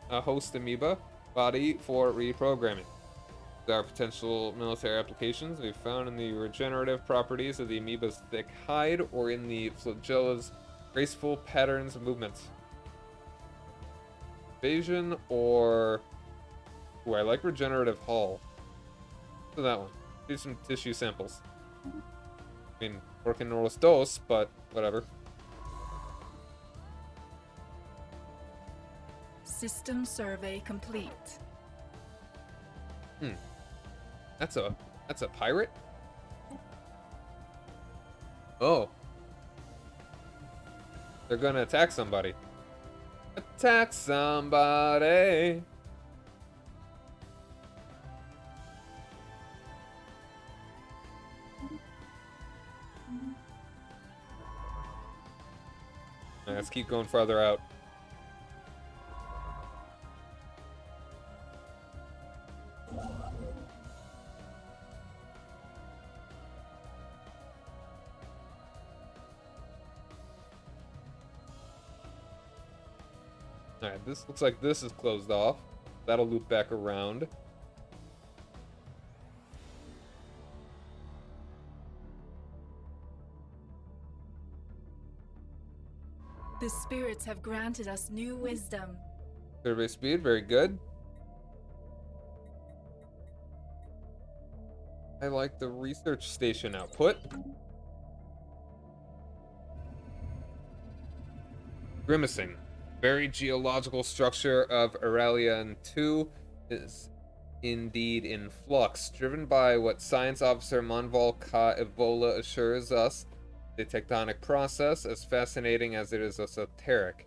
host amoeba body for reprogramming. There are potential military applications we've found in the regenerative properties of the amoeba's thick hide or in the flagella's graceful patterns of movements. Invasion or... Ooh, I like regenerative hull. So that one. Do some tissue samples. I mean, working los dos, but whatever. System survey complete. That's a pirate? Oh. They're gonna attack somebody. Attack somebody! let's keep going farther out. Alright, this looks like this is closed off. That'll loop back around. The spirits have granted us new wisdom. Survey speed, very good. I like the research station output. Grimacing. Very geological structure of Aurelian 2 is indeed in flux, driven by what Science Officer Monval Ka Evola assures us, the tectonic process, as fascinating as it is esoteric.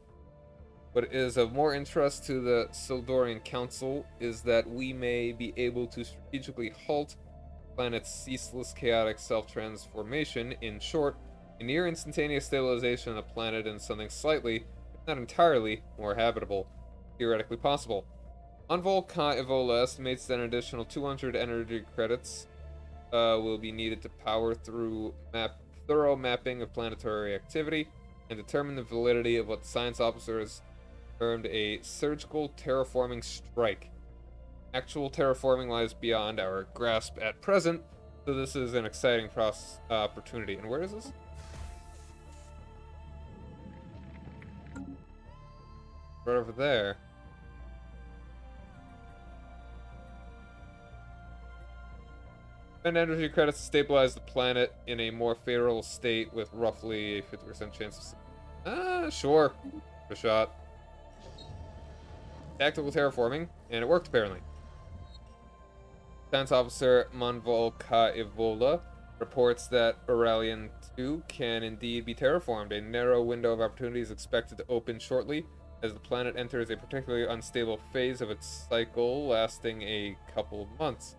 What is of more interest to the Sildorian Council is that we may be able to strategically halt the planet's ceaseless chaotic self-transformation, in short, a near instantaneous stabilization of the planet into something slightly, not entirely, more habitable, theoretically possible. Monval Ka Evola estimates that an additional 200 energy credits will be needed to power through thorough mapping of planetary activity and determine the validity of what science officers termed a surgical terraforming strike. Actual terraforming lies beyond our grasp at present, so this is an exciting opportunity. And where is this? Right over there. Spend energy credits to stabilize the planet in a more favorable state with roughly a 50% chance of... sure. A shot. Tactical terraforming, and it worked apparently. Science Officer Monval Ka Evola reports that Aurelian 2 can indeed be terraformed. A narrow window of opportunity is expected to open shortly, as the planet enters a particularly unstable phase of its cycle, lasting a couple of months.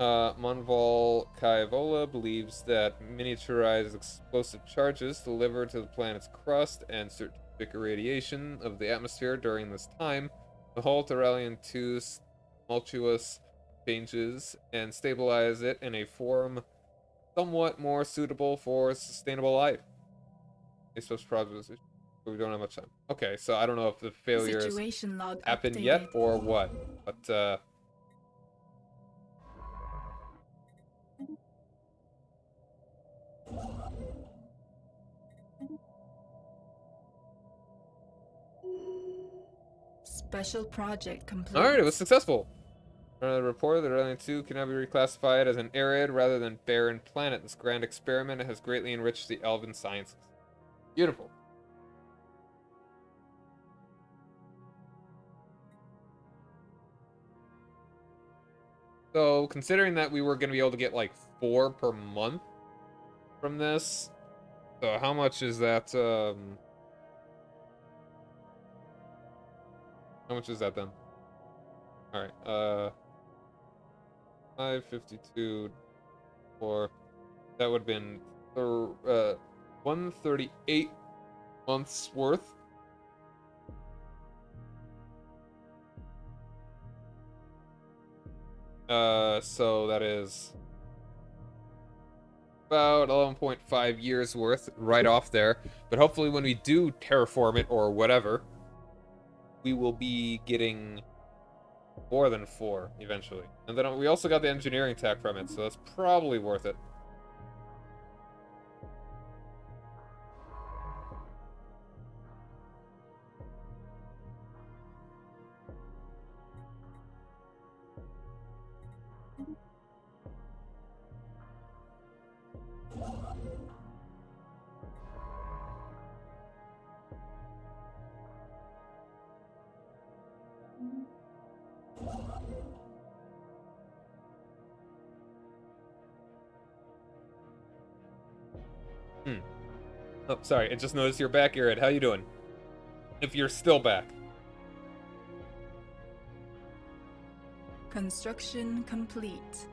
Monval Ka Evola believes that miniaturized explosive charges delivered to the planet's crust and strategic irradiation of the atmosphere during this time will halt Aurelian 2's tumultuous changes and stabilize it in a form somewhat more suitable for sustainable life. We don't have much time. Okay, so I don't know if the failures Situation log happened updated. yet or what, but Special project complete. alright, it was successful. The report that Aurelian 2 can now be reclassified as an arid rather than barren planet. This grand experiment has greatly enriched the Elven sciences. Beautiful. So, considering that we were going to be able to get like 4 per month from this, so how much is that, how much is that then? Alright, 552, or that would have been 138 months worth. So that is about 11.5 years worth right off there. But hopefully when we do terraform it or whatever, we will be getting more than 4 eventually. And then we also got the engineering tech from it, so that's probably worth it. Oh, sorry, I just noticed you're back, Irid. How you doing? If you're still back. Construction complete.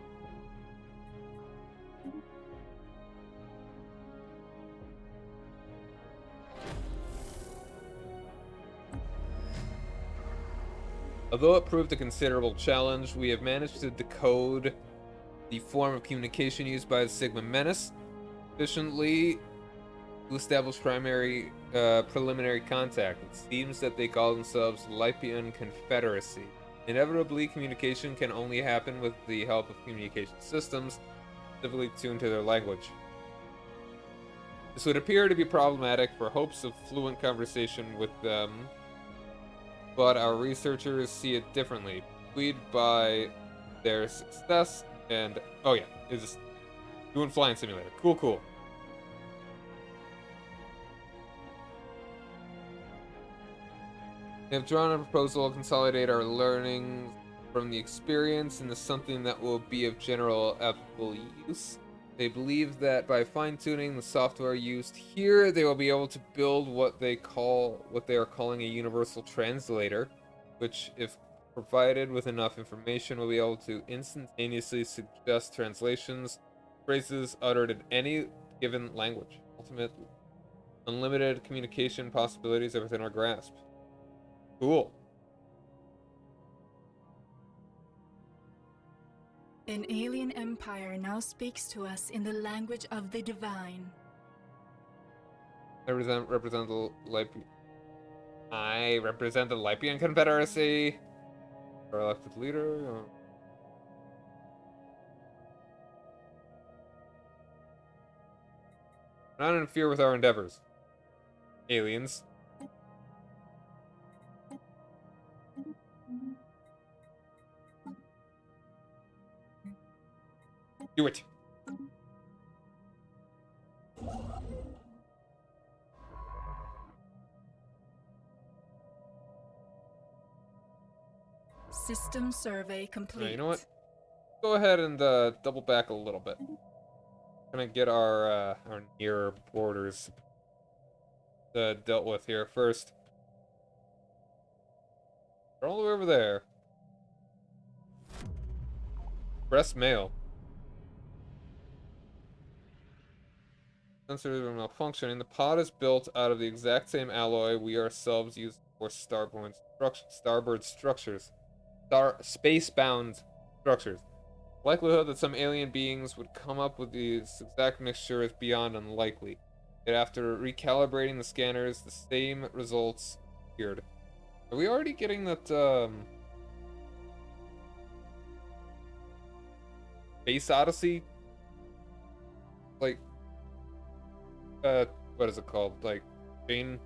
Although it proved a considerable challenge, we have managed to decode the form of communication used by the Sigma Menace efficiently to establish preliminary contact. It seems that they call themselves Lypian Confederacy. Inevitably, communication can only happen with the help of communication systems specifically tuned to their language. This would appear to be problematic for hopes of fluent conversation with them, but our researchers see it differently, buoyed by their success and... oh yeah, it's just doing Flying Simulator. Cool. We have drawn a proposal to consolidate our learnings from the experience into something that will be of general applicable use. They believe that by fine-tuning the software used here, they will be able to build what they are calling a universal translator, which, if provided with enough information, will be able to instantaneously suggest translations, phrases uttered in any given language. Ultimately, unlimited communication possibilities are within our grasp. Cool. An alien empire now speaks to us in the language of the divine. I represent the Lypian Confederacy. Our elected leader. Not interfere with our endeavors. Aliens. Do it. System survey complete. You know what? Go ahead and double back a little bit. Gonna get our near borders dealt with here first. They're all the way over there. Press mail. Sensors are malfunctioning. The pod is built out of the exact same alloy we ourselves use for starboard structures. Space-bound structures. The likelihood that some alien beings would come up with this exact mixture is beyond unlikely. Yet after recalibrating the scanners, the same results appeared. Are we already getting that, Space Odyssey? Like, what is it called? Like, Jane?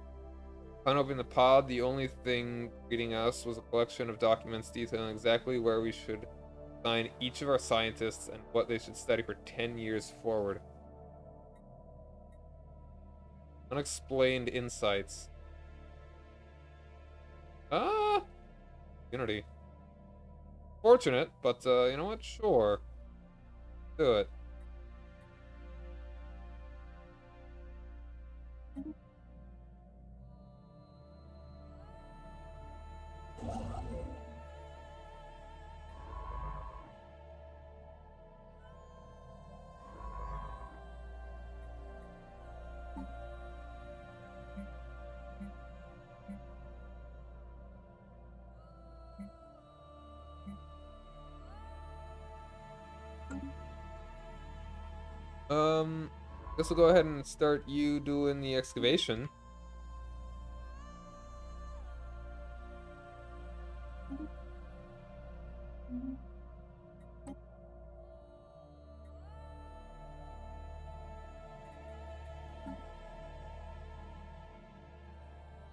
Upon opening the pod, the only thing greeting us was a collection of documents detailing exactly where we should assign each of our scientists and what they should study for 10 years forward. Unexplained insights. Unity. Fortunate, but, you know what? Sure. Do it. Guess we'll go ahead and start you doing the excavation.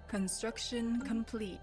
Construction complete.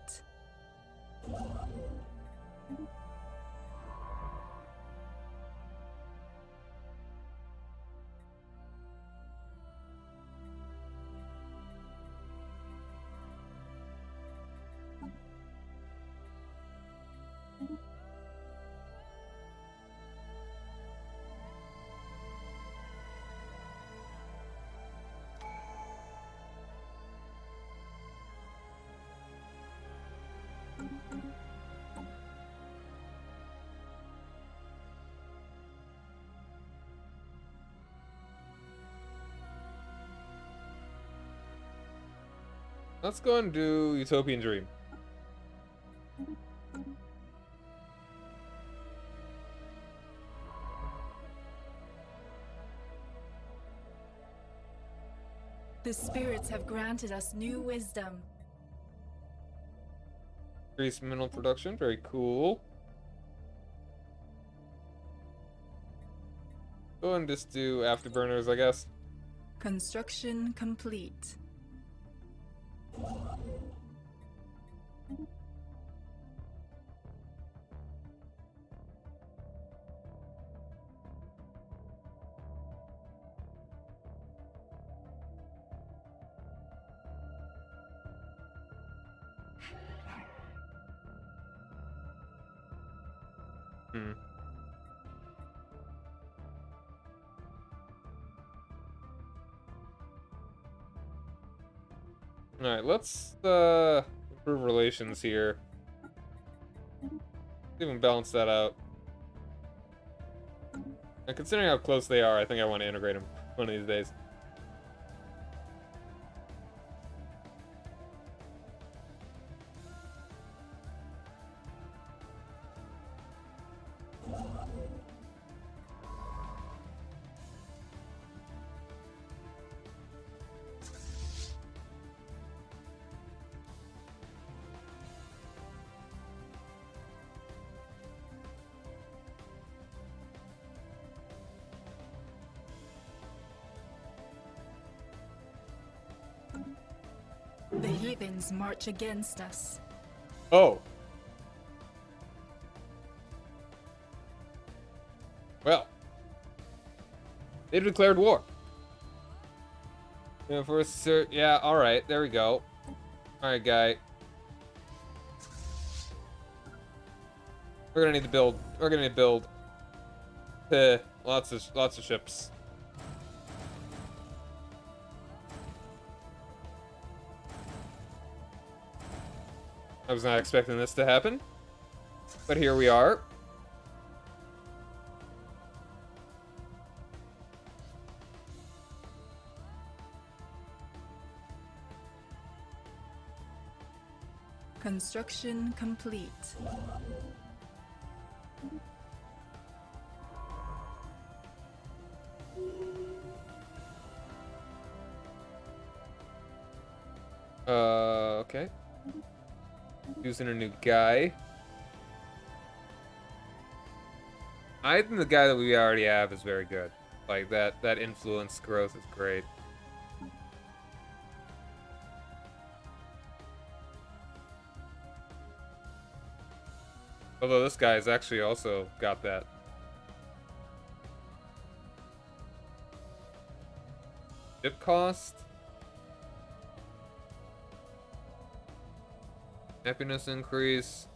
Let's go and do Utopian Dream. The spirits have granted us new wisdom. Increase mineral production, very cool. Go and just do afterburners, I guess. Construction complete. Alright, let's improve relations here. Even balance that out. And considering how close they are, I think I want to integrate them one of these days. The heathens march against us. Oh. Well. They've declared war. Yeah, for a yeah, alright, there we go. Alright, guy. We're gonna need to build. We're gonna need to build. Lots of ships. I was not expecting this to happen, but here we are. Construction complete. Okay. Using a new guy. I think the guy that we already have is very good. Like that influence growth is great. Although this guy's actually also got that. Dip cost. Happiness increase.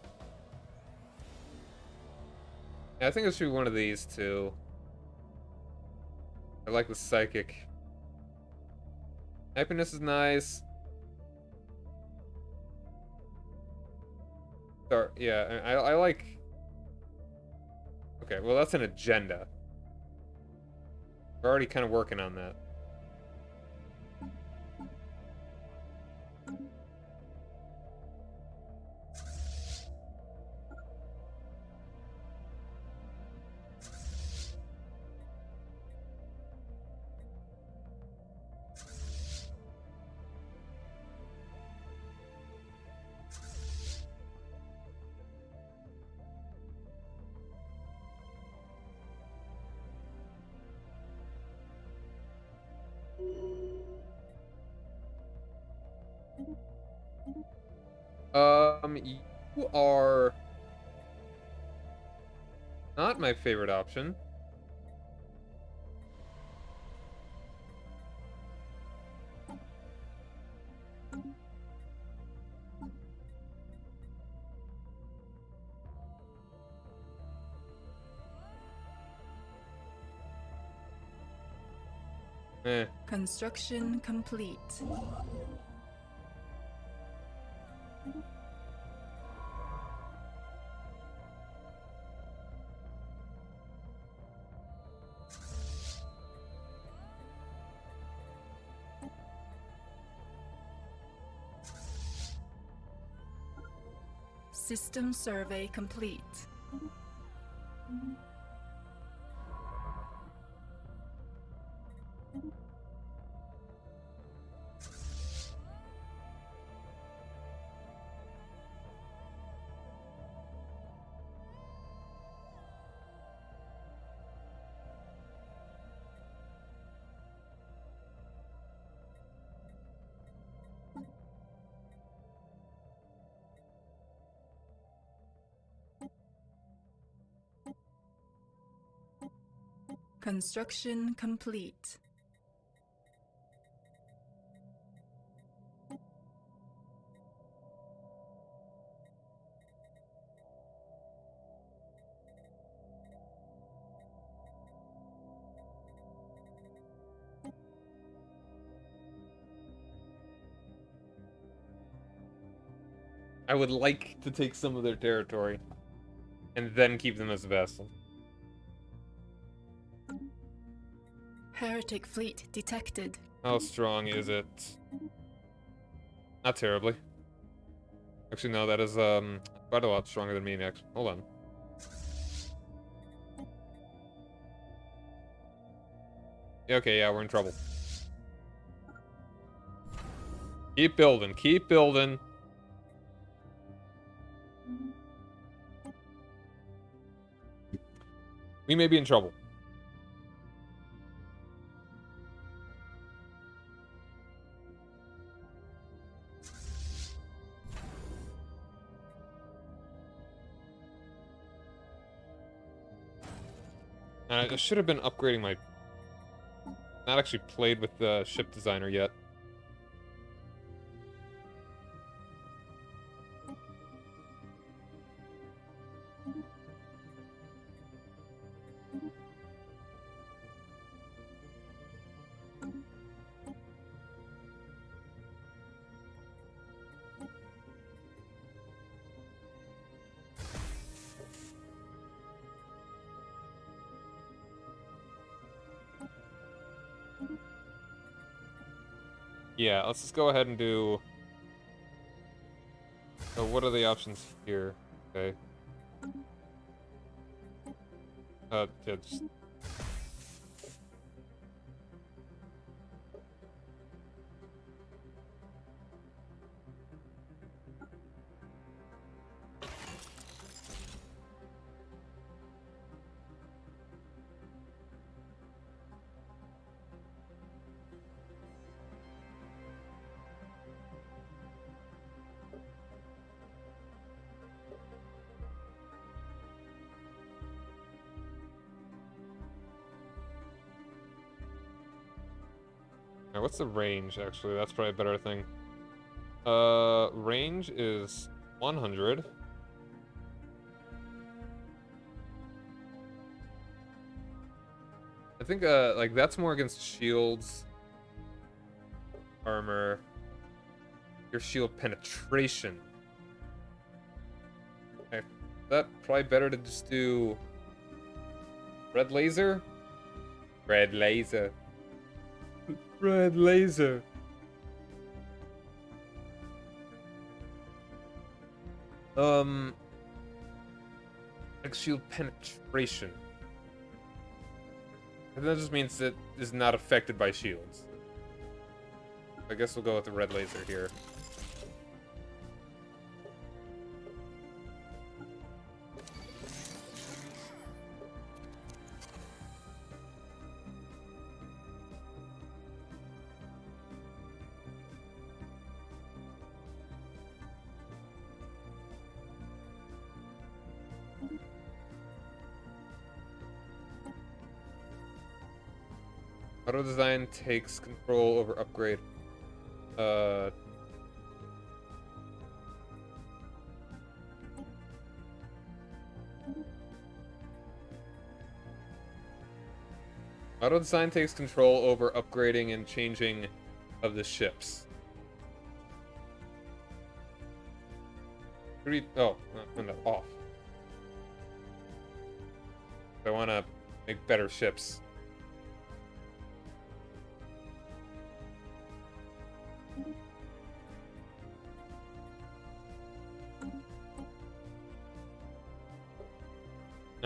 Yeah, I think it should be one of these two. I like the psychic. Happiness is nice. Yeah, I like... Okay, well that's an agenda. We're already kind of working on that. You are not my favorite option. Construction complete. System survey complete. Construction complete. I would like to take some of their territory and then keep them as a vassal. Heretic fleet detected. How strong is it? Not terribly. Actually, no, that is quite a lot stronger than me next. Hold on. Yeah, okay, yeah, we're in trouble. Keep building, keep building. We may be in trouble. I should have been upgrading my... Not actually played with the ship designer yet. Yeah, let's just go ahead and do... So what are the options here? Okay. Yeah, just... Alright, what's the range, actually? That's probably a better thing. Range is 100. I think, like, that's more against shields. Armor. Your shield penetration. Okay. That probably better to just do... Red laser? Red laser. Red laser. Like shield penetration. And that just means it is not affected by shields. I guess we'll go with the red laser here. Auto design takes control over upgrade. Auto design takes control over upgrading and changing of the ships. Oh, no, off. I want to make better ships.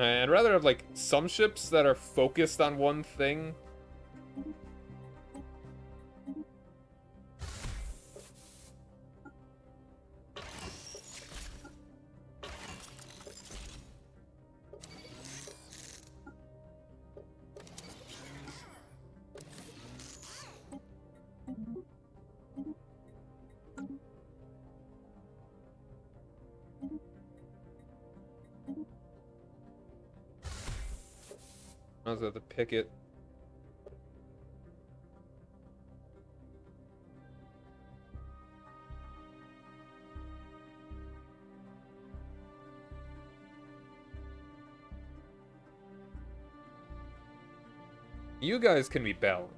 I'd rather have like some ships that are focused on one thing. I was at the picket. You guys can be balanced.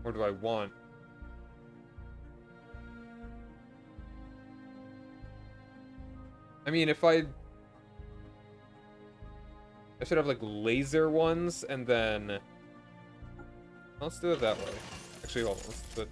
Or do I want? I mean, if I should have like laser ones and then let's do it that way. Actually, hold on, let's do it.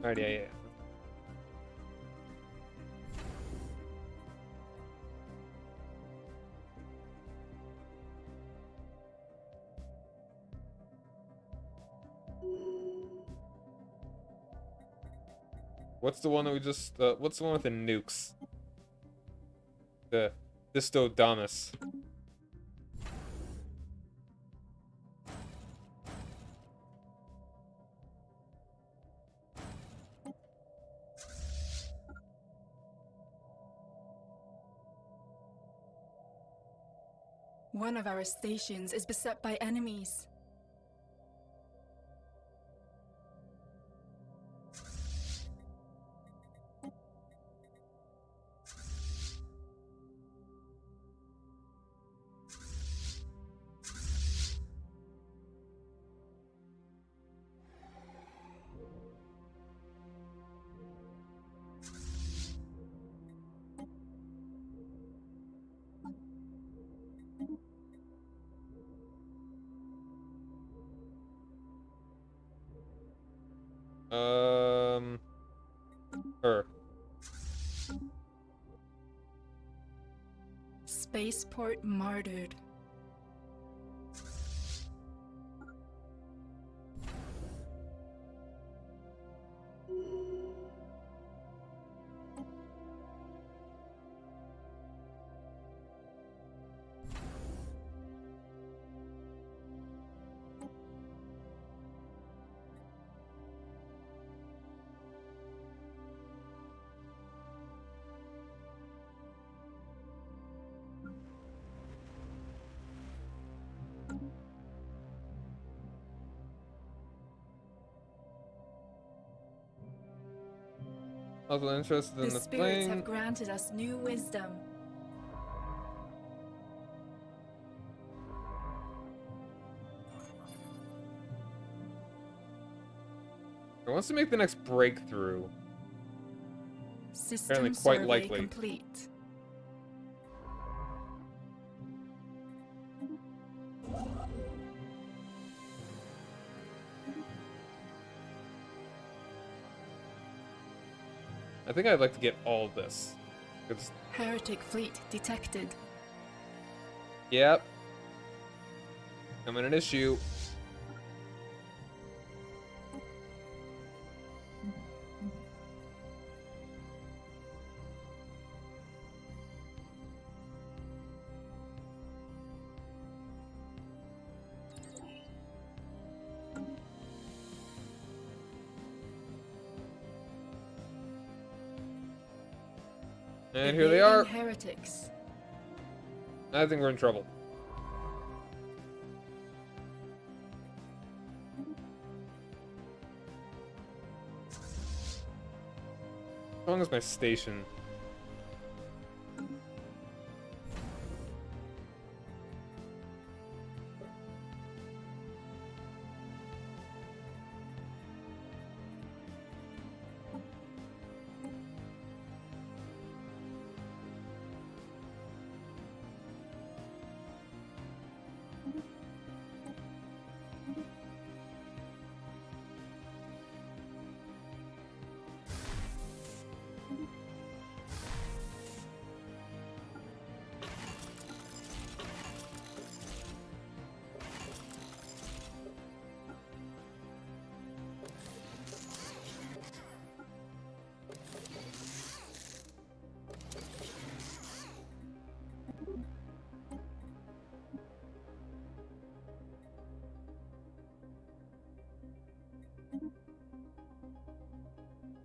Alright, yeah. What's the one that we just, what's the one with the nukes? The Distodamus. One of our stations is beset by enemies. Her. Spaceport martyred. Also interested in The the spirits have plane. granted us new wisdom. It wants to make the next breakthrough. System Apparently quite survey likely. complete. I think I'd like to get all of this. It's, Heretic fleet detected. yep. I'm in an issue. And here they Evading are. heretics. I think we're in trouble. How long is my station?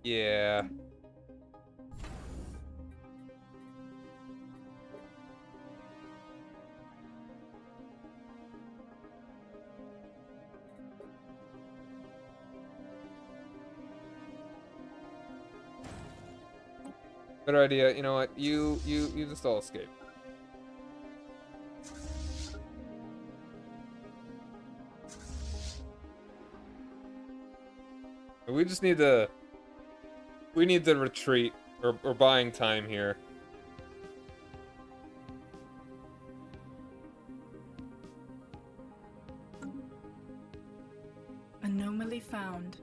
Yeah. Better idea. You know what? You just all escape. We just need to. We need to retreat. Or buying time here. Anomaly found.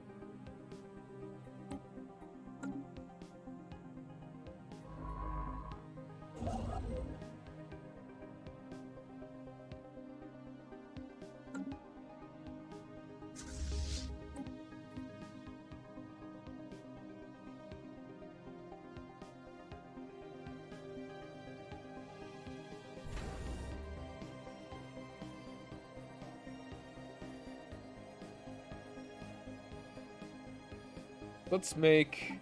Let's make.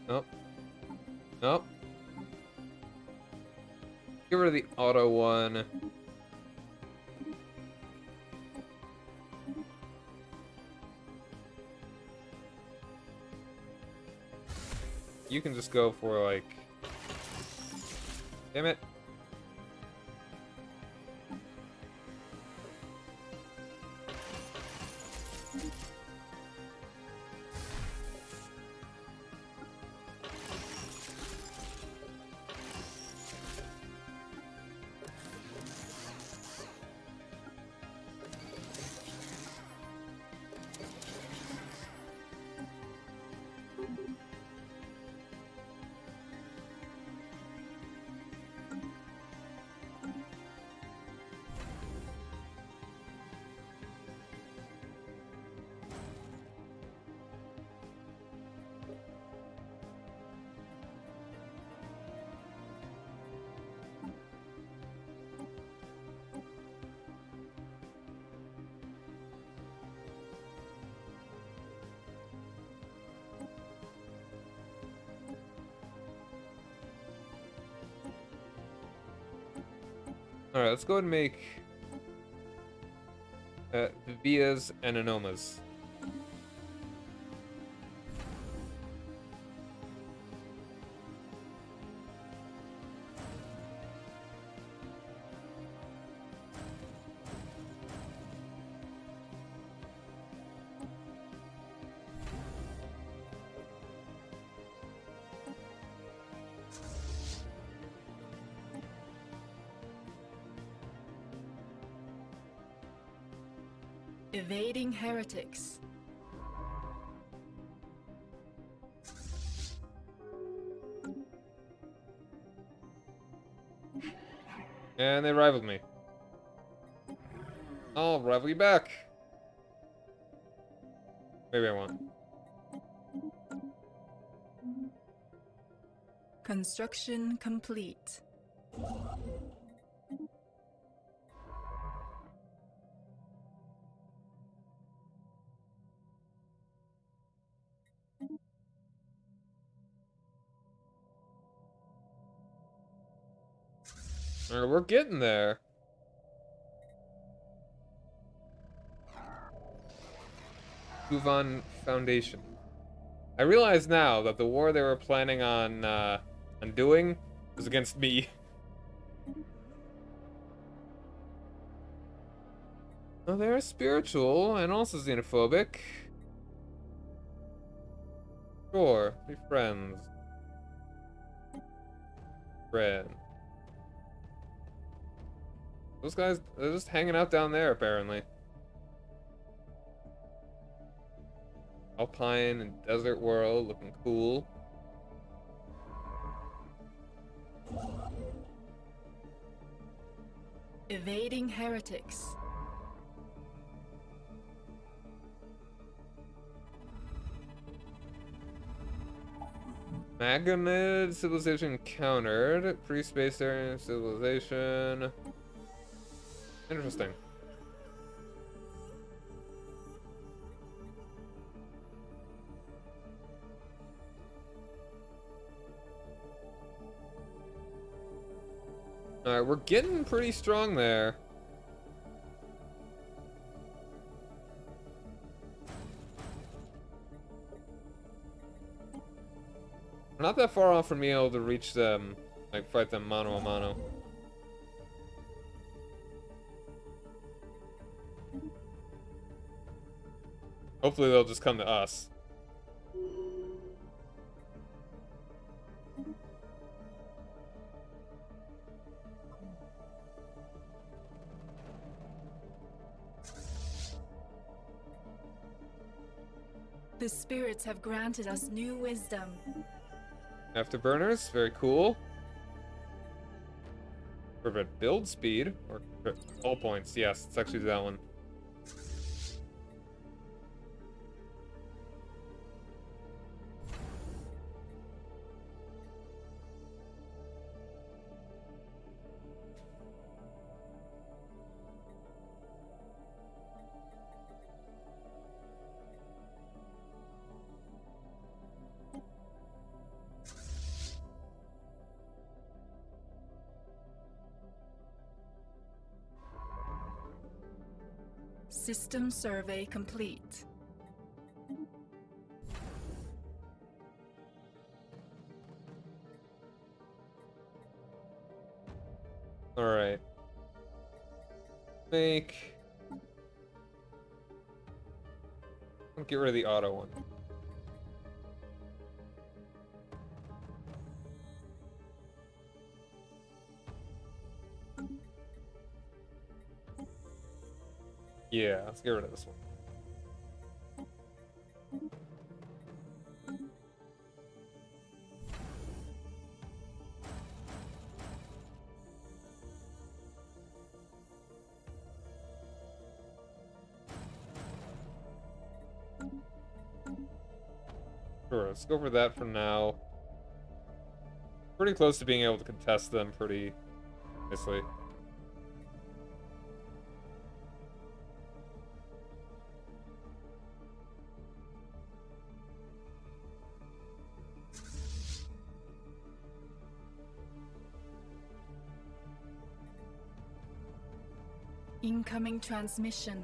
Nope. Nope. Get rid of the auto one. You can just go for like. Damn it. Alright, let's go ahead and make Vivias and Anomas. Evading heretics. And they rivaled me. I'll rival you back. Maybe I won't. Construction complete. Alright, we're getting there. Uvan Foundation. I realize now that the war they were planning on doing was against me. Oh, they're spiritual and also xenophobic. Sure, be friends. Friend. Those guys, they're just hanging out down there, apparently. Alpine and desert world, looking cool. Evading heretics. Magomed civilization countered. Pre-space area civilization. Interesting. Alright, we're getting pretty strong there. We're not that far off from being able to reach them, like fight them mano a mano. Hopefully they'll just come to us. The spirits have granted us new wisdom. Afterburners, very cool. Prevent build speed, or all points, yes, it's actually that one. System survey complete. Alright. Get rid of the auto one. Yeah, let's get rid of this one. Sure, let's go for that for now. Pretty close to being able to contest them pretty nicely. Incoming transmission.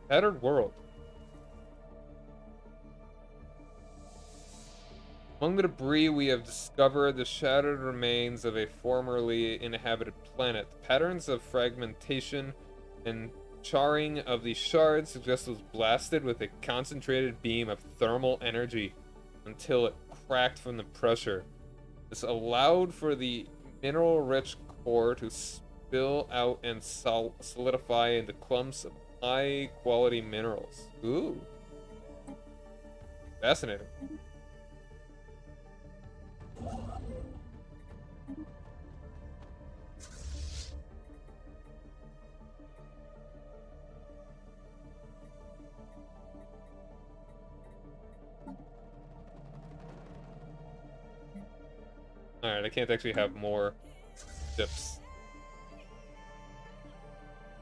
Tattered world. Among the debris, we have discovered the shattered remains of a formerly inhabited planet. Patterns of fragmentation and charring of the shards suggest it was blasted with a concentrated beam of thermal energy until it cracked from the pressure. This allowed for the mineral-rich core to spill out and solidify into clumps of high-quality minerals. Ooh. Fascinating. Alright, I can't actually have more ships.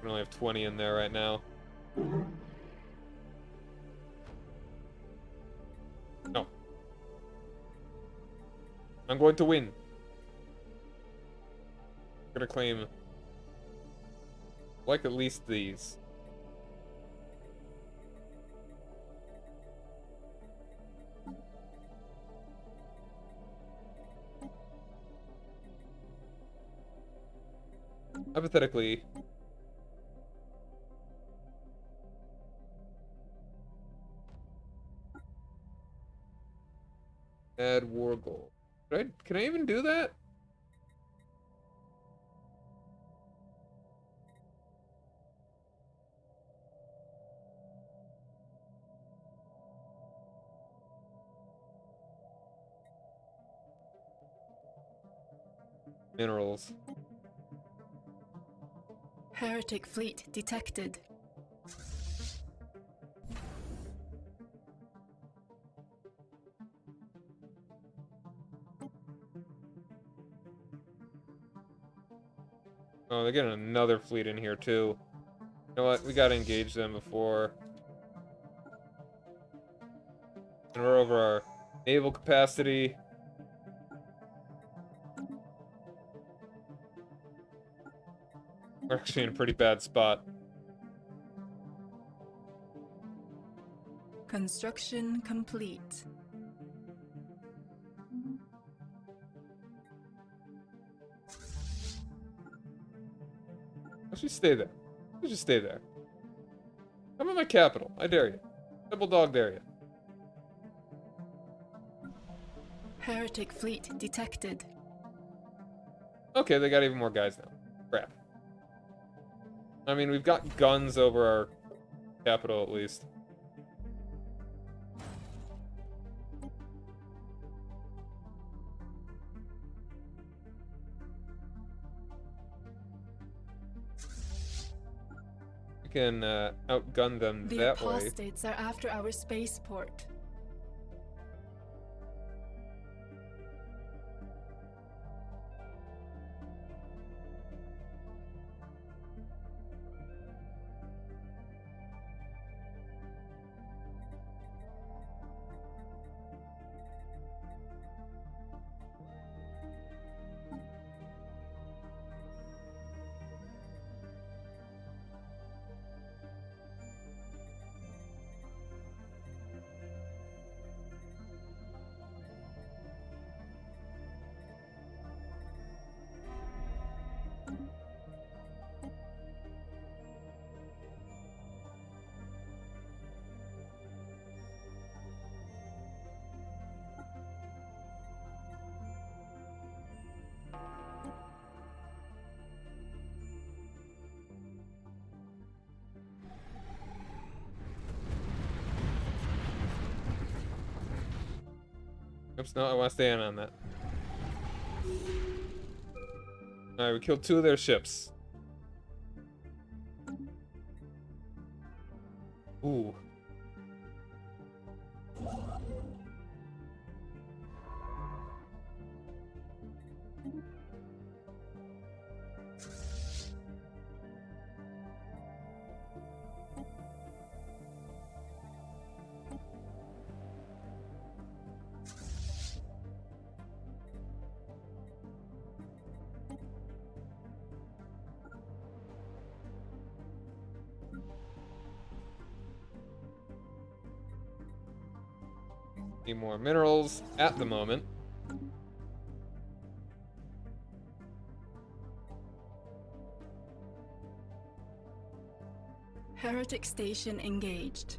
I only have 20 in there right now. No. I'm going to win. I'm gonna claim like at least these. Hypothetically, add war goal. Can I even do that? Minerals. Heretic fleet detected. Oh, they're getting another fleet in here too. You know what? We gotta engage them before. And we're over our naval capacity. We're actually in a pretty bad spot. Construction complete. Let's just stay there. Let's just stay there. Come at my capital. I dare you. Double dog dare you. Heretic fleet detected. Okay, they got even more guys now. Crap. I mean, we've got guns over our capital at least. We can outgun them The that way. apostates are after our spaceport. Oops, no, I want to stay in on that. Alright, we killed 2 of their ships. Ooh. Need more minerals at the moment. Heretic station engaged.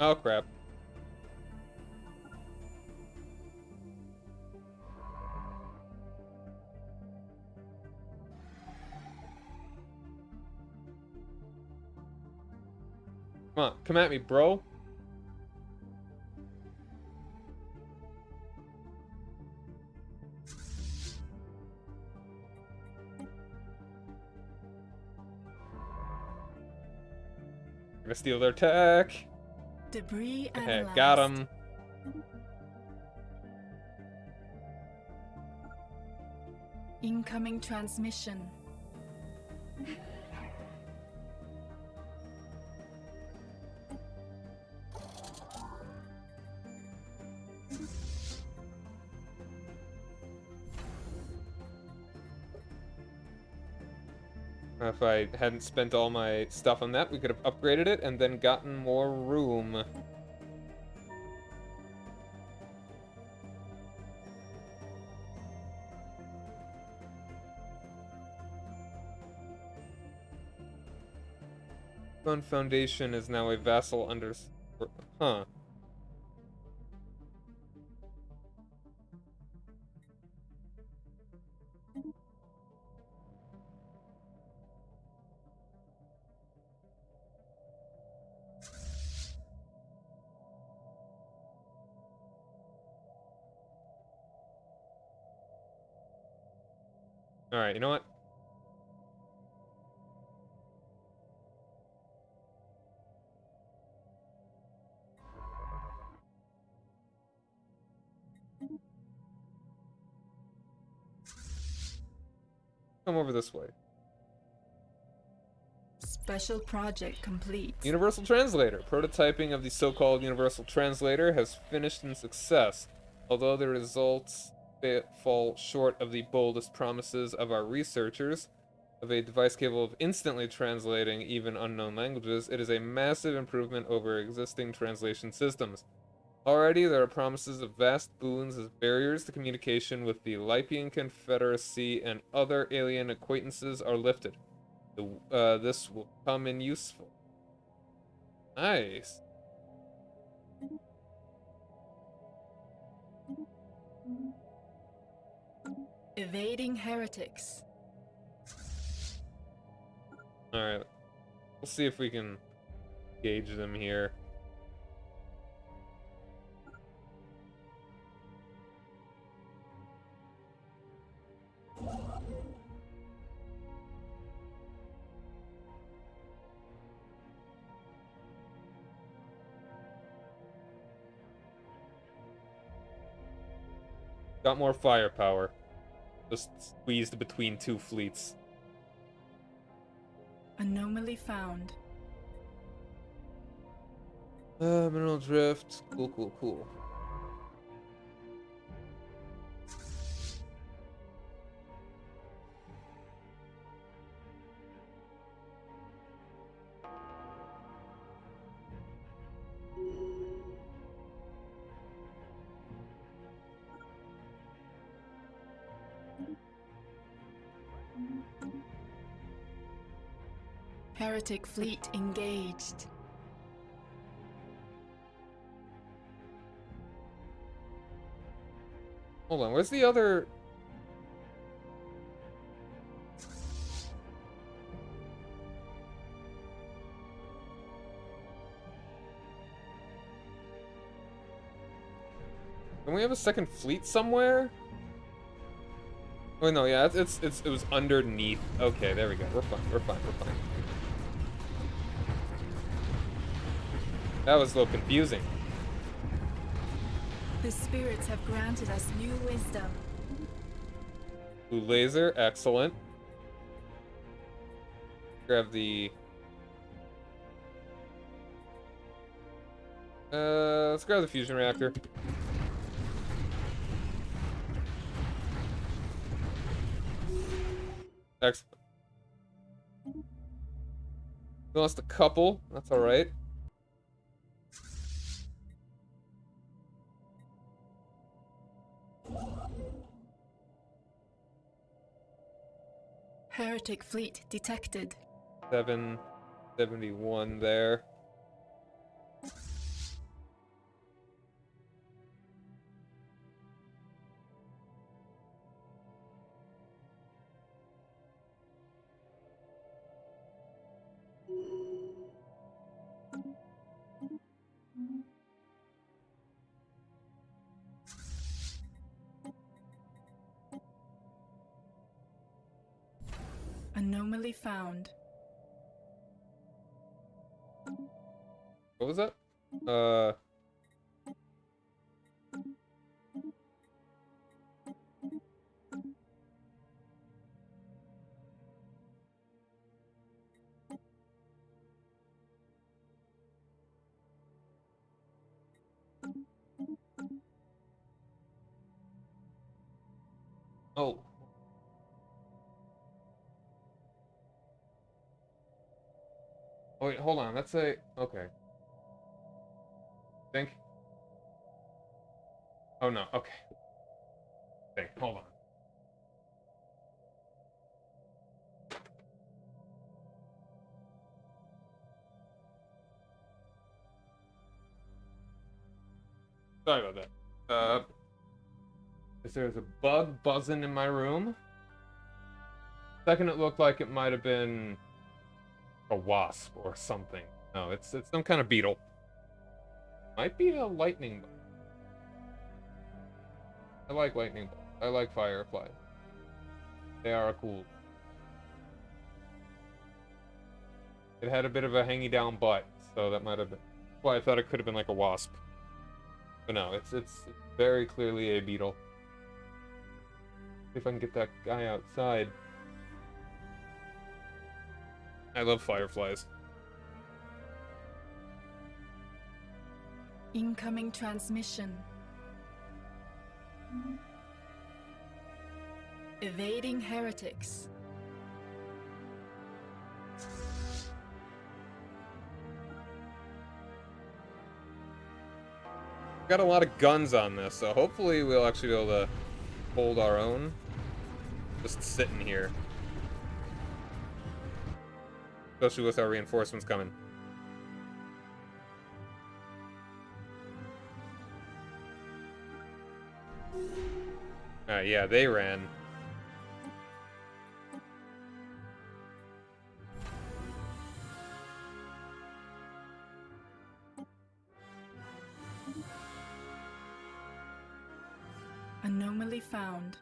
Oh, crap. Come on, come at me, bro. Gonna steal their tech. Debris Okay, analyzed. got him. Incoming transmission. If I hadn't spent all my stuff on that, we could have upgraded it and then gotten more room. Stone Foundation is now a vassal under... Huh. Alright, you know what? Come over this way. Special project complete. Universal Translator. Prototyping of the so-called Universal Translator has finished in success. Although the results fall short of the boldest promises of our researchers of a device capable of instantly translating even unknown languages, it is a massive improvement over existing translation systems. Already, there are promises of vast boons as barriers to communication with the Lypian Confederacy and other alien acquaintances are lifted. This will come in useful. Nice. Evading heretics. Alright. We'll see if we can gauge them here. Got more firepower. Just squeezed between two fleets. Anomaly found. Mineral drift. Cool, cool, cool. Heretic fleet engaged. Hold on, where's the other... Don't we have a second fleet somewhere? Oh no, yeah, it was underneath. Okay, there we go. We're fine. We're fine. We're fine. That was a little confusing. The spirits have granted us new wisdom. Blue laser, excellent. Grab the... let's grab the fusion reactor. Excellent. We lost a couple. That's alright. Heretic fleet detected. 771 there. Anomaly found. What was that? Oh. Oh, wait, hold on. That's a... Okay. Think. Oh, no. Okay. Think. Hold on. Sorry about that. There's a bug buzzing in my room. Second, it looked like it might have been a wasp or something. No, it's some kind of beetle. Might be a lightning bug. I like lightning bugs. I like fireflies. They are cool. It had a bit of a hangy down butt, so that might have been. Well, I thought it could have been like a wasp. But no, it's very clearly a beetle. See if I can get that guy outside. I love fireflies. Incoming transmission. Evading heretics. Got a lot of guns on this, so hopefully we'll actually be able to hold our own. Just sitting here. Especially with our reinforcements coming. Alright, yeah, they ran. Anomaly found.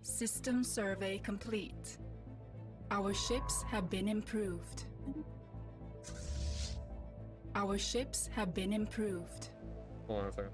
System survey complete. Our ships have been improved. Our ships have been improved. Hold on a second.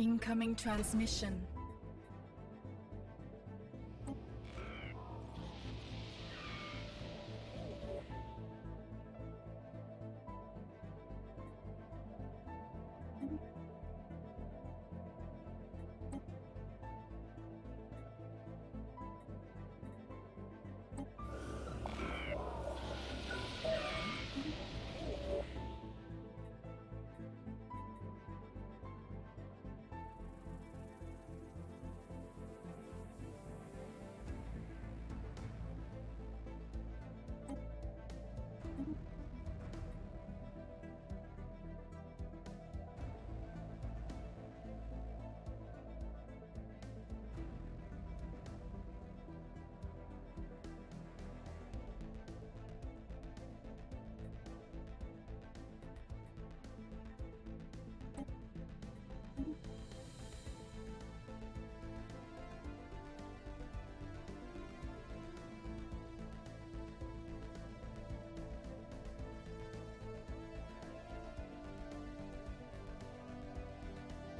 Incoming transmission.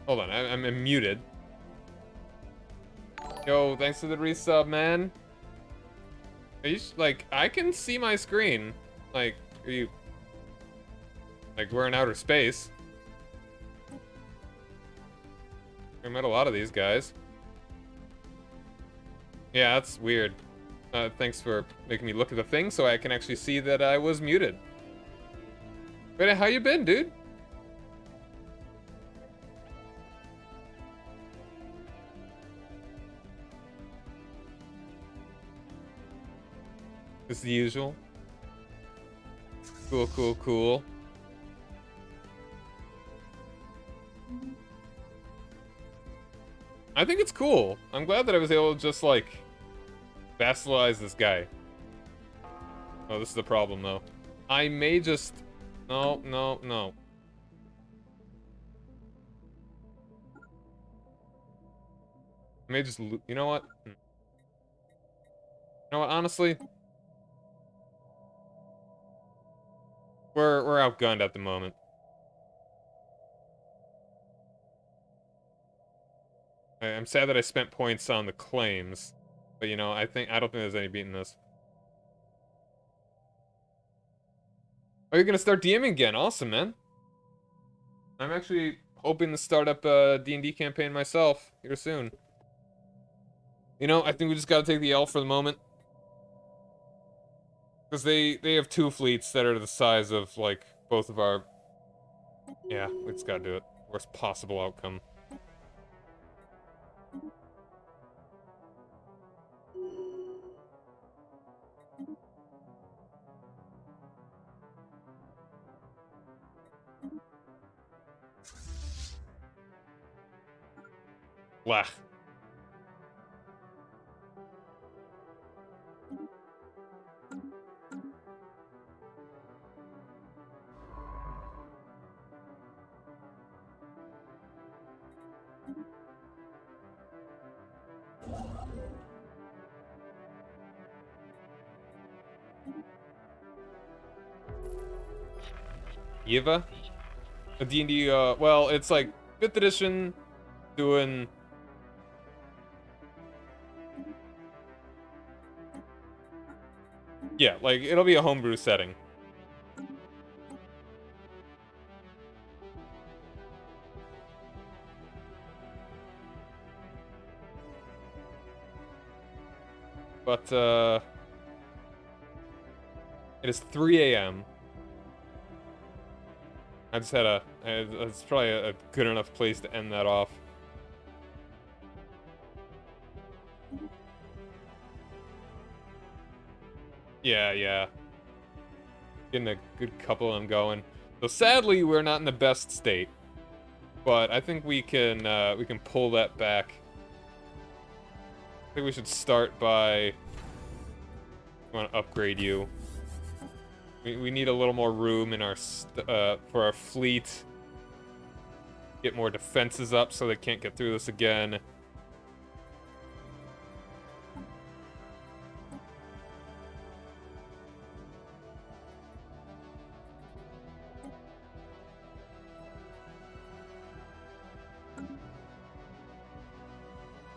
Hold on, I'm muted. Yo, thanks for the resub, man. Are you like, I can see my screen. Like, are you like, we're in outer space? I met a lot of these guys. Yeah, that's weird. Thanks for making me look at the thing so I can actually see that I was muted. But how you been, dude? It's the usual. Cool, cool, cool. I think it's cool. I'm glad that I was able to just, like, vassalize this guy. Oh, this is the problem, though. I may just... No, no, no. I may just... You know what? You know what, honestly? We're outgunned at the moment. I'm sad that I spent points on the claims, but you know, I don't think there's any beating this. Oh, you're gonna start DMing again? Awesome, man. I'm actually hoping to start up a D&D campaign myself here soon. You know, I think we just gotta take the L for the moment. Because they have 2 fleets that are the size of, like, both of our... Yeah, we just gotta do it. Worst possible outcome. Blah. Yiva? A D&D, well, it's like 5th edition doing... Yeah, like, it'll be a homebrew setting. But, it is 3 a.m. I just had it's probably a good enough place to end that off. Yeah, yeah. Getting a good couple of them going. So sadly, we're not in the best state. But I think we can pull that back. I think we should start by... I want to upgrade you. We need a little more room in our for our fleet. Get more defenses up so they can't get through this again.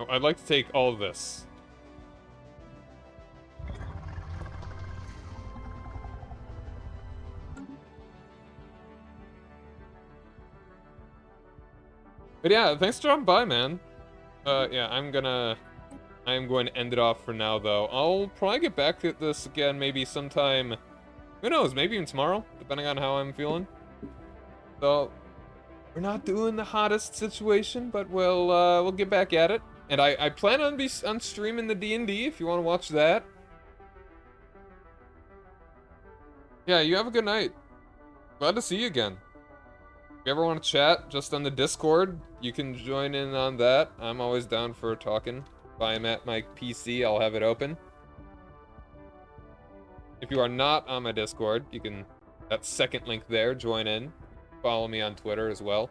Oh, I'd like to take all of this. But yeah, thanks for dropping by, man. Yeah, I'm going to end it off for now, though. I'll probably get back to this again maybe sometime, who knows, maybe even tomorrow, depending on how I'm feeling. So, we're not doing the hottest situation, but we'll get back at it. And I plan on streaming the D&D if you want to watch that. Yeah, you have a good night. Glad to see you again. If you ever want to chat just on the Discord, you can join in on that. I'm always down for talking. If I'm at my PC, I'll have it open. If you are not on my Discord, you can, that second link there, join in. Follow me on Twitter as well.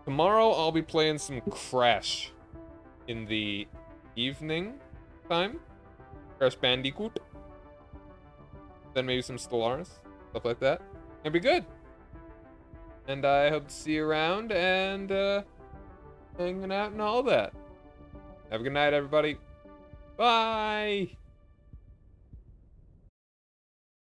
Tomorrow, I'll be playing some Crash in the evening time. Crash Bandicoot. Then maybe some Stellaris, stuff like that. It'll be good. And I hope to see you around and hanging out and all that. Have a good night, everybody. Bye!